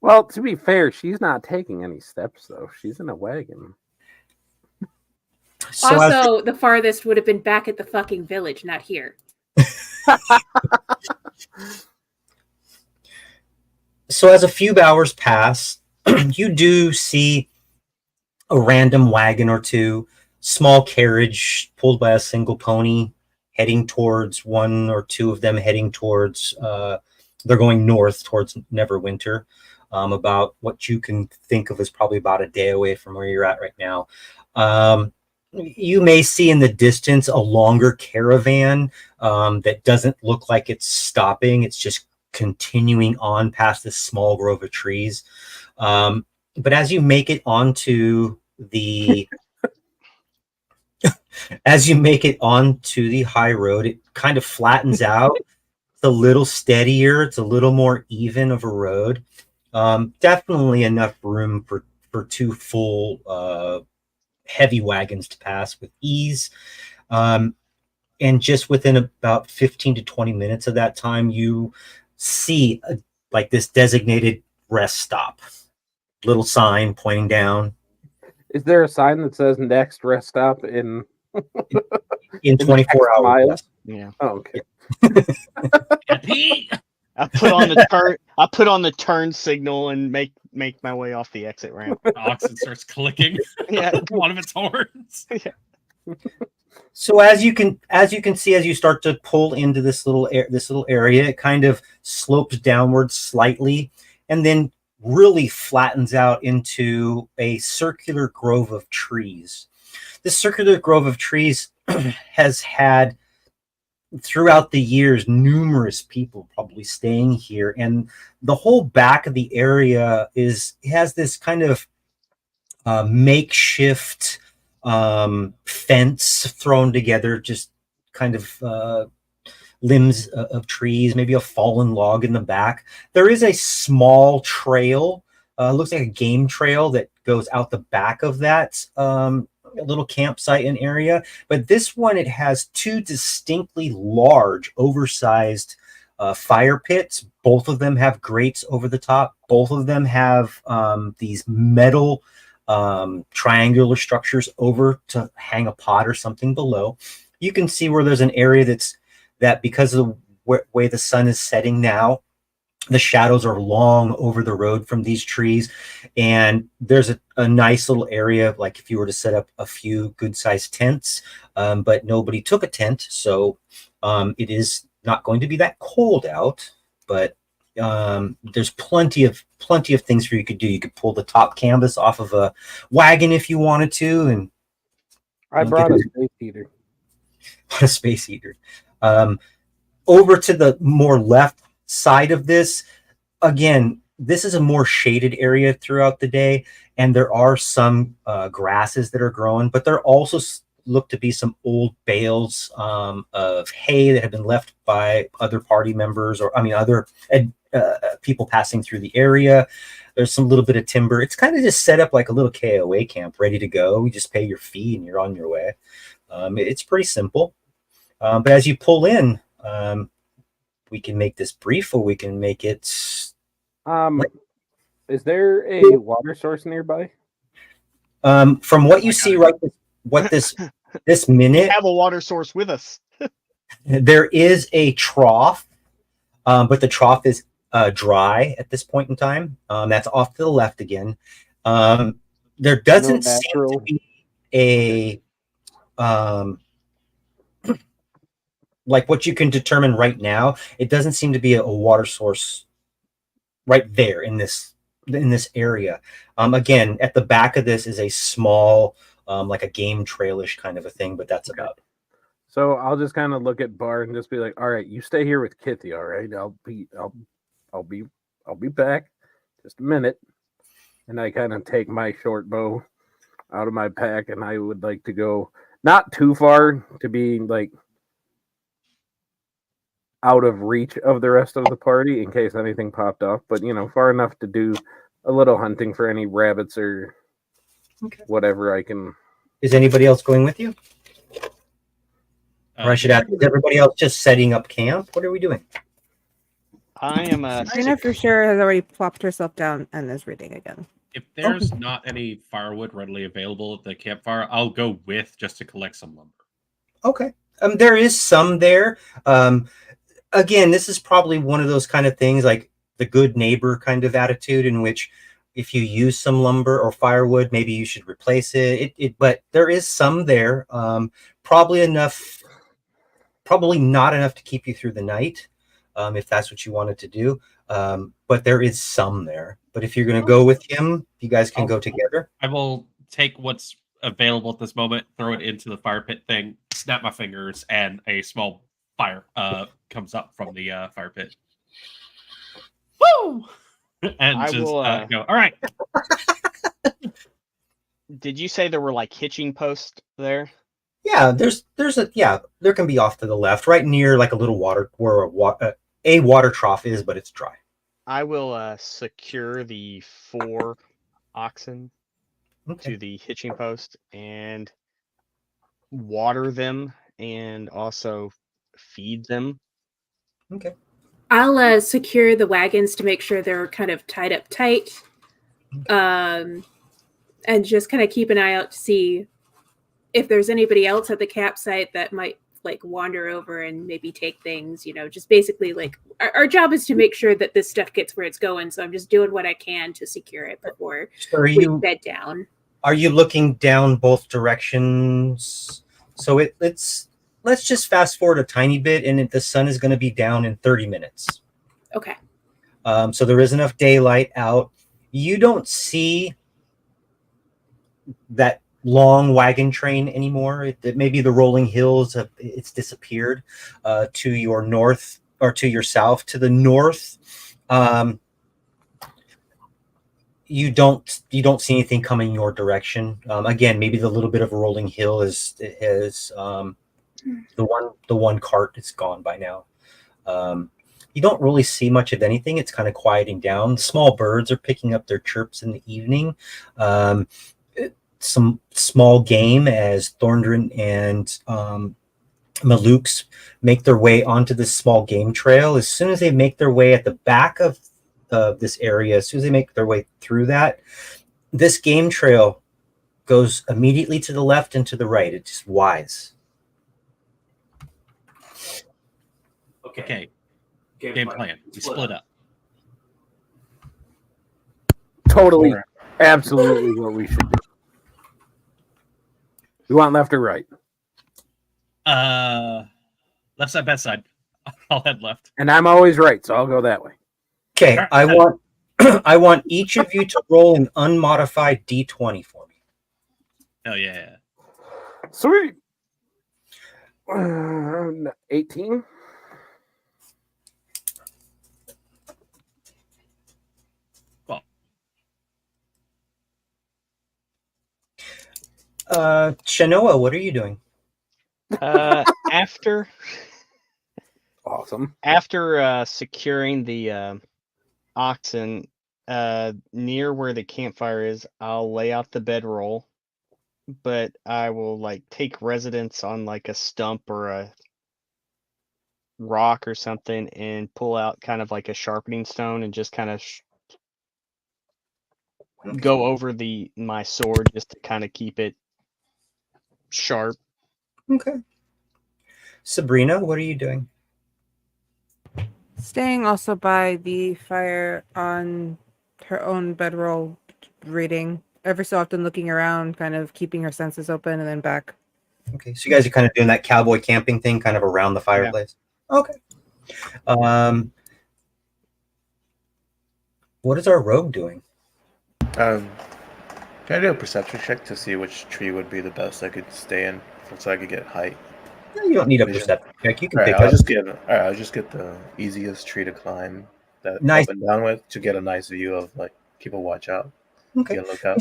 Well, to be fair, she's not taking any steps though. She's in a wagon. So Also, the farthest would have been back at the fucking village, not here. So as a few hours pass, you do see a random wagon or two, small carriage pulled by a single pony, heading towards one or two of them heading towards, they're going north towards Neverwinter, about what you can think of as probably about a day away from where you're at right now. You may see in the distance a longer caravan that doesn't look like it's stopping. It's just continuing on past this small grove of trees. But as you make it onto the high road, it kind of flattens out. It's a little steadier. It's a little more even of a road. Definitely enough room for two full heavy wagons to pass with ease. And just within about 15 to 20 minutes of that time, you see like this designated rest stop, little sign pointing down. Is there a sign that says next rest stop in In 24 X hours. miles? Yeah. Oh, okay. Pete. I put on the turn. I put on the turn signal and make my way off the exit ramp. The oxen starts clicking Yeah. one of its horns. So as you can see, as you start to pull into this little area, it kind of slopes downwards slightly, and then really flattens out into a circular grove of trees. This circular grove of trees has had, throughout the years, numerous people probably staying here, and the whole back of the area has this kind of makeshift fence thrown together, just kind of limbs of trees, maybe a fallen log in the back. There is a small trail, looks like a game trail that goes out the back of that little campsite and area. But this one, it has two distinctly large, oversized fire pits. Both of them have grates over the top. Both of them have these metal triangular structures over to hang a pot or something below. You can see where there's an area that because of the way the sun is setting now, the shadows are long over the road from these trees, and there's a nice little area, like if you were to set up a few good sized tents, but nobody took a tent, so it is not going to be that cold out, but there's plenty of things for you could do. You could pull the top canvas off of a wagon if you wanted to, and I brought a space heater. a space heater. Over to the more left side of this, again, this is a more shaded area throughout the day, and there are some grasses that are growing, but there also look to be some old bales of hay that have been left by other party members, or other people passing through the area. There's some little bit of timber. It's kind of just set up like a little KOA camp, ready to go. You just pay your fee and you're on your way. It's pretty simple. But as you pull in, we can make this brief, or we can make it. Is there a water source nearby? From what you see this minute, Have a water source with us. there is a trough, but the trough is dry at this point in time. That's off to the left again. There doesn't seem to be a like what you can determine right now. It doesn't seem to be a water source right there in this area. Again, at the back of this is a small, like a game trailish kind of a thing, but that's about it. So I'll just kind of look at Bart and just be like, "All right, you stay here with Kitty. All right, I'll be back just a minute." And I kind of take my short bow out of my pack, and I would like to go not too far to be like out of reach of the rest of the party in case anything popped up, but far enough to do a little hunting for any rabbits or whatever I can. Is anybody else going with you? Or I should ask, is everybody else just setting up camp? What are we doing? I am Sabrina for sure has already plopped herself down and is reading again. If there's not any firewood readily available at the campfire, I'll go with just to collect some lumber. Okay. There is some there. Again, this is probably one of those kind of things, like the good neighbor kind of attitude, in which if you use some lumber or firewood, maybe you should replace it. But there is some there. Probably not enough to keep you through the night, if that's what you wanted to do. But there is some there. But if you're going to go with him, you guys can go together. I will take what's available at this moment, throw it into the fire pit thing, snap my fingers, and a small fire comes up from the fire pit. Woo! And I just go, all right. Did you say there were like hitching posts there? Yeah, there can be off to the left, right near like a little water where a water trough is, but it's dry. I will secure the 4 oxen Okay. to the hitching post and water them and also feed them. Okay. I'll secure the wagons to make sure they're kind of tied up tight, and just kind of keep an eye out to see if there's anybody else at the campsite that might like wander over and maybe take things. Just basically like our job is to make sure that this stuff gets where it's going. So I'm just doing what I can to secure it before So we bed down. Are you looking down both directions? So let's just fast forward a tiny bit, and the sun is going to be down in 30 minutes. Okay. So there is enough daylight out. You don't see that long wagon train anymore. Maybe the rolling hills it's disappeared to your north or to your south. To the north, you don't see anything coming your direction. Again, maybe the little bit of a rolling hill is the one cart is gone by now. You don't really see much of anything. It's kind of quieting down. Small birds are picking up their chirps in the evening. Some small game as Thorndrin and Malukes make their way onto this small game trail. As soon as they make their way at the back of this area, as soon as they make their way through that, this game trail goes immediately to the left and to the right. It just wides. Okay. Game plan. We split up. Totally, absolutely what we should do. You want left or right? Left side, best side. I'll head left. And I'm always right, so I'll go that way. Okay, I want each of you to roll an unmodified D20 for me. Hell yeah. Sweet. 18. Well, Shanoa, what are you doing? After Awesome. securing the oxen near where the campfire is, I'll lay out the bedroll, but I will like take residence on like a stump or a rock or something and pull out kind of like a sharpening stone and just kind of go over my sword just to kind of keep it sharp. Okay. Sabrina, what are you doing? Staying also by the fire on her own bedroll, reading. Every so often looking around, kind of keeping her senses open, and then back. Okay, so you guys are kind of doing that cowboy camping thing, kind of around the fireplace. Yeah. Okay. What is our rogue doing? Can I do a perception check to see which tree would be the best I could stay in, so I could get height? No, you don't need a perception check. You can pick I'll up. I'll just get the easiest tree to climb that Nice. up and down with to get a nice view of like keep a watch out. Okay. Look out.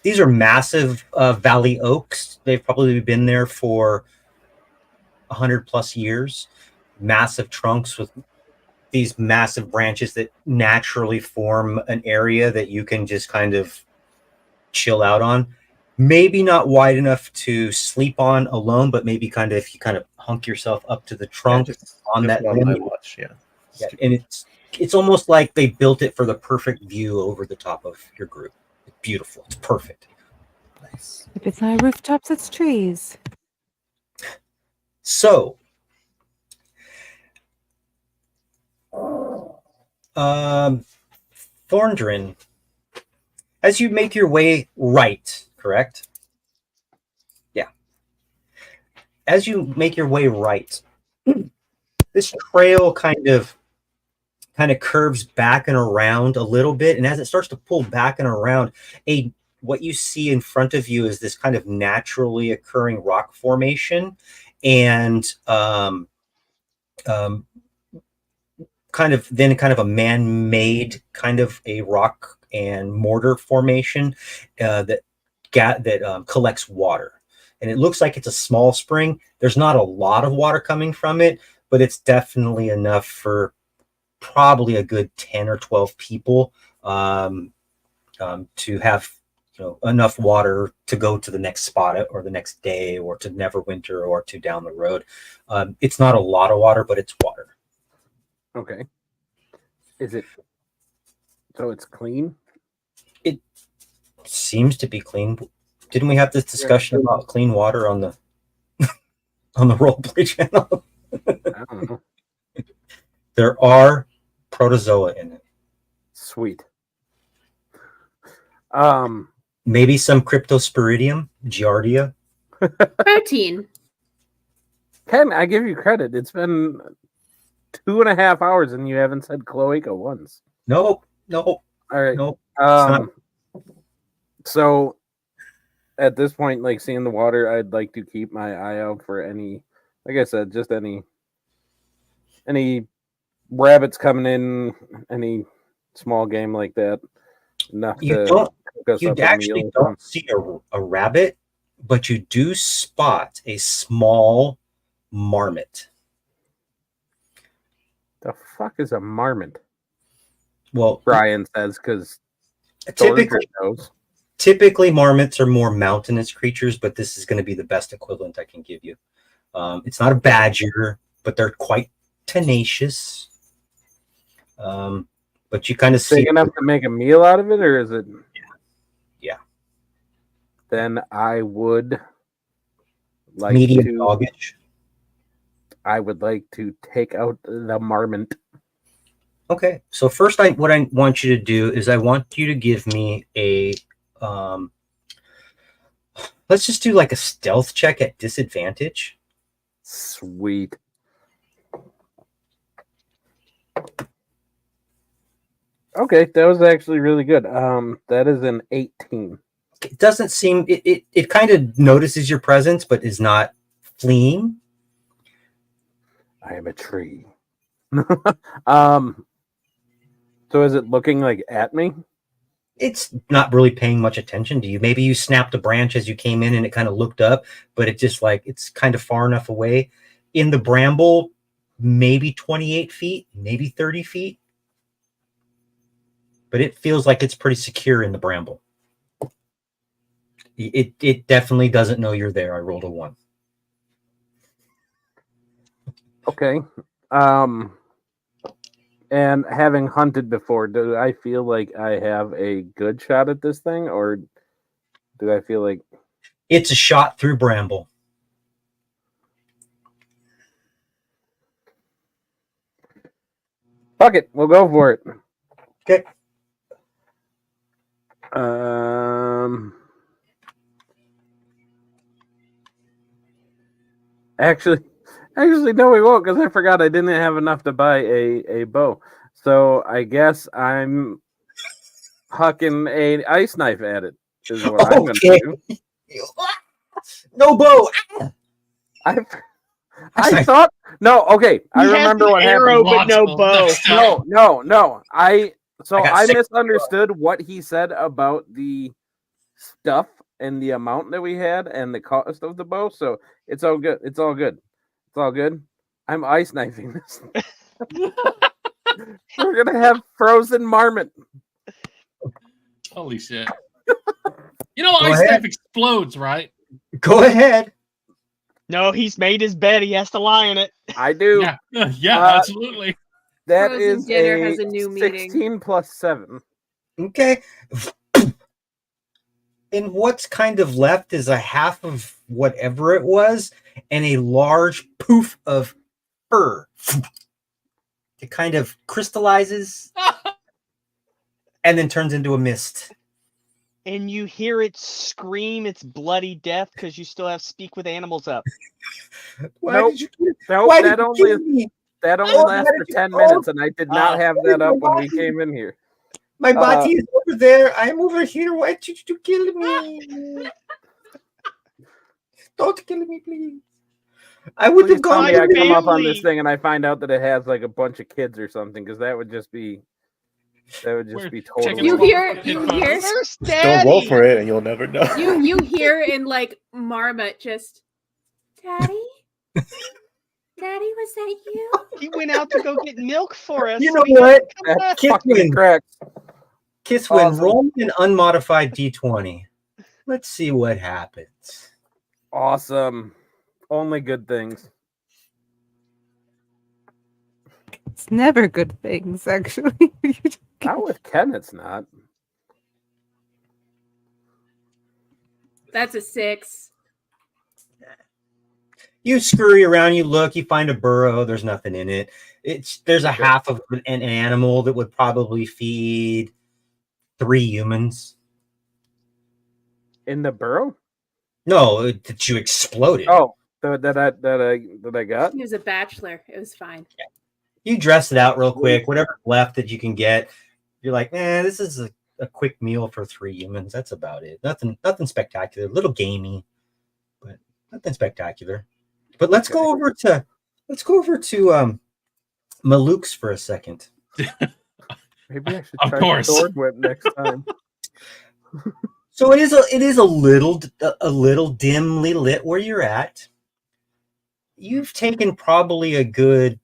These are massive valley oaks. They've probably been there for 100+ years. Massive trunks with these massive branches that naturally form an area that you can just kind of chill out on. Maybe not wide enough to sleep on alone, but maybe kind of if you kind of hunk yourself up to the trunk on that limb. Watch, yeah, and it's almost like they built it for the perfect view over the top of your group. It's beautiful. It's perfect. Nice. If it's not rooftops, it's trees. So, Thorndrin, as you make your way right, correct? Yeah. As you make your way right, this trail kind of curves back and around a little bit, and as it starts to pull back and around, what you see in front of you is this kind of naturally occurring rock formation, and kind of a man-made kind of a rock and mortar formation that collects water. And it looks like it's a small spring. There's not a lot of water coming from it, but it's definitely enough for probably a good 10 or 12 people to have enough water to go to the next spot or the next day or to Neverwinter or to down the road. It's not a lot of water, but it's water. Okay. Is it so it's clean? It seems to be clean. Didn't we have this discussion about clean water on the on the roleplay channel? I don't know. There are protozoa in it. Sweet. Maybe some Cryptosporidium, Giardia. Protein. Ken, I give you credit. It's been 2.5 hours and you haven't said cloaca once. Nope. All right. Nope. So at this point, like seeing the water, I'd like to keep my eye out for any, like I said, just any rabbits coming in, any small game like that. Enough You actually don't see a rabbit, but you do spot a small marmot. The fuck is a marmot? Well, Brian says because typically marmots are more mountainous creatures, but this is going to be the best equivalent I can give you. It's not a badger, but they're quite tenacious. But you kind of see big enough to make a meal out of it, or is it? Yeah. Then I would like medium to. doggish. I would like to take out the marmot. Okay, so first, what I want you to do is I want you to give me a. Let's just do like a stealth check at disadvantage. Sweet. Okay, that was actually really good. That is an 18. It doesn't seem it kind of notices your presence, but is not fleeing. I am a tree. So is it looking like at me? It's not really paying much attention to you. Maybe you snapped a branch as you came in and it kind of looked up, but it just like it's kind of far enough away. In the bramble, maybe 28 feet, maybe 30 feet. But it feels like it's pretty secure in the bramble. It definitely doesn't know you're there. I rolled a 1. Okay. And having hunted before, do I feel like I have a good shot at this thing, or do I feel like it's a shot through bramble? Fuck it, we'll go for it. Okay. Actually, no, we won't, because I forgot I didn't have enough to buy a bow. So I guess I'm hucking a ice knife at it. Is what I'm going to do. No bow. I thought no. Okay, I remember what arrow, happened. but no bow. No. I got misunderstood what he said about the stuff and the amount that we had and the cost of the bow. So it's all good. It's all good. I'm ice knifing this. We're gonna have frozen marmot. Holy shit! You know, ice knife explodes, right? Go ahead. No, he's made his bed. He has to lie in it. I do. Yeah, absolutely. That Frozen is dinner a has a new meaning. 16 plus 7. Okay. And what's kind of left is a half of whatever it was and a large poof of fur. It kind of crystallizes and then turns into a mist. And you hear it scream its bloody death because you still have Speak with Animals up. Nope, that only lasts for 10 minutes, and I did not have that up when we came in here. My body is over there. I'm over here. Why did you kill me? Don't kill me, please. I would have gone. I come up on this thing and I find out that it has like a bunch of kids or something, because that would just be totally. You hear. Don't roll for it, and you'll never know. You hear in like Marmot just, Daddy. Daddy, was that you? He went out to go get milk for us. You so know he had what? to come back. That's fucking correct. Kiswin, Awesome. roll me an unmodified d20. Let's see what happens. Awesome. Only good things. It's never good things, actually. Not with Ken, it's not. That's a 6. You scurry around, you look, you find a burrow. There's nothing in it. There's a Okay. half of an animal that would probably feed 3 humans. In the burrow? No, that you exploded. Oh, that I got? He was a bachelor. It was fine. You dress it out real quick. Whatever left that you can get, you're like, this is a quick meal for 3 humans. That's about it. Nothing spectacular. A little gamey, but nothing spectacular. But let's go over to Maluk's for a second. Maybe I should Of try course. the sword whip next time. So it is a little dimly lit where you're at. You've taken probably a good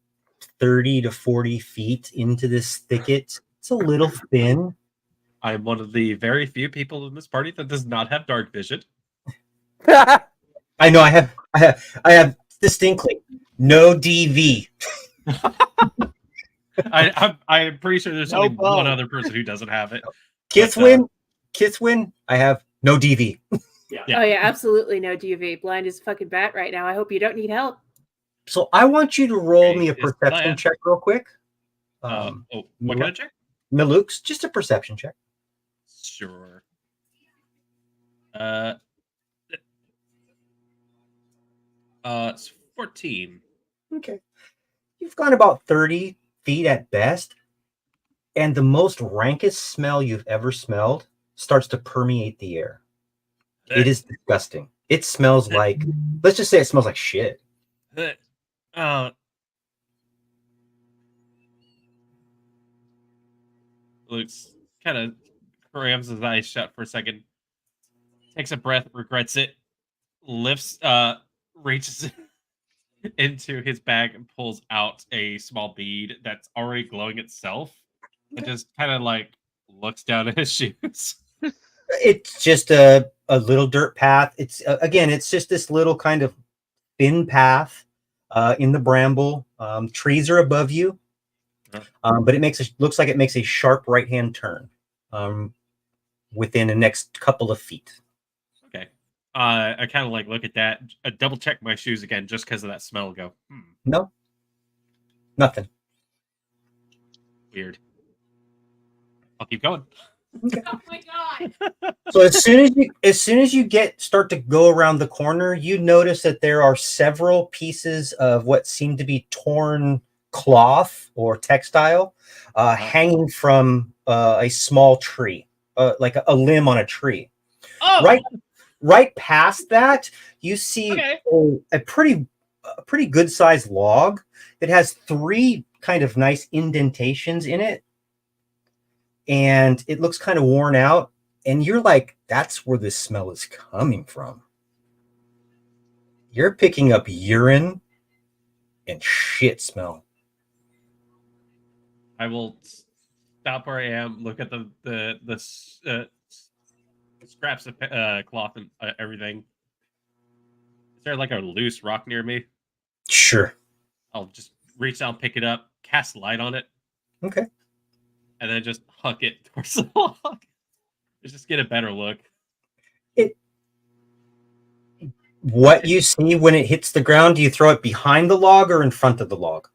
30 to 40 feet into this thicket. It's a little thin. I'm one of the very few people in this party that does not have dark vision. I know I have distinctly no DV. I'm pretty sure there's No only one bone. other person who doesn't have it. Kiswin, I have no DV. Yeah. Oh yeah, absolutely no DV. Blind as a fucking bat right now. I hope you don't need help. So I want you to roll Okay, me a is perception that- check real quick. What kind of check? Maluk's, just a perception check. Sure. It's 14. Okay. You've gone about 30 feet at best, and the most rankest smell you've ever smelled starts to permeate the air. It is disgusting. It smells like, let's just say it smells like shit. Luke's kind of crams his eyes shut for a second, takes a breath, regrets it, lifts, reaches into his bag and pulls out a small bead that's already glowing itself, and just kind of like looks down at his shoes. It's just a little dirt path. It's again, it's just this little kind of thin path in the bramble. Trees are above you, but looks like it makes a sharp right-hand turn within the next couple of feet. Okay. I kind of like look at that, double check my shoes again just because of that smell. Go, No, nothing. Weird. I'll keep going. Oh my god. So as soon as you start to go around the corner, you notice that there are several pieces of what seem to be torn cloth or textile hanging from a small tree, like a limb on a tree. Oh, Right past that, you see Okay. a pretty good sized log that has 3 kind of nice indentations in it, and it looks kind of worn out. And you're like, that's where this smell is coming from. You're picking up urine and shit smell. I will stop where I am, look at the scraps of cloth and everything. Is there like a loose rock near me? Sure. I'll just reach out, pick it up, cast light on it, Okay. and then just huck it towards the log. Just get a better look. What you see when it hits the ground, do you throw it behind the log or in front of the log?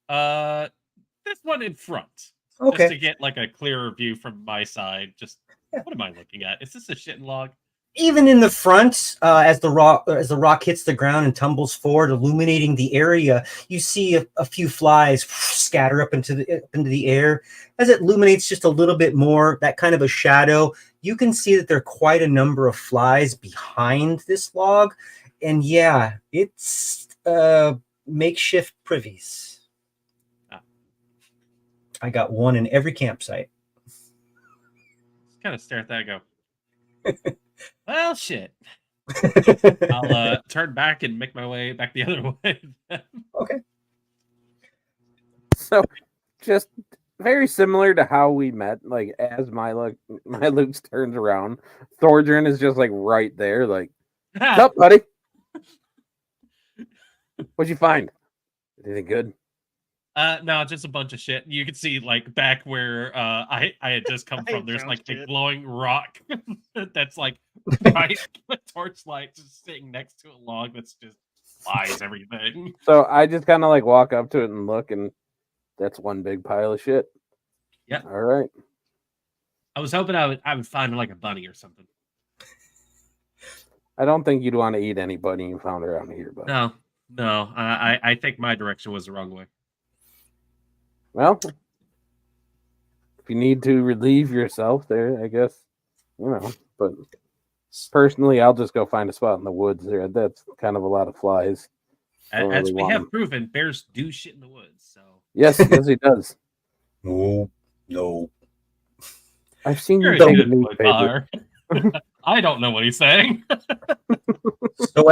This one in front. Just Okay. to get like a clearer view from my side. Just what am I looking at? Is this a shitting log? Even in the front, as the rock hits the ground and tumbles forward, illuminating the area, you see a few flies scatter up into the air. As it illuminates just a little bit more, that kind of a shadow, you can see that there are quite a number of flies behind this log. And yeah, it's makeshift privies. I got one in every campsite. Just kind of stare at that and go, well, shit. I'll turn back and make my way back the other way. Okay. So, just very similar to how we met. Like as my Luke's turns around, Thorgren is just like right there. Like, what's up, buddy? What'd you find? Anything good? No, just a bunch of shit. You can see like back where I had just come I from. There's found like a shit. glowing rock that's like bright torchlight just sitting next to a log that's just flies everything. So I just kind of like walk up to it and look, and that's one big pile of shit. Yeah. All right. I was hoping I would find like a bunny or something. I don't think you'd want to eat anybody you found around here, but No. I think my direction was the wrong way. well, if you need to relieve yourself there, I guess, but personally, I'll just go find a spot in the woods there. That's kind of a lot of flies. Don't As really we want have 'em. proven, bears do shit in the woods. So Yes, he does. No. I've seen you're you a take a good boy, newspaper. Bar. I don't know what he's saying. So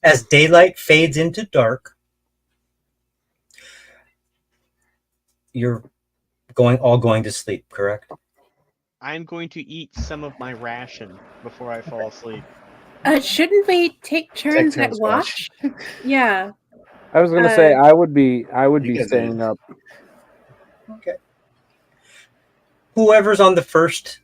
as daylight fades into dark, you're going to sleep, correct? I'm going to eat some of my ration before I fall asleep. Shouldn't we take turns at turns watch? Yeah. I was gonna say I would be You guys staying are- up. Okay. Whoever's on the first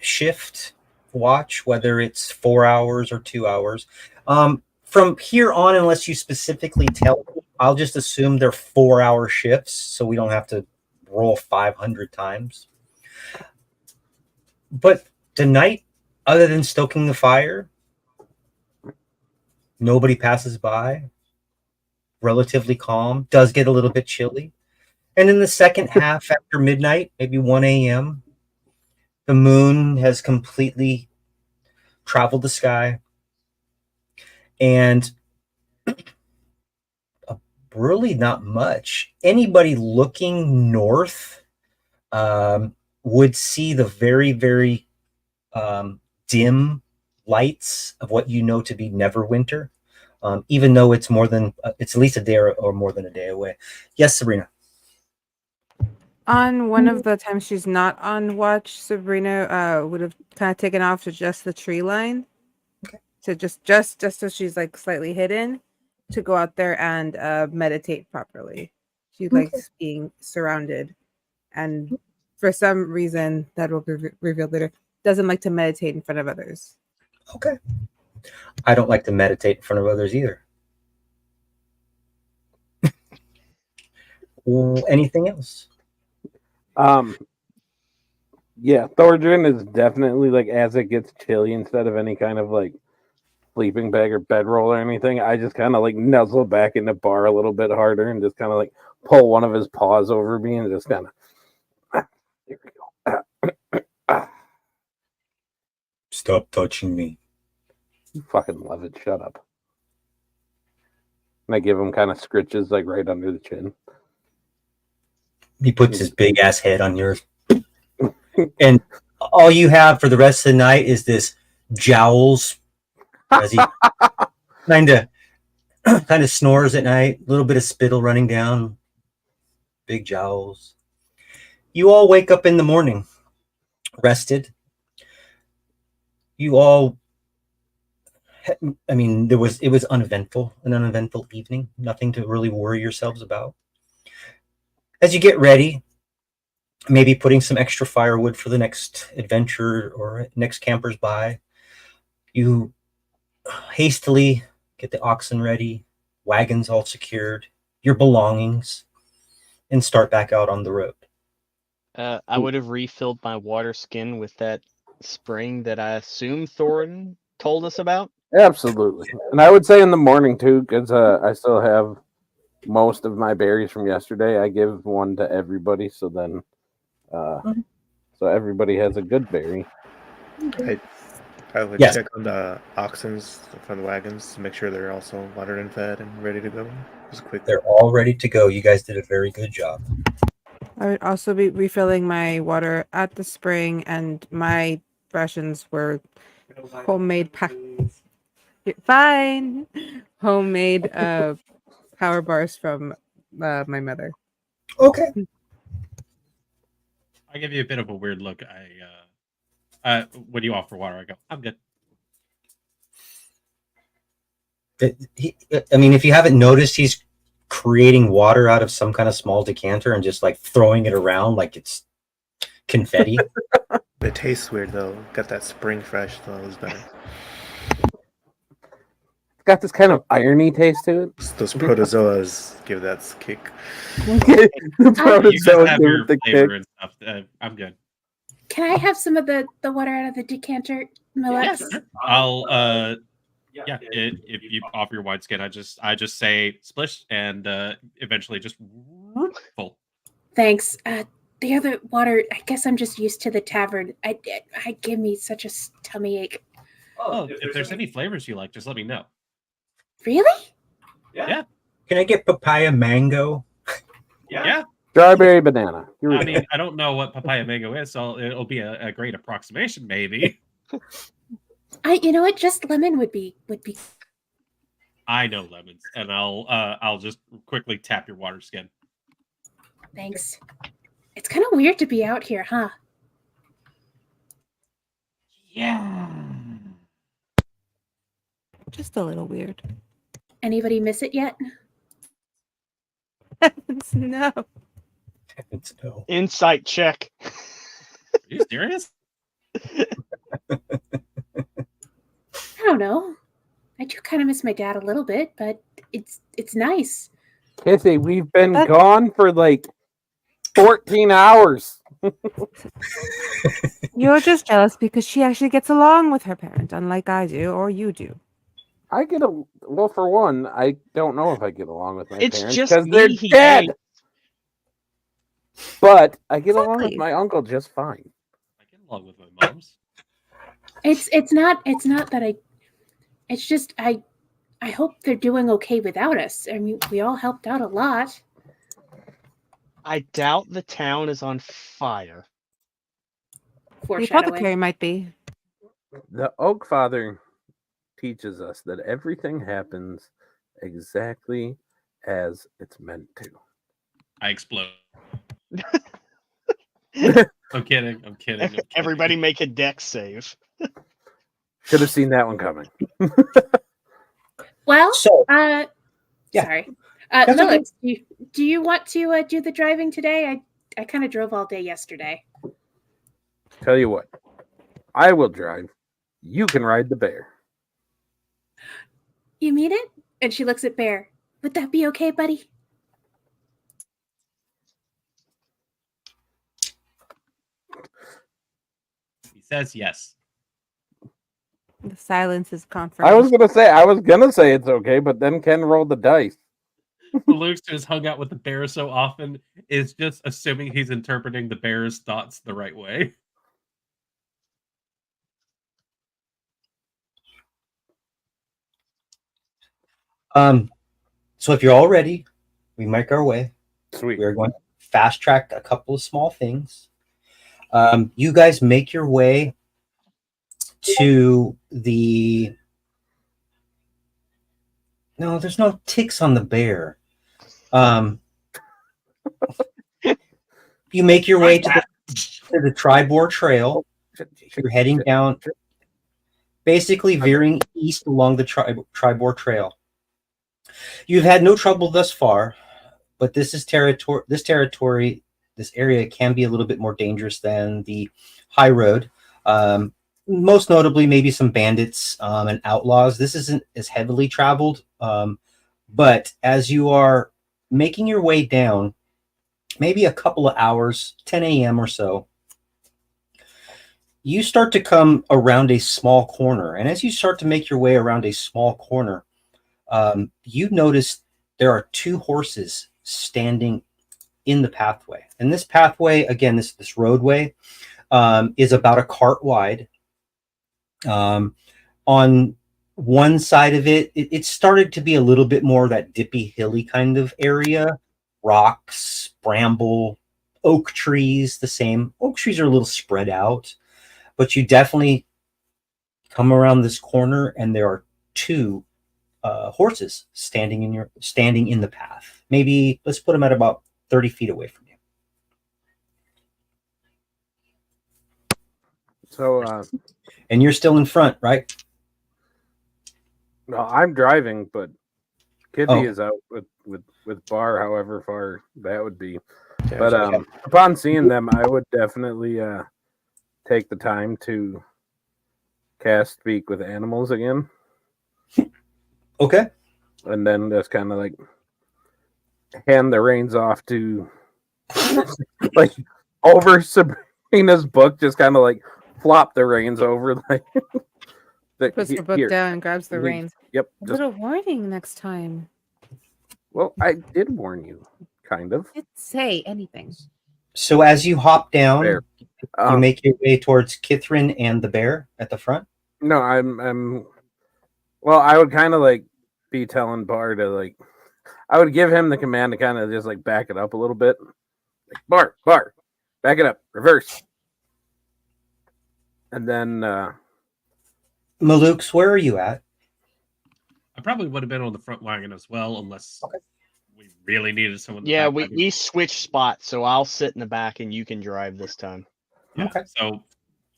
shift watch, whether it's 4 hours or 2 hours, from here on, unless you specifically tell me, I'll just assume they're 4-hour shifts, so we don't have to roll 500 times. But tonight, other than stoking the fire, nobody passes by. Relatively calm. Does get a little bit chilly. And in the second half, after midnight, maybe 1 a.m., the moon has completely traveled the sky. And really not much. Anybody looking north would see the very, very dim lights of what you know to be Neverwinter, even though it's it's at least a day or more than a day away. Yes, Sabrina. On one of the times she's not on watch, Sabrina would have kind of taken off to just the tree line. Okay. So just so she's like slightly hidden to go out there and meditate properly. She likes being surrounded, and for some reason that will be revealed later, doesn't like to meditate in front of others. Okay. I don't like to meditate in front of others either. Anything else? Yeah, Thorgren is definitely like as it gets chilly, instead of any kind of like sleeping bag or bedroll or anything, I just kind of like nuzzle back in the bar a little bit harder and just kind of like pull one of his paws over me and just kind of there we go. Stop touching me. You fucking love it. Shut up. And I give him kind of scritches like right under the chin. He puts his big ass head on yours. And all you have for the rest of the night is this jowls as he kind of snores at night, a little bit of spittle running down, big jowls. You all wake up in the morning, rested. You all, I mean, it was an uneventful evening, nothing to really worry yourselves about. As you get ready, maybe putting some extra firewood for the next adventure or next campers by, you hastily get the oxen ready, wagons all secured, your belongings, and start back out on the road. I would have refilled my water skin with that spring that I assume Thorin told us about. Absolutely. And I would say in the morning too, because I still have most of my berries from yesterday. I give one to everybody, so then so everybody has a good berry. I would Yes. check on the oxens from the wagons to make sure they're also watered and fed and ready to go. Just a quick. They're all ready to go. You guys did a very good job. I would also be refilling my water at the spring, and my rations were homemade You're fine. Homemade power bars from my mother. Okay. I give you a bit of a weird look. When you offer water, I go, I'm good. I mean, if you haven't noticed, he's creating water out of some kind of small decanter and just like throwing it around like it's confetti. It tastes weird though. Got that spring fresh though. It was better. It's got this kind of irony taste to it. Those protozoas give that kick. The You guys protozoa have give your it the flavor kick. and stuff. I'm good. Can I have some of the water out of the decanter, Malex? Yeah, sure. I'll if you offer your wineskin, I just say splish and eventually just full. Thanks. The other water, I guess I'm just used to the tavern. I give me such a tummy ache. Oh, if there's any flavors you like, just let me know. Really? Yeah. Can I get papaya mango? Yeah. Strawberry banana. Here we I go. mean, I don't know what papaya mango is, so it'll be a great approximation, maybe. You know what? Just lemon would be. I know lemons, and I'll just quickly tap your water skin. Thanks. It's kind of weird to be out here, huh? Yeah. Just a little weird. Anybody miss it yet? No. It's no. Insight check. Are you serious? I don't know. I do kind of miss my dad a little bit, but it's nice. Kissy, we've been That- gone for like 14 hours. You're just jealous because she actually gets along with her parent, unlike I do or you do. I get well, for one, I don't know if I get along with my It's parents just because me they're he dead. hates. But I get along with Exactly. my uncle just fine. I get along with my moms. It's not that I. It's just I hope they're doing okay without us. I mean, we all helped out a lot. I doubt the town is on fire. The Foreshadowing. apothecary might be. The Oak Father teaches us that everything happens exactly as it's meant to. I explode. I'm kidding. I'm kidding. Everybody make a dex save. Should have seen that one coming. Well, So, yeah. Sorry. That's okay. Lilith, do you want to do the driving today? I kind of drove all day yesterday. Tell you what, I will drive. You can ride the bear. You mean it? And she looks at Bear. Would that be okay, buddy? He says yes. The silence is confirmation. I was gonna say it's okay, but then Ken rolled the dice. Luke, who's hung out with the bear so often, is just assuming he's interpreting the bear's thoughts the right way. So if you're all ready, we make our way. Sweet. We're going to fast track a couple of small things. You guys make your way to the. No, there's no ticks on the bear. You make your way to the Tribor Trail. You're heading down, basically veering east along the Tribor Trail. You've had no trouble thus far, but this area can be a little bit more dangerous than the high road. Most notably, maybe some bandits and outlaws. This isn't as heavily traveled, but as you are making your way down, maybe a couple of hours, 10 a.m. or so, you start to come around a small corner. And as you start to make your way around a small corner, you notice there are two horses standing in the pathway. And this pathway, again, this roadway, is about a cart wide. On one side of it started to be a little bit more that dippy, hilly kind of area. Rocks, bramble, oak trees, the same. Oak trees are a little spread out, but you definitely come around this corner and there are two horses standing in the path. Maybe let's put them at about 30 feet away from you. So, And you're still in front, right? no, I'm driving, but Kitty Oh. is out with Bar, however far that would be. Yeah, But so- upon seeing them, I would definitely take the time to cast Speak with Animals again, Okay. and then just kind of like hand the reins off to like over Sabrina's book, just kind of like flop the reins over like Puts her book down and grabs the he- reins. Yep. A Just, little warning next time. well, I did warn you, kind of. Didn't say anything. So as you hop down, Fair. you make your way towards Kithrin and the bear at the front. No, I'm. Well, I would kind of like be telling Bar to like. I would give him the command to kind of just like back it up a little bit. Like, Bar, back it up, reverse. And then Malukes, where are you at? I probably would have been on the front wagon as well, unless we really needed someone. in the Yeah, back wagon. we switched spots, so I'll sit in the back and you can drive this time. Yeah. Okay. So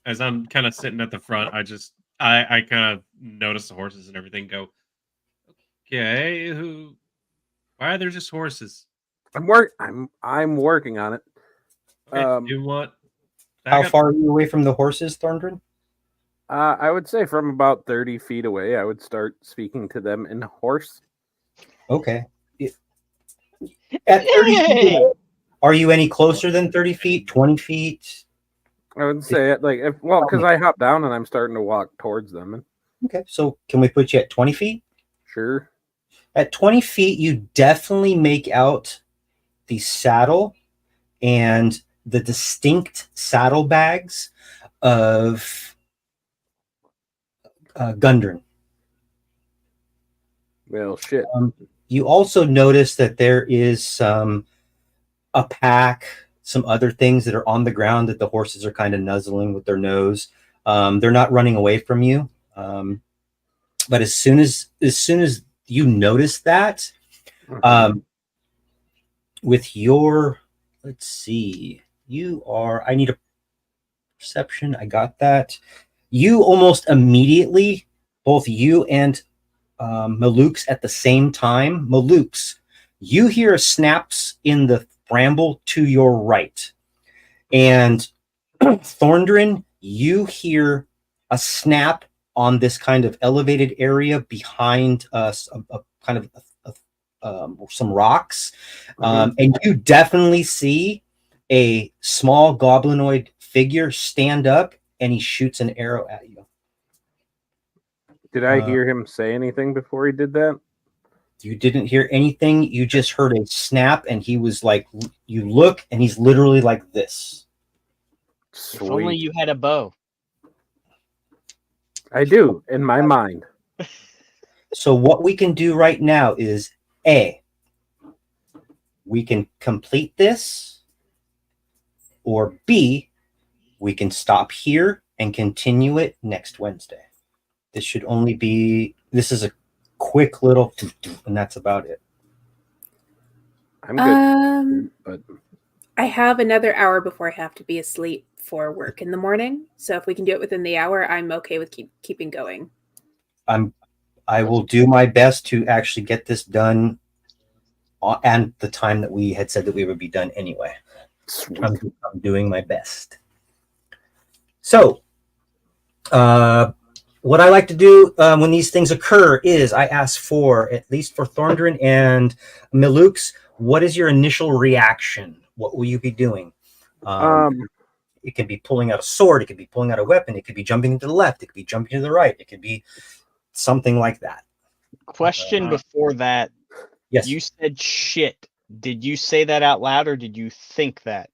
as I'm kind of sitting at the front, I kind of notice the horses and everything. Go, okay, why are there just horses? I'm working on it. Okay, you want How backup? far are you away from the horses, Thorndrin? I would say from about 30 feet away, I would start speaking to them in horse. Okay. At 30 feet away, are you any closer than 30 feet, 20 feet? I would say it like because I hop down and I'm starting to walk towards them. And Okay, so can we put you at 20 feet? sure. At 20 feet, you definitely make out the saddle and the distinct saddlebags of Gundren. Well, shit. You also notice that there is a pack, some other things that are on the ground that the horses are kind of nuzzling with their nose. They're not running away from you, but as soon as you notice that, with your, let's see, I need a perception. I got that. You almost immediately, both you and Malukes at the same time. Malukes, you hear snaps in the bramble to your right. And Thorndrin, you hear a snap on this kind of elevated area behind us, a kind of some rocks. And you definitely see a small goblinoid figure stand up, and he shoots an arrow at you. Did I hear him say anything before he did that? You didn't hear anything. You just heard a snap, and he was like, you look, and he's literally like this. If only you had a bow. I do, in my mind. So what we can do right now is A, we can complete this, or B, we can stop here and continue it next Wednesday. This is a quick little, and that's about it. I'm good. But I have another hour before I have to be asleep for work in the morning. So if we can do it within the hour, I'm okay with keeping going. I will do my best to actually get this done and the time that we had said that we would be done anyway. I'm doing my best. So, what I like to do when these things occur is I ask for, at least for Thorndrin and Malukes, what is your initial reaction? What will you be doing? It could be pulling out a sword. It could be pulling out a weapon. It could be jumping to the left. It could be jumping to the right. It could be something like that. Question before that. Yes. You said shit. Did you say that out loud or did you think that?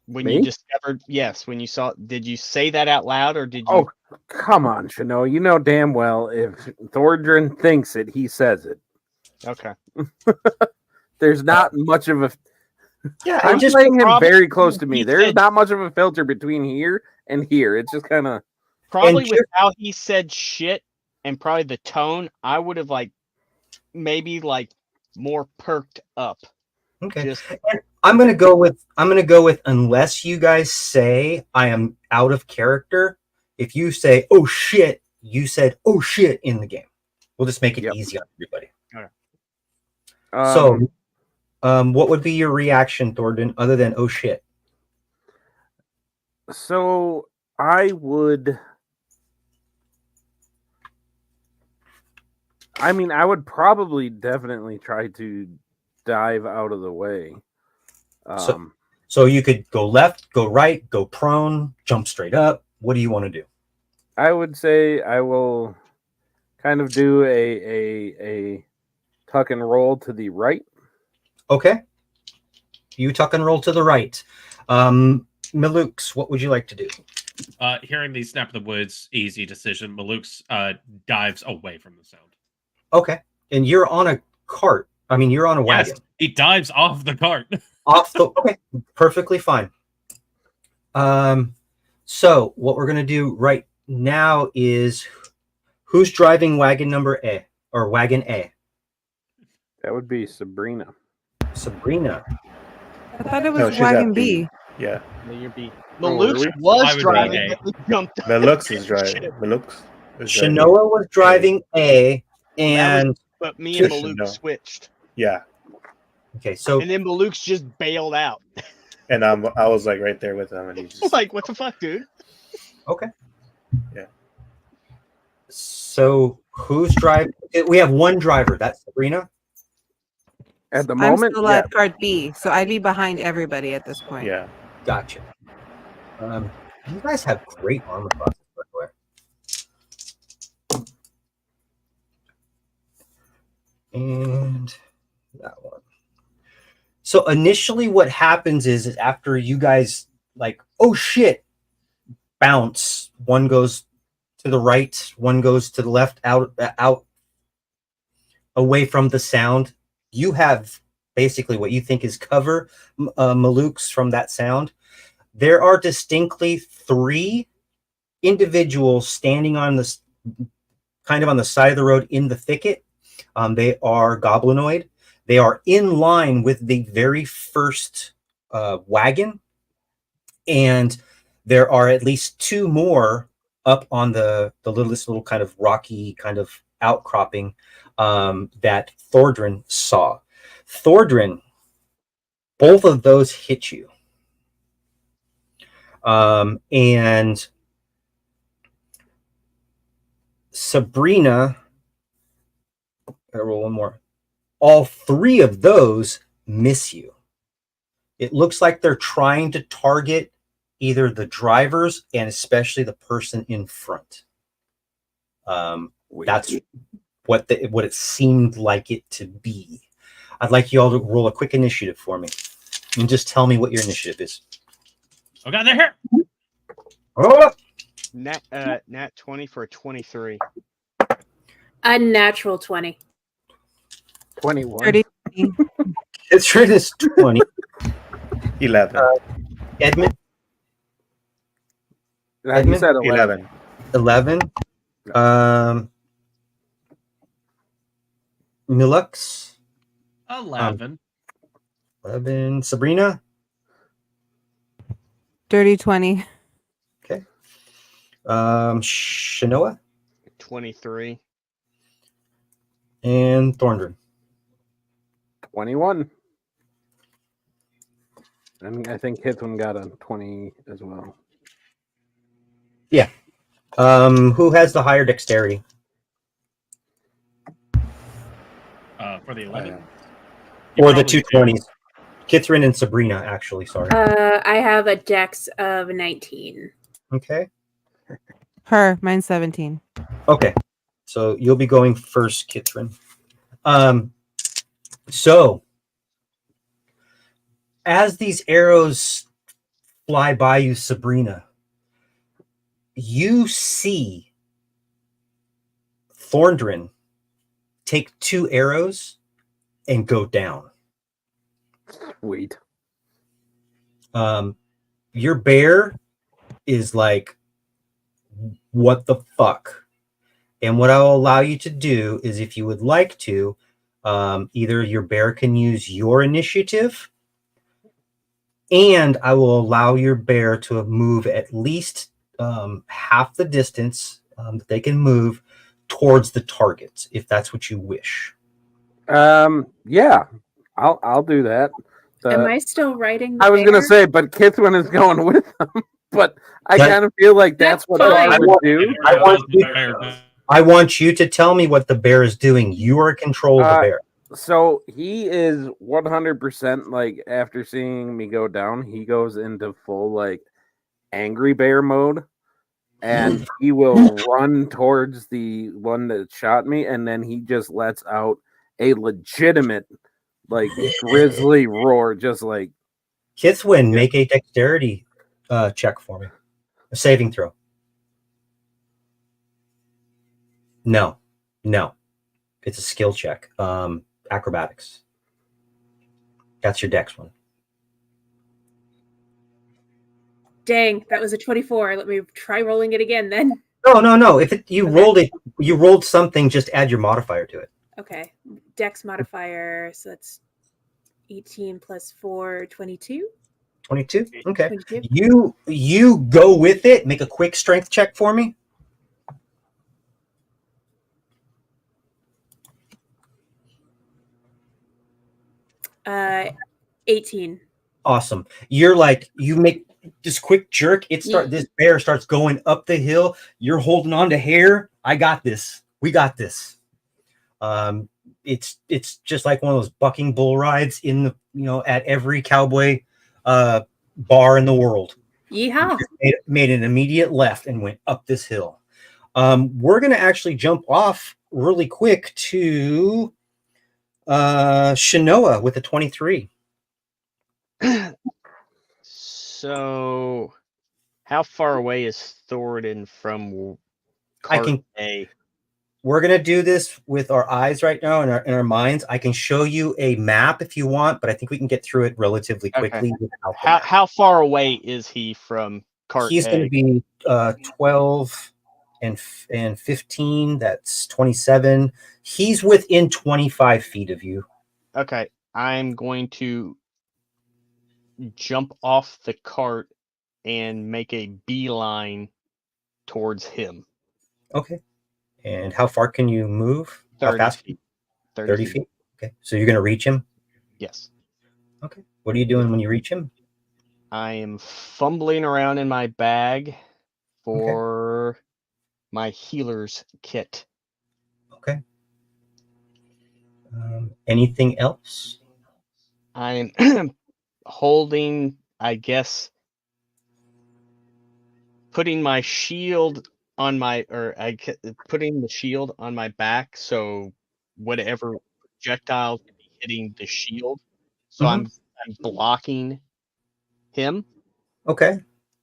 When you discovered, yes, when you saw, did you say that out loud or did you? Oh, come on, Chano. You know damn well if Thordrin thinks it, he says it. Okay. There's not much of a. Yeah, I'm just playing him probably- very close to me. he There's said- not much of a filter between here and here. It's just kind of. Probably And with how he said shit and probably the tone, I would have maybe more perked up. Okay. Just And I'm gonna go with unless you guys say I am out of character. If you say "oh shit," you said "oh shit" in the game. We'll just make it Yep. easy on everybody. Um, So, what would be your reaction, Thornton, other than "oh shit"? so I would. I mean, I would probably definitely try to dive out of the way. So you could go left, go right, go prone, jump straight up. What do you want to do? I would say I will kind of do a tuck and roll to the right. Okay. You tuck and roll to the right. Milux, what would you like to do? Hearing the snap of the woods, easy decision. Maluk's dives away from the sound. Okay. And you're on a cart. I mean, you're on a wagon. Yes, he dives off the cart. Okay, perfectly fine. So what we're gonna do right now is who's driving wagon number A or wagon A? That would be Sabrina. Sabrina. I thought it No, was she's at wagon B. B. Yeah. your beat. Oh, Malukes really? I was would driving, be A. but he jumped. Melux is driving. Melux is driving. Shanoa was driving A, and But me and Yes, Maluk no. switched, Yeah. okay, so and then Malukes just bailed out. And I was like right there with him, and he just What the fuck, dude? okay. Yeah. So who's driving? We have one driver. That's Sabrina. At the I'm moment, still yeah. at cart B, so I'd be behind everybody at this point. yeah. Gotcha. You guys have great armor classes, by the way. And that one. So initially what happens is after you guys oh shit, bounce, one goes to the right, one goes to the left, out away from the sound. You have basically what you think is cover, Malukes, from that sound. There are distinctly 3 individuals standing on this kind of on the side of the road in the thicket. They are goblinoid. They are in line with the very first wagon, and there are at least 2 more up on this little kind of rocky kind of outcropping that Thordrin saw. Thordrin, both of those hit you. And Sabrina, I roll one more. All 3 of those miss you. It looks like they're trying to target either the drivers and especially the person in front. That's what it seemed like it to be. I'd like you all to roll a quick initiative for me, and just tell me what your initiative is. Oh god, they're here. Oh, Nat 20 for a 23. A natural 20. 21. 30. it's written as 20. 11. Edmund, You said 11. 11. 11. Milux, 11. 11. Sabrina, Dirty 20. okay. Shanoa 23. and Thorndren. 21. And I think Hithwin got a 20 as well. Who has the higher dexterity? For the 11. Or the 2 20s? Kithrin and Sabrina, actually, sorry. I have a dex of 19. Okay. Her. Mine's 17. Okay. So you'll be going first, Kithrin. So as these arrows fly by you, Sabrina, you see Thorndrin take 2 arrows and go down. Sweet. Your bear is like what the fuck. And what I'll allow you to do is, if you would like to, either your bear can use your initiative, and I will allow your bear to move at least half the distance that they can move towards the target, if that's what you wish. Yeah, I'll do that. Am I still writing? The I was bear? gonna say, but Kithwin is going with them. But I That- kind of feel like that's That's what fine. I would do. I want you to tell me what the bear is doing. You are in control of the bear. So he is 100% like, after seeing me go down, he goes into full like angry bear mode, and he will run towards the one that shot me, and then he just lets out a legitimate like grizzly roar, just like Kithwin, make a dexterity check for me. A saving throw. No. It's a skill check. Acrobatics. That's your dex one. Dang, that was a 24. Let me try rolling it again then. No. If you rolled something, just add your modifier to it. Okay. Dex modifier, so that's 18 plus 4, 22. 22? Okay. 22. You go with it. Make a quick strength check for me. Uh, 18. Awesome. You're like, you make this quick jerk. This bear starts going up the hill. You're holding on to hair. I got this. We got this. It's just like one of those bucking bull rides at every cowboy bar in the world. Yeehaw. Made an immediate left and went up this hill. We're gonna actually jump off really quick to Shinoa with a 23. So, how far away is Thoradin from cart A? We're gonna do this with our eyes right now and in our minds. I can show you a map if you want, but I think we can get through it relatively quickly. Okay. How far away is he from cart He's A? going to be 12 and 15. That's 27. He's within 25 feet of you. Okay, I'm going to jump off the cart and make a beeline towards him. Okay. And how far can you move? 30 how fast? feet. 30 feet. Okay. So you're going to reach him? Yes. Okay. What are you doing when you reach him? I am fumbling around in my bag for my healer's kit. Okay. Anything else? I'm holding, I guess, putting my shield on putting the shield on my back, so whatever projectiles can be hitting the shield. So I'm blocking him. Okay.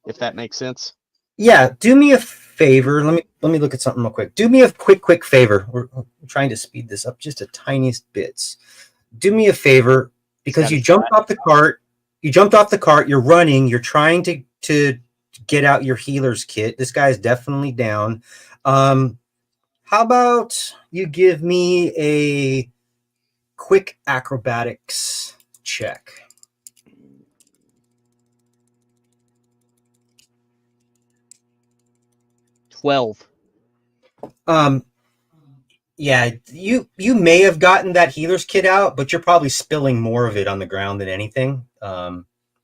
If that makes sense. Yeah, do me a favor. Let me look at something real quick. Do me a quick favor. We're trying to speed this up just a tiniest bits. Do me a favor, because you jumped off the cart. You're running. You're trying to get out your healer's kit. This guy's definitely down. How about you give me a quick acrobatics check? Yeah, you may have gotten that healer's kit out, but you're probably spilling more of it on the ground than anything.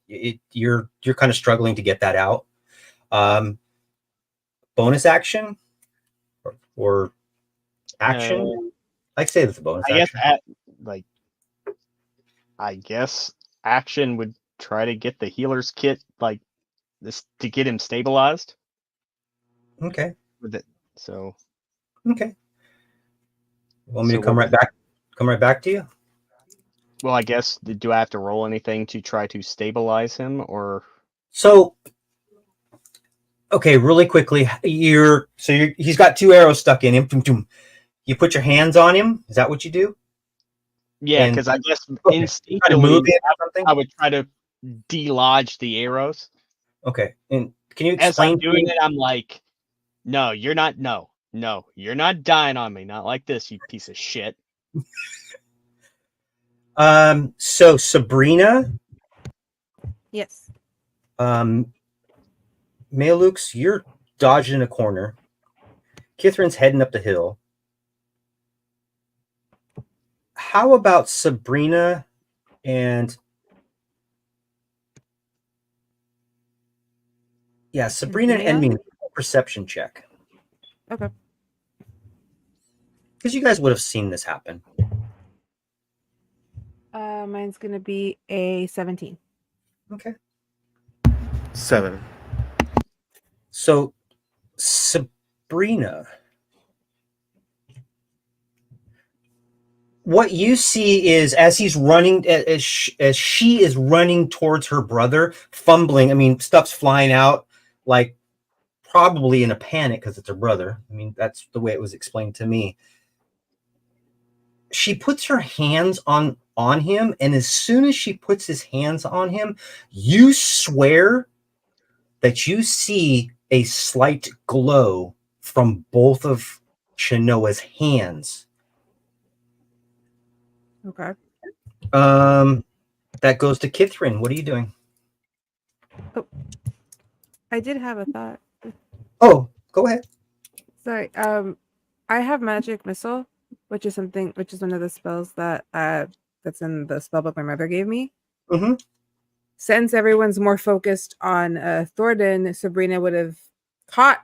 You're kind of struggling to get that out. Bonus action or action? I'd say that's a bonus action. I guess action would try to get the healer's kit like this to get him stabilized. Okay. With it, so. Okay. You want me to come right back to you? Well, I guess, do I have to roll anything to try to stabilize him, or? So, okay, really quickly, he's got 2 arrows stuck in him. You put your hands on him. Is that what you do? Yeah, because I guess instinctively I would try to delodge the arrows. Okay, and can you explain? As I'm doing it, I'm like No, you're not. No, you're not dying on me. Not like this, you piece of shit. So Sabrina, Yes. Malux, you're dodging in a corner. Kithrin's heading up the hill. How about Sabrina and Sabrina and Endymion? Enemy perception check. Okay. Because you guys would have seen this happen. Mine's gonna be a 17. Okay. 7. So Sabrina, what you see is as he's running, as she is running towards her brother, fumbling. I mean, stuff's flying out, like probably in a panic because it's her brother. I mean, that's the way it was explained to me. She puts her hands on him, and as soon as she puts his hands on him, you swear that you see a slight glow from both of Shanoa's hands. Okay. That goes to Kithrin. What are you doing? I did have a thought. Oh, go ahead. Sorry. I have magic missile, which is one of the spells that that's in the spell book my mother gave me. Mm-hmm. Since everyone's more focused on Thornton, Sabrina would have caught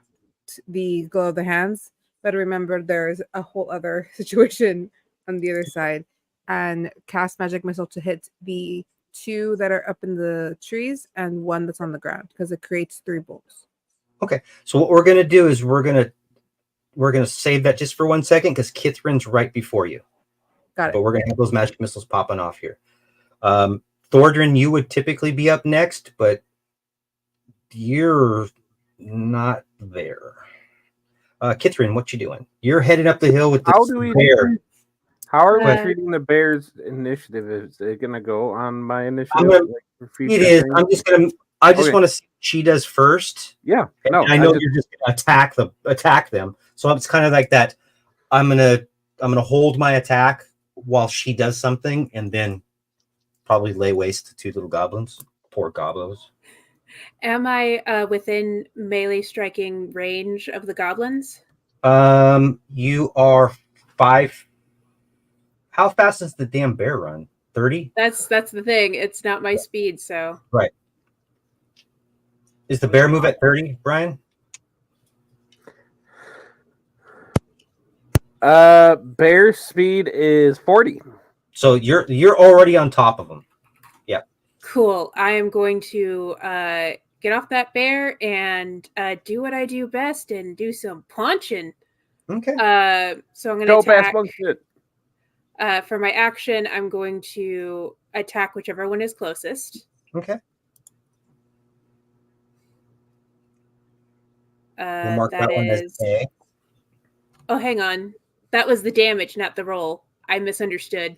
the glow of the hands, but remember there's a whole other situation on the other side, and cast magic missile to hit the 2 that are up in the trees and 1 that's on the ground because it creates 3 bolts. Okay. So what we're gonna do is we're gonna save that just for 1 second because Kithrin's right before you. Got it. But we're gonna have those magic missiles popping off here. Thordrin, you would typically be up next, but you're not there. Kithrin, what you doing? You're headed up the hill with the bear. How are we Uh, treating the bear's initiative? Is it gonna go on my initiative? gonna- for future It is. things? I just Okay. want to see what she does first. Yeah. And No. I know you're just gonna attack them. So it's kind of like that. I'm gonna hold my attack while she does something, and then probably lay waste to 2 little goblins. Poor goblos. Am I within melee striking range of the goblins? You are 5. How fast does the damn bear run? 30? That's the thing. It's not my speed, so Right. Is the bear move at 30, Brian? Bear speed is 40. So you're already on top of them. cool. I am going to get off that bear and do what I do best and do some punching. Okay. So I'm going Go to past attack. one shit. For my action, I'm going to attack whichever one is closest. Okay. We'll mark that one as A. Oh, hang on. That was the damage, not the roll. I misunderstood.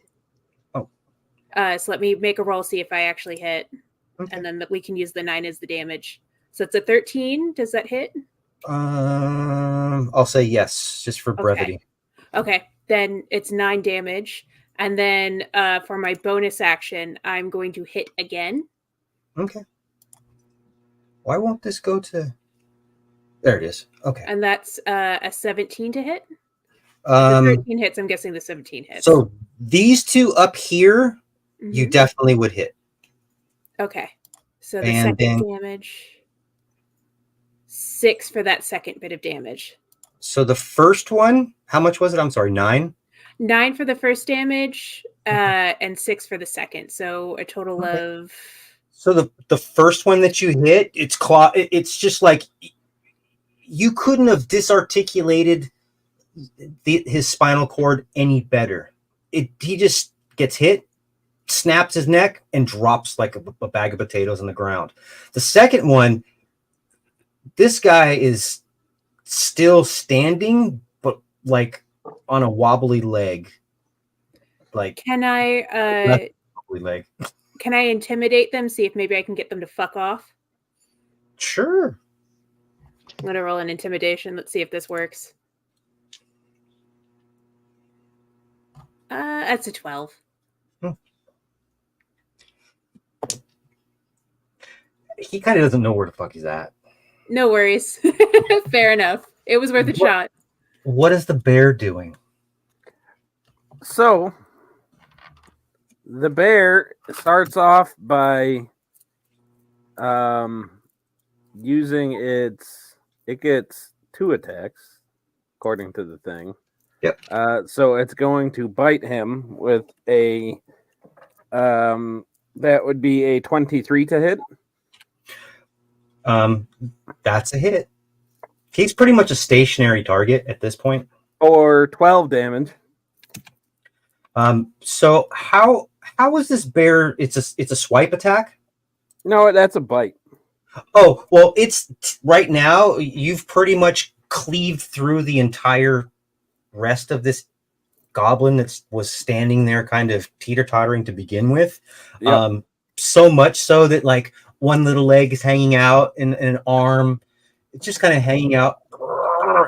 Oh. So let me make a roll, see if I actually hit. Okay. And then we can use the 9 as the damage. So it's a 13. Does that hit? I'll say yes, just for brevity. Okay. Then it's 9 damage. And then for my bonus action, I'm going to hit again. Okay. Why won't this go to... There it is. Okay. And that's a 17 to hit. The 13 hits, I'm guessing the 17 hits. So these 2 up here, you Mhm. definitely would hit. Okay. So the And second then- damage, 6 for that second bit of damage. So the first one, how much was it? I'm sorry, 9? 9 for the first damage, and 6 for the second. So a total Okay. of... So the first one that you hit, it's just like you couldn't have disarticulated his spinal cord any better. He just gets hit, snaps his neck, and drops like a bag of potatoes on the ground. The second one, this guy is still standing, but like on a wobbly leg. Like Can I wobbly leg. can I intimidate them? See if maybe I can get them to fuck off. Sure. I'm gonna roll an intimidation. Let's see if this works. That's a 12. He kind of doesn't know where the fuck he's at. No worries. Fair enough. It was worth a shot. What is the bear doing? So the bear starts off by using it gets 2 attacks according to the thing. Yep. So it's going to bite him with a that would be a 23 to hit. That's a hit. He's pretty much a stationary target at this point. Or 12 damage. So how is this bear? It's a swipe attack? No, that's a bite. Oh, well, it's right now you've pretty much cleaved through the entire rest of this goblin that was standing there kind of teeter-tottering to begin with. Yep. So much so that like one little leg is hanging out and an arm, it's just kind of hanging out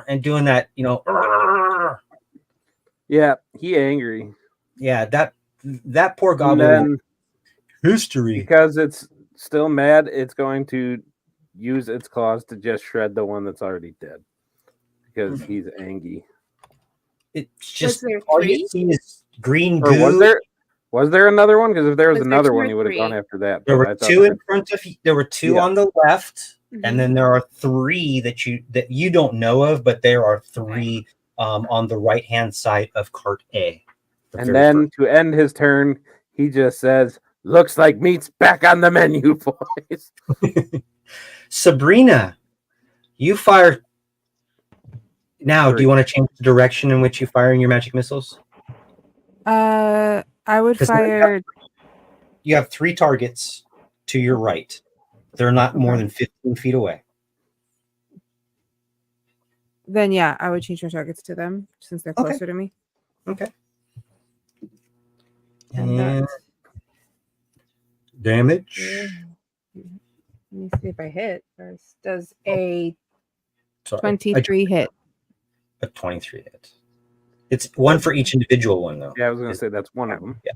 and doing that, you know. Yeah, he angry. Yeah, that poor goblin. History. Because it's still mad, it's going to use its claws to just shred the one that's already dead. Because he's angry. It's just there all 3? you see is green Or goo. was there another one? Because if there was Was there another 2 one, or he would have 3? gone after that. There but I were thought 2 that- in front of you. There were 2 Yeah. on the left, Mhm. and then there are 3 that you don't know of, but there are 3 on the right hand side of cart A. And then to end his turn, he just says, "Looks like meat's back on the menu, boys." Sabrina, you fire now. 3. Do you want to change the direction in which you're firing your magic missiles? I would 'Cause now fire. You have 3 targets to your right. They're not more than 15 feet away. Then yeah, I would change my targets to them since they're Okay. closer to me. Okay. And And that's damage. Let me see if I hit first. Does a Sorry, 23 hit? a 23 hit. It's 1 for each individual one, though. Yeah, I was going to say that's one of them. Yeah.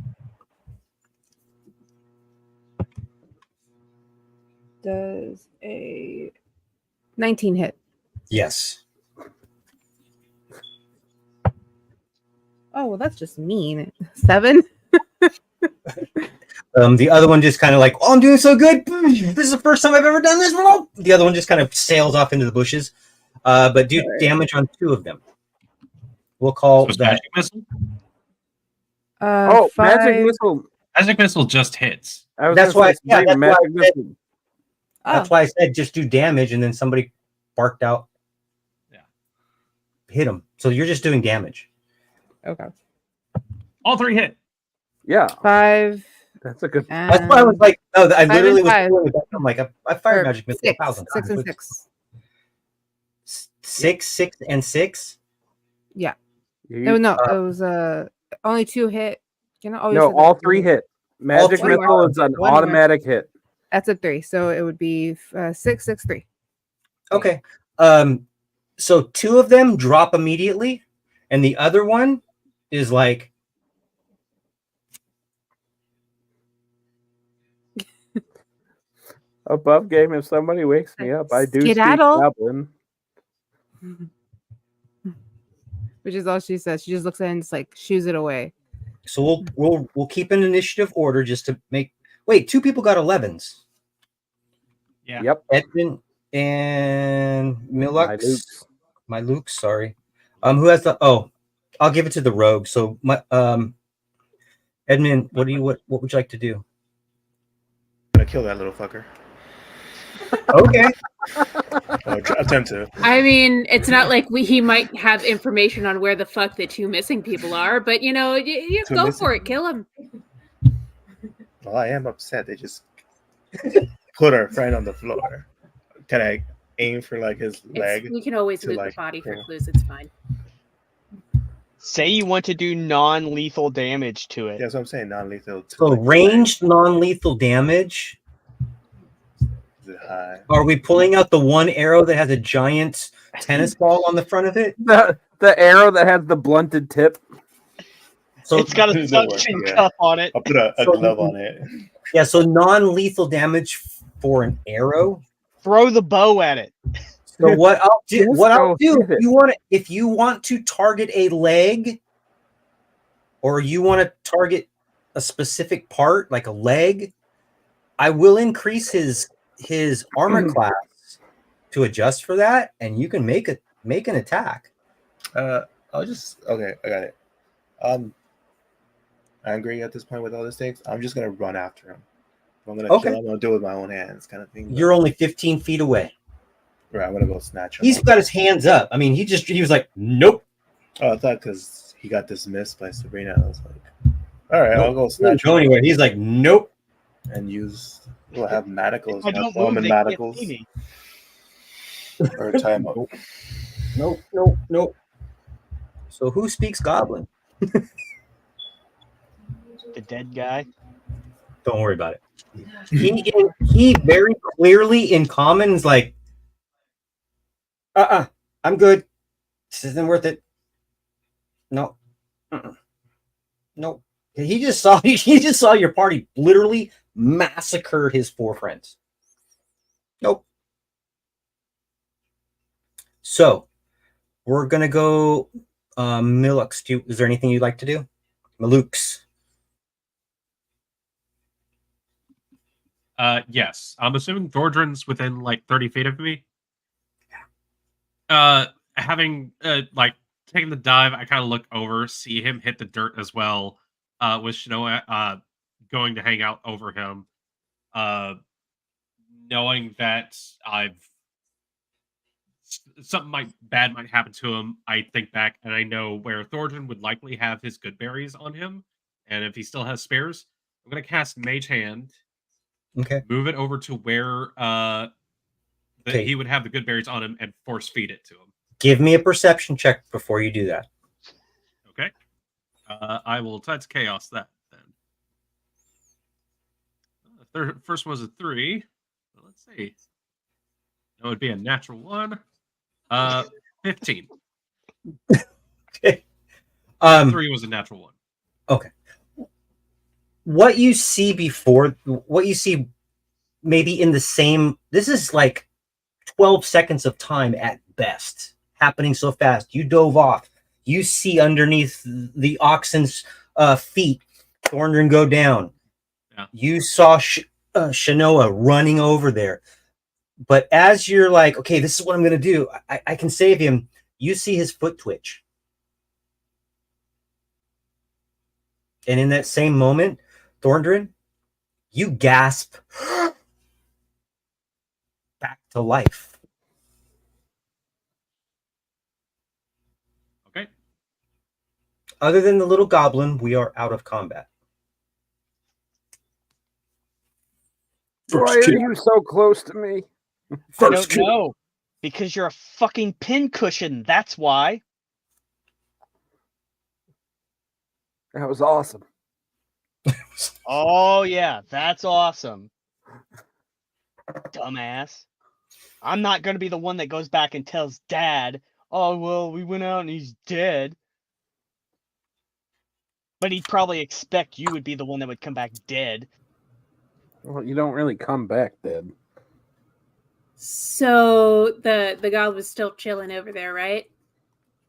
Does a 19 hit? Yes. Oh, well, that's just mean. 7? The other one just kind of like, oh, I'm doing so good. This is the first time I've ever done this. The other one just kind of sails off into the bushes. But do damage on 2 of them. We'll call So that. magic missile. Oh, 5. magic missile. Magic missile just hits. I was That's gonna why- say, yeah, that's magic why I said- missile. That's why I said just do damage, and then somebody barked out. Yeah. Hit him. So you're just doing damage. Okay. All 3 hit. Yeah, 5. that's a good. And That's why I was like, no, I Five literally and was. five. Doing that. I'm like, I fired or magic missile 6. 1,000 6 and times. 6. 6 and 6. Yeah. You- No, it was only 2 hit. You know, no, all 3 hit. Magic 3 missile are. is an One more. automatic hit. That's a 3. So it would be 6, 6, 3. Okay. So 2 of them drop immediately, and the other one is like. Above game, if somebody wakes me up, I do speak Skedaddle. goblin. Which is all she says. She just looks at it and just like shoos it away. So we'll keep an initiative order just to make. Wait, 2 people got 11s. Yeah. Yep. Edmund and Milux. Luke's. My Luke, sorry. Who has the? Oh, I'll give it to the rogue. So my Edmund, what would you like to do? I'm gonna kill that little fucker. Okay. Or attempt to. I mean, it's not like he might have information on where the fuck the 2 missing people are, but you know, you 2 go missing for it, kill him. Well, I am upset. They just put our friend on the floor. Can I aim for like his leg? We can always to, move like, the body for pull. clues. It's fine. Say you want to do non-lethal damage to it. Yeah, that's what I'm saying. Non-lethal. To, So like, ranged non-lethal damage. is it Are we pulling out the one arrow that has a giant tennis ball on the front of it? The arrow that has the blunted tip. So It's got a That'll work, suction yeah. cup on it. I'll put a So- glove on it. yeah, so non-lethal damage for an arrow. Throw the bow at it. So what I'll do, Just go hit it. if you want to target a leg, or you want to target a specific part like a leg, I will increase his armor class to adjust for that, and you can make an attack. I'll just okay. I got it. I'm angry at this point with all this takes. I'm just gonna run after him. If I'm gonna Okay. kill him. I'm gonna do it with my own hands, kind of thing. You're only 15 feet away. Right. I'm gonna go snatch him. He's got his hands up. I mean, he was like, nope. Oh, I thought because he got dismissed by Sabrina, I was like, all right, I'll go Nope. He didn't snatch go him anywhere. He's like, nope. and use. We'll have manacles. I don't throw him move, in they can't manacles see me. or tie him up. Nope. So who speaks Goblin? The dead guy. Don't worry about it. He very clearly in common is like, I'm good. This isn't worth it. No. Nope. He just saw your party literally massacre his 4 friends. Nope. So we're gonna go Milux. Is there anything you'd like to do? Malux. Yes. I'm assuming Thordrin's within like 30 feet of me. Having like taken the dive, I kind of look over, see him hit the dirt as well. With Shanoa going to hang out over him. Knowing that something bad might happen to him, I think back and I know where Thordrin would likely have his good berries on him, and if he still has spares, I'm gonna cast Mage Hand. Okay. Move it over to where Okay. he would have the good berries on him and force feed it to him. Give me a perception check before you do that. Okay. I will try to chaos that then. First one was a 3. Let's see. That would be a natural 1. 15. Okay. 3 was a natural 1. Okay. What you see maybe in the same, this is like 12 seconds of time at best, happening so fast. You dove off. You see underneath the oxen's feet, Thorndrin go down. Yeah. You saw Shanoa running over there. But as you're like, okay, this is what I'm going to do. I can save him. You see his foot twitch. And in that same moment, Thorndrin, you gasp back to life. Okay. Other than the little goblin, we are out of combat. Why are you so close to me? I don't know. Because you're a fucking pincushion. That's why. That was awesome. Oh, yeah. That's awesome. Dumbass. I'm not going to be the one that goes back and tells Dad, oh, well, we went out and he's dead. But he'd probably expect you would be the one that would come back dead. Well, you don't really come back dead. So the goblin was still chilling over there, right?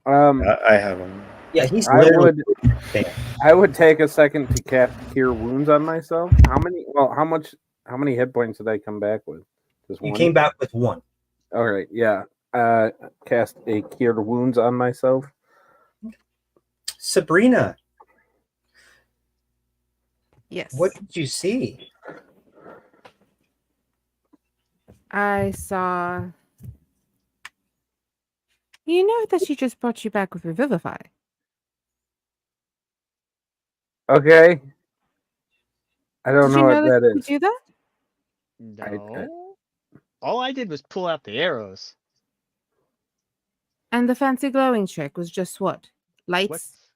I have him. Yeah, he's I literally would. I would take a second to cast Cure Wounds on myself. How many hit points did I come back with? Just You one? came back with 1. All right, yeah. Cast a Cure Wounds on myself. Sabrina, Yes. what did you see? I saw. You know that she just brought you back with Revivify. Okay. I don't Did know you what know that you could is. do that? No. All I did was pull out the arrows. And the fancy glowing trick was just what? Lights?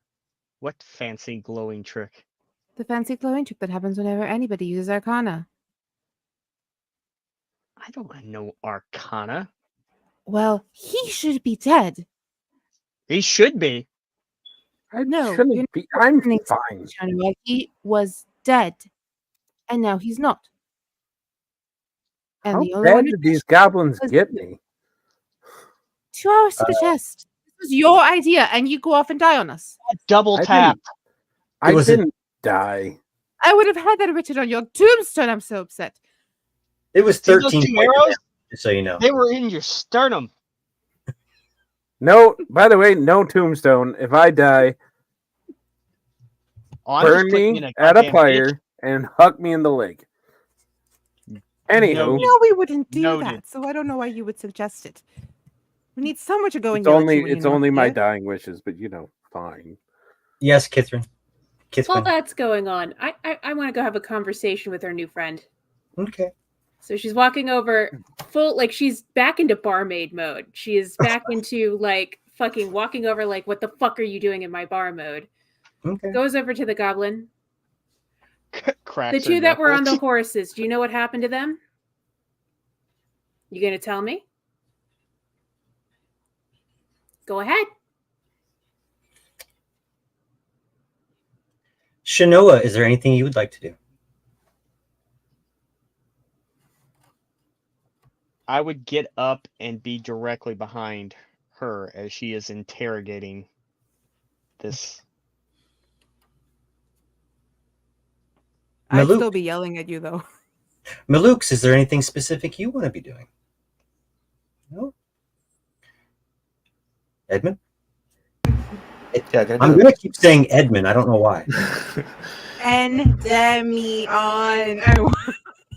What fancy glowing trick? The fancy glowing trick that happens whenever anybody uses Arcana. I don't know Arcana. Well, he should be dead. He should be. I No, shouldn't you're be. I'm listening to fine. Shania. He was dead, and now he's not. And How the only bad one who did these touched goblins was get you. me? 2 hours to the chest. This was your idea, and you go off and die on us. Double I tap. I was a- didn't die. I would have had that written on your tombstone. I'm so upset. It was See those 13 two points of arrows? damage, just so you know. They were in your sternum. No, by the way, no tombstone. If I die, Oh, I'm just burn putting me in a at a goddamn fire and huck me in the leg. Anywho, Noted. No, we wouldn't do Noted. that. So I don't know why you would suggest it. We need someone to go and it's yell at only you when it's you're not only my here. dying wishes, but fine. Yes, Kithrin. While Kithrin. that's going on, I want to go have a conversation with our new friend. Okay. So she's walking over full, like she's back into barmaid mode. She is back into like fucking walking over like, what the fuck are you doing in my bar mode? Okay. Goes over to the goblin. Cracks The her two that were on the knuckles. horses, do you know what happened to them? You gonna tell me? Go ahead. Shanoa, is there anything you would like to do? I would get up and be directly behind her as she is interrogating this. I'd Maluk. still be yelling at you though. Malukes, is there anything specific you want to be doing? No? Edmund? Yeah, can I I'm do going to keep saying Edmund. I don't know why. Endemion.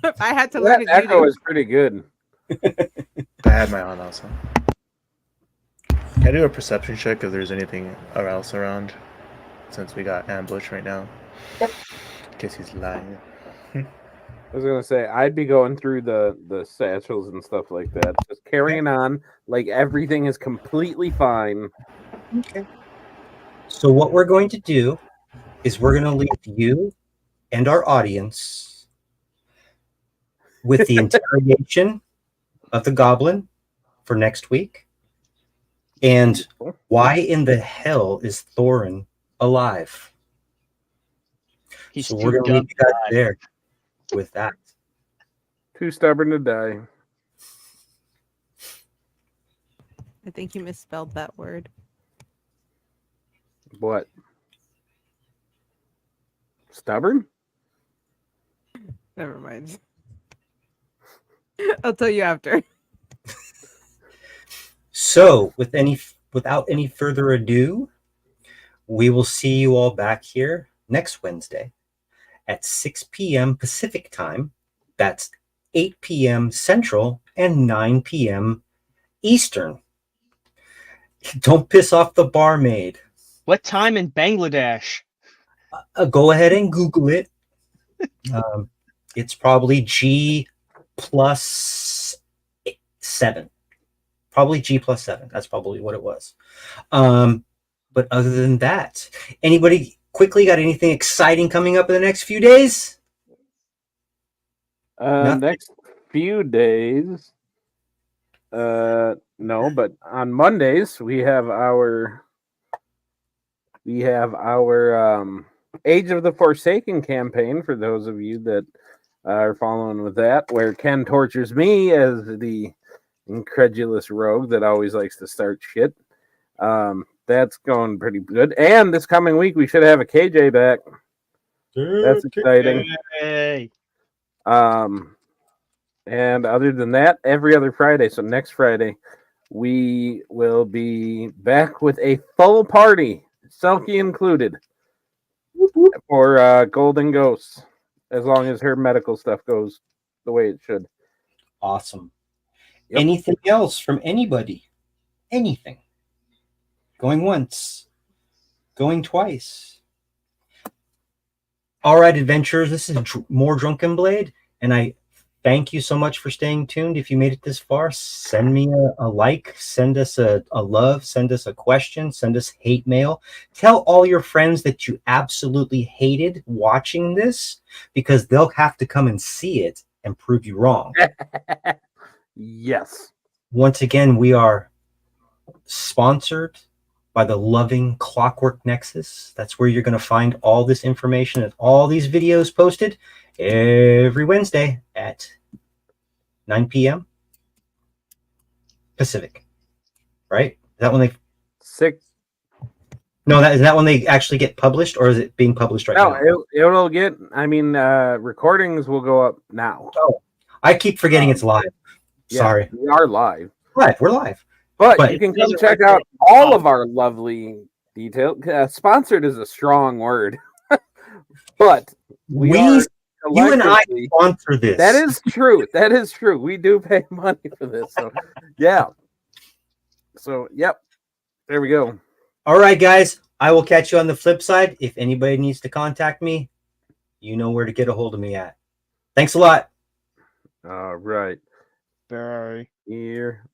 If I had to That learn it, you echo do. is pretty good. I had my on also. Can I do a perception check if there's anything else around? Since we got ambushed right now. In case he's lying. I was gonna say I'd be going through the satchels and stuff like that, just carrying on like everything is completely fine. Okay. So what we're going to do is we're going to leave you and our audience with the interrogation of the goblin for next week. And why in the hell is Thorin alive? He's So too we're going to dumb leave you guys to die. there with that. Too stubborn to die. I think you misspelled that word. What? Stubborn? Never mind. I'll tell you after. So without any further ado, we will see you all back here next Wednesday at 6 p.m. Pacific time. That's 8 p.m. Central and 9 p.m. Eastern. Don't piss off the barmaid. What time in Bangladesh? Go ahead and Google it. It's probably G plus 7. Probably G plus 7. That's probably what it was. But other than that, anybody quickly got anything exciting coming up in the next few days? Nothing? Next few days. No, but on Mondays we have our Age of the Forsaken campaign for those of you that are following with that, where Ken tortures me as the incredulous rogue that always likes to start shit. That's going pretty good. And this coming week we should have a KJ back. That's exciting. Hey. And other than that, every other Friday, so next Friday, we will be back with a full party, Selkie included, for Golden Ghosts, as long as her medical stuff goes the way it should. Awesome. Yep. Anything else from anybody? Anything? Going once? Going twice? All right, adventurers, this is more Drunken Blade, and I thank you so much for staying tuned. If you made it this far, send me a like, send us a love, send us a question, send us hate mail. Tell all your friends that you absolutely hated watching this, because they'll have to come and see it and prove you wrong. Yes. Once again, we are sponsored by the loving Clockwork Nexus. That's where you're going to find all this information and all these videos posted every Wednesday at 9 p.m. Pacific. Right? Is that when they? 6. No, is that when they actually get published, or is it being published right No, now? it'll get. I mean, recordings will go up now. Oh, I keep forgetting it's live. Yeah, Sorry. we are live. Live. We're live. But you can It says come it check right there. out all of our lovely detail. Sponsored is a strong word, but we are you and I collectively- sponsor this. That is true. That is true. We do pay money for this. So, yeah. So, yep. There we go. All right, guys. I will catch you on the flip side. If anybody needs to contact me, you know where to get a hold of me at. Thanks a lot. All right. Bye. Here.